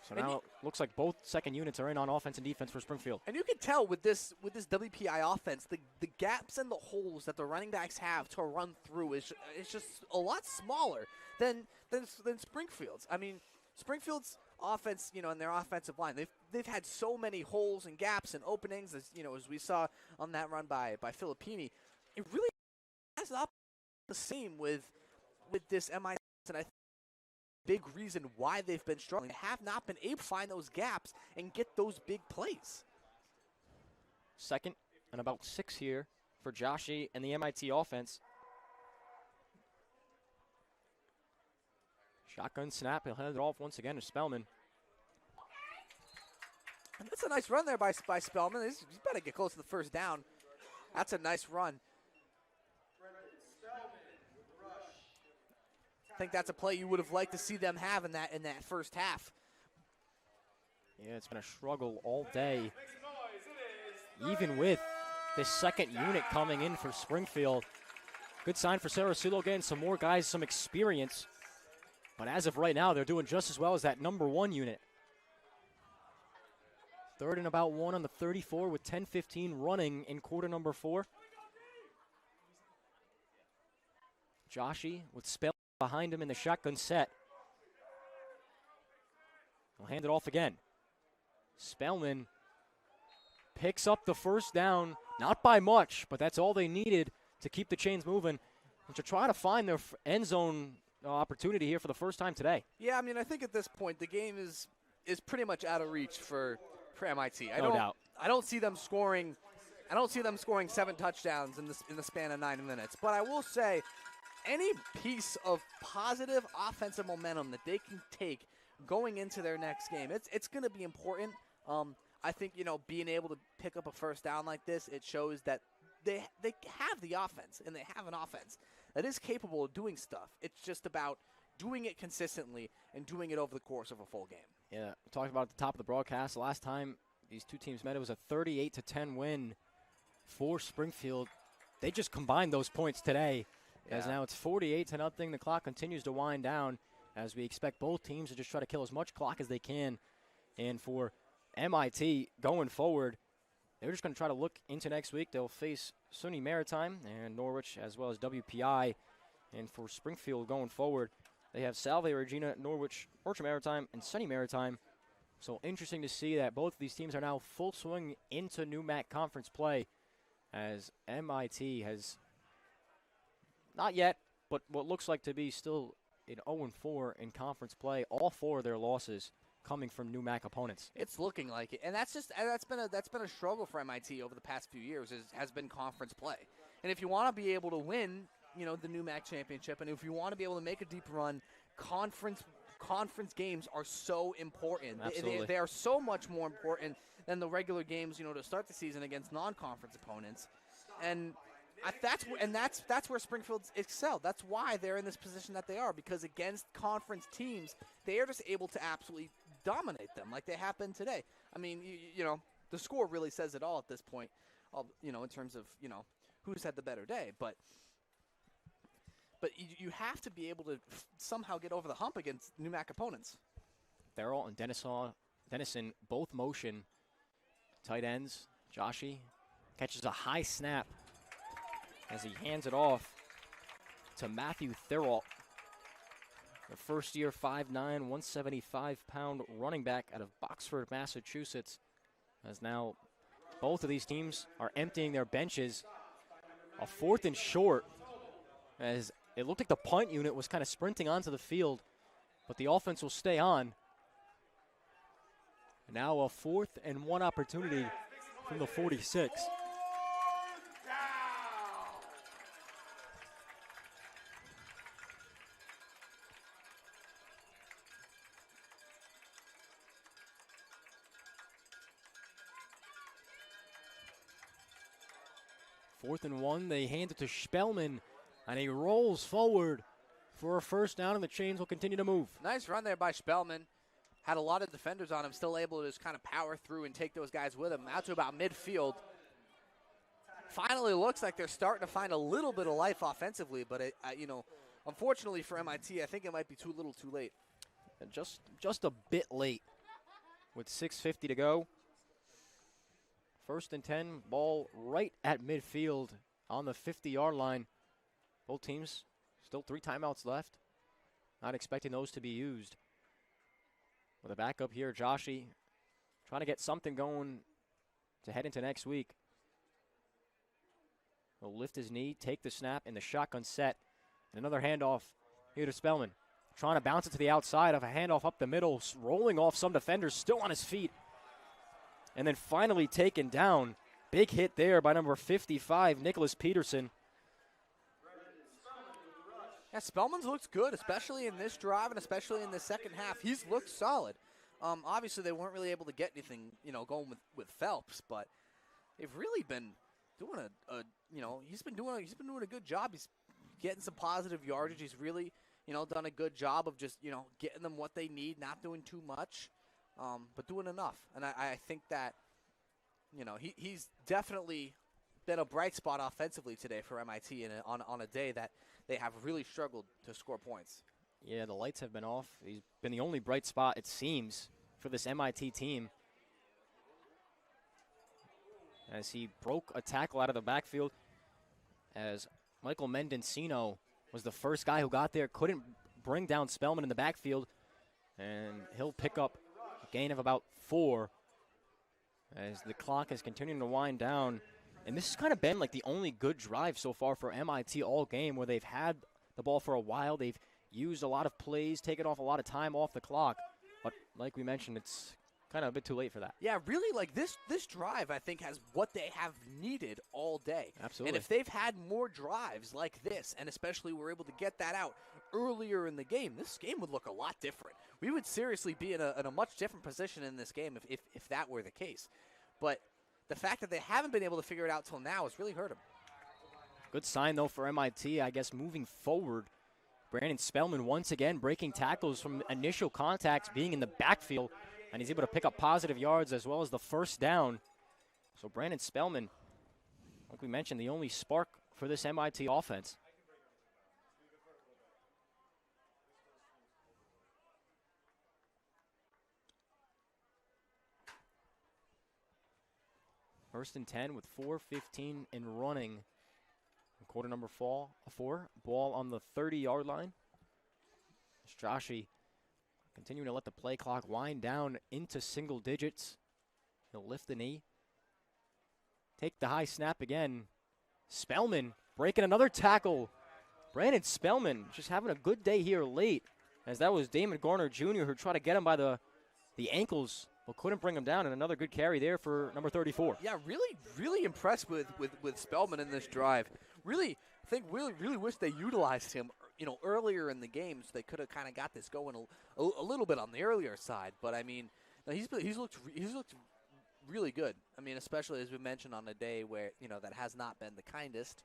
So now it looks like both second units are in on offense and defense for Springfield. And you can tell with this WPI offense, the gaps and the holes that the running backs have to run through is just a lot smaller than Springfield's. I mean, Springfield's offense, and their offensive line, they've had so many holes and gaps and openings, as we saw on that run by Filippini. It really has not the same with this MIT, and I think big reason why they've been struggling. They have not been able to find those gaps and get those big plays. Second and about 6 here for Joshi and the MIT offense. Shotgun snap. He'll hand it off once again to Spellman. And that's a nice run there by Spellman. He's better get close to the first down. That's a nice run. I think that's a play you would have liked to see them have in that first half. Yeah, it's been a struggle all day. Even with this second unit coming in for Springfield. Good sign for Sarasulo, getting some more guys, some experience. But as of right now, they're doing just as well as that number 1 unit. Third and about 1 on the 34 with 10:15 running in quarter number 4. Joshi with Spell behind him in the shotgun set. He'll hand it off again. Spellman picks up the first down, not by much, but that's all they needed to keep the chains moving and to try to find their end zone opportunity here for the first time today. Yeah, I mean, I think at this point the game is pretty much out of reach for MIT. No doubt. I don't see them scoring. I don't see them scoring 7 touchdowns in the span of 9 minutes. But I will say, any piece of positive offensive momentum that they can take going into their next game, it's going to be important. I think being able to pick up a first down like this, it shows that they have the offense, and they have an offense that is capable of doing stuff. It's just about doing it consistently and doing it over the course of a full game. Yeah, we talked about at the top of the broadcast. Last time these two teams met, it was a 38-10 win for Springfield. They just combined those points today, as now it's 48-0. The clock continues to wind down as we expect both teams to just try to kill as much clock as they can and for MIT going forward, they're just going to try to look into next week. They'll face SUNY Maritime and Norwich as well as WPI. And for Springfield going forward, they have Salve Regina, Norwich, Orchard Maritime, and SUNY Maritime. So interesting to see that both of these teams are now full swing into NEWMAC conference play, as MIT has not yet, but what looks like to be still in 0-4 in conference play. All 4 of their losses coming from NEWMAC opponents. It's looking like it, and that's been a struggle for MIT over the past few years. Has been conference play, and if you want to be able to win, the NEWMAC championship, and if you want to be able to make a deep run, conference games are so important. Absolutely. They are so much more important than the regular games, to start the season against non-conference opponents, and that's where Springfield's excelled. That's why they're in this position that they are, because against conference teams, they are just able to absolutely dominate them like they have been today. I mean, the score really says it all at this point, in terms of, who's had the better day. But you have to be able to somehow get over the hump against NEWMAC opponents. Farrell and Dennison both motion tight ends. Joshi catches a high snap as he hands it off to Matthew Thuralt, the first-year 5'9", 175-pound running back out of Boxford, Massachusetts. As now both of these teams are emptying their benches. A 4th and short, as it looked like the punt unit was kind of sprinting onto the field, but the offense will stay on. Now a 4th and 1 opportunity from the 46. Fourth and 1, they hand it to Spellman, and he rolls forward for a first down, and the chains will continue to move. Nice run there by Spellman. Had a lot of defenders on him, still able to just kind of power through and take those guys with him out to about midfield. Finally looks like they're starting to find a little bit of life offensively, but unfortunately for MIT, I think it might be too little too late. And just a bit late with 6:50 to go. 1st and 10, ball right at midfield on the 50-yard line. Both teams still 3 timeouts left. Not expecting those to be used. With a backup here, Joshi trying to get something going to head into next week. He'll lift his knee, take the snap in the shotgun set. And another handoff here to Spellman. Trying to bounce it to the outside of a handoff up the middle, rolling off some defenders, still on his feet. And then finally taken down. Big hit there by number 55, Nicholas Peterson. Yeah, Spellman's looks good, especially in this drive and especially in the second half. He's looked solid. Obviously, they weren't really able to get anything, going with Phelps, but they've really been doing he's been doing a good job. He's getting some positive yardage. He's really, done a good job of just, getting them what they need, not doing too much, but doing enough. And I think that, he's definitely been a bright spot offensively today for MIT on a day that they have really struggled to score points. Yeah, the lights have been off. He's been the only bright spot, it seems, for this MIT team, as he broke a tackle out of the backfield, as Michael Mendocino was the first guy who got there, couldn't bring down Spellman in the backfield, and he'll pick up a gain of about 4 as the clock is continuing to wind down. And this has kind of been like the only good drive so far for MIT all game, where they've had the ball for a while. They've used a lot of plays, taken off a lot of time off the clock. But like we mentioned, it's kind of a bit too late for that. Yeah, really, like this drive, I think, has what they have needed all day. Absolutely. And if they've had more drives like this, and especially were able to get that out earlier in the game, this game would look a lot different. We would seriously be in a much different position in this game if that were the case. But the fact that they haven't been able to figure it out till now has really hurt them. Good sign, though, for MIT, I guess, moving forward. Brandon Spellman once again breaking tackles from initial contacts, being in the backfield, and he's able to pick up positive yards as well as the first down. So Brandon Spellman, like we mentioned, the only spark for this MIT offense. First and 10 with 4:15 in running. Quarter number 4. Ball on the 30-yard line. Joshi continuing to let the play clock wind down into single digits. He'll lift the knee. Take the high snap again. Spellman breaking another tackle. Brandon Spellman just having a good day here late, as that was Damon Garner Jr. who tried to get him by the ankles, but couldn't bring him down. And another good carry there for number 34. Yeah, really impressed with Spellman in this drive. Really wish they utilized him, earlier in the game, so they could have kind of got this going a little bit on the earlier side. But I mean, he's looked really good. I mean, especially as we mentioned on a day where that has not been the kindest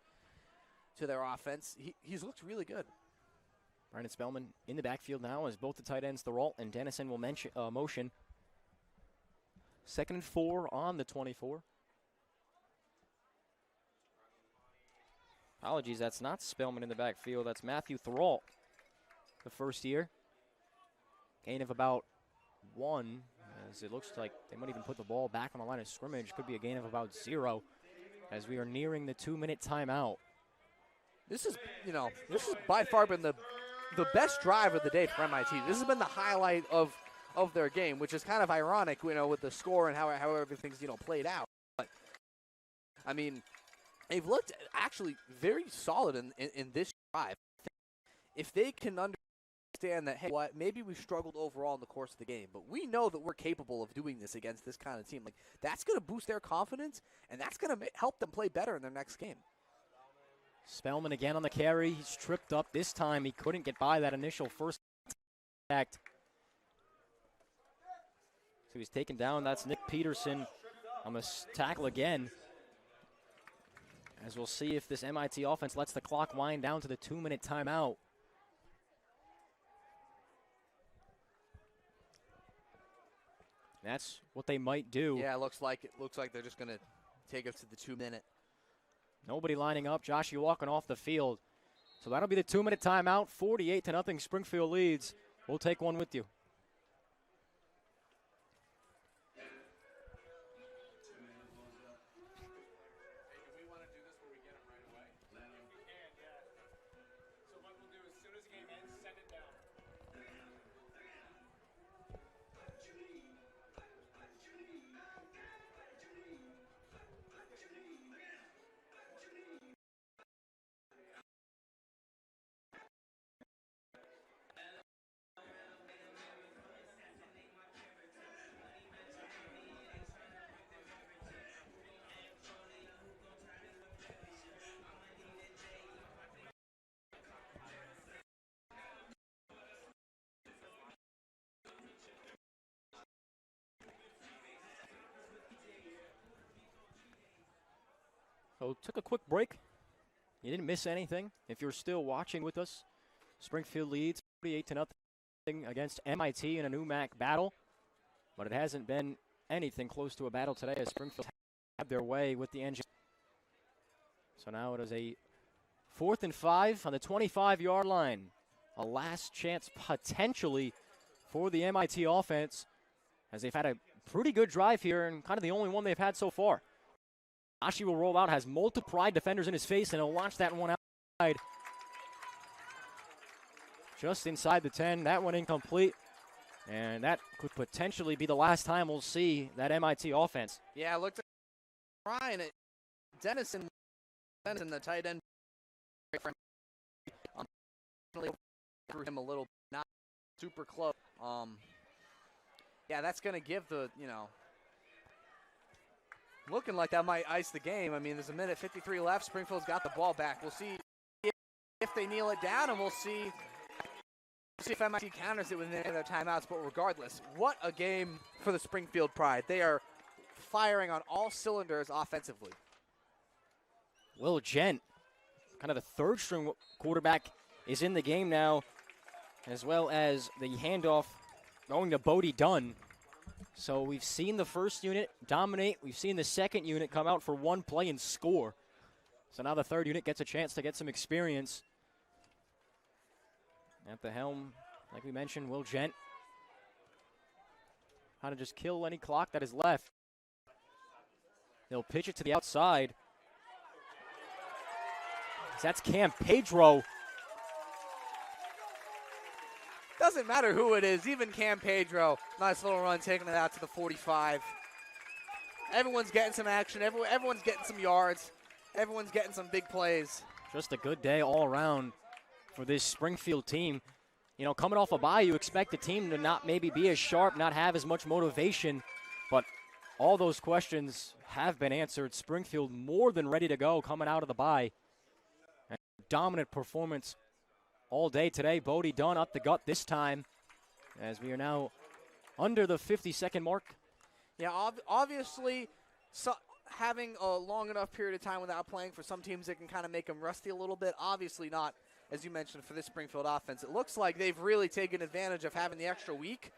to their offense. He's looked really good. Brandon Spellman in the backfield now as both the tight ends, Thoralt and Dennison, will motion. 2nd and 4 on the 24. Apologies, that's not Spellman in the backfield. That's Matthew Thoralt, the first year. Gain of about 1, as it looks like they might even put the ball back on the line of scrimmage. Could be a gain of about 0, as we are nearing the 2-minute timeout. This has by far been the best drive of the day for MIT. This has been the highlight of their game, which is kind of ironic, with the score and how everything's played out. But I mean, they've looked actually very solid in this drive. If they can understand that, hey, maybe we struggled overall in the course of the game, but we know that we're capable of doing this against this kind of team. Like, that's going to boost their confidence, and that's going to help them play better in their next game. Spellman again on the carry. He's tripped up. This time he couldn't get by that initial first contact. So he's taken down. That's Nick Peterson on the tackle again. As we'll see if this MIT offense lets the clock wind down to the 2-minute timeout. That's what they might do. Yeah, it looks like they're just going to take us to the 2-minute. Nobody lining up. Joshua walking off the field. So that'll be the 2-minute timeout. 48-0. Springfield leads. We'll take one with you. So took a quick break. You didn't miss anything. If you're still watching with us, Springfield leads 48-0 against MIT in a NEWMAC battle. But it hasn't been anything close to a battle today, as Springfield had their way with the engine. So now it is a 4th and 5 on the 25-yard line. A last chance potentially for the MIT offense, as they've had a pretty good drive here and kind of the only one they've had so far. Ashi will roll out, has multiple Pride defenders in his face, and he'll launch that one outside. Just inside the 10. That one incomplete. And that could potentially be the last time we'll see that MIT offense. Yeah, I looked at Ryan at Dennison, the tight end. Threw him a little, not super close. Yeah, that's going to give the, looking like that might ice the game. I mean, there's a minute 53 left. Springfield's got the ball back. We'll see if they kneel it down, and we'll see if MIT counters it within their timeouts. But regardless, what a game for the Springfield Pride. They are firing on all cylinders offensively. Will Gent, kind of the third-string quarterback, is in the game now, as well as the handoff going to Bodie Dunn. So we've seen the first unit dominate. We've seen the second unit come out for one play and score. So now the third unit gets a chance to get some experience. At the helm, like we mentioned, Will Gent. How to just kill any clock that is left. They'll pitch it to the outside. That's Cam Pedro. Doesn't matter who it is, even Cam Pedro. Nice little run, taking it out to the 45. Everyone's getting some action. Everyone's getting some yards. Everyone's getting some big plays. Just a good day all around for this Springfield team. You know, coming off a bye, you expect the team to not maybe be as sharp, not have as much motivation, but all those questions have been answered. Springfield more than ready to go coming out of the bye. And dominant performance all day today. Bodie Dunn up the gut this time as we are now under the 50-second mark. Yeah, obviously, having a long enough period of time without playing for some teams, it can kind of make them rusty a little bit. Obviously not, as you mentioned, for this Springfield offense. It looks like they've really taken advantage of having the extra week,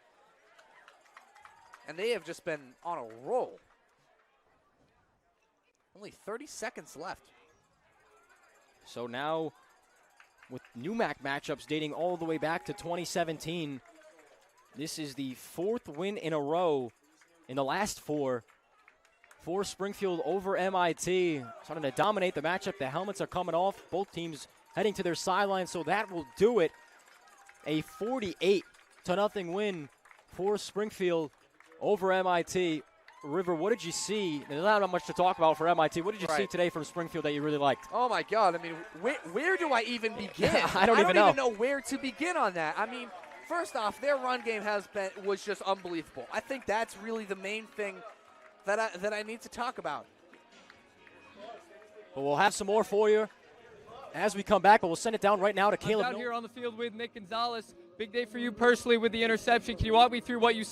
and they have just been on a roll. Only 30 seconds left. So now, with NEWMAC matchups dating all the way back to 2017, this is the 4th win in a row in the last 4 for Springfield over MIT. Starting to dominate the matchup. The helmets are coming off. Both teams heading to their sidelines, so that will do it. A 48-0 win for Springfield over MIT. River, what did you see? There's not much to talk about for MIT. What did you see today from Springfield that you really liked? Oh, my God. I mean, where do I even begin? I don't even know where to begin on that. I mean, first off, their run game was just unbelievable. I think that's really the main thing that I need to talk about. But we'll have some more for you as we come back, but we'll send it down right now to Caleb. Out here on the field with Nick Gonzalez. Big day for you personally with the interception. Can you walk me through what you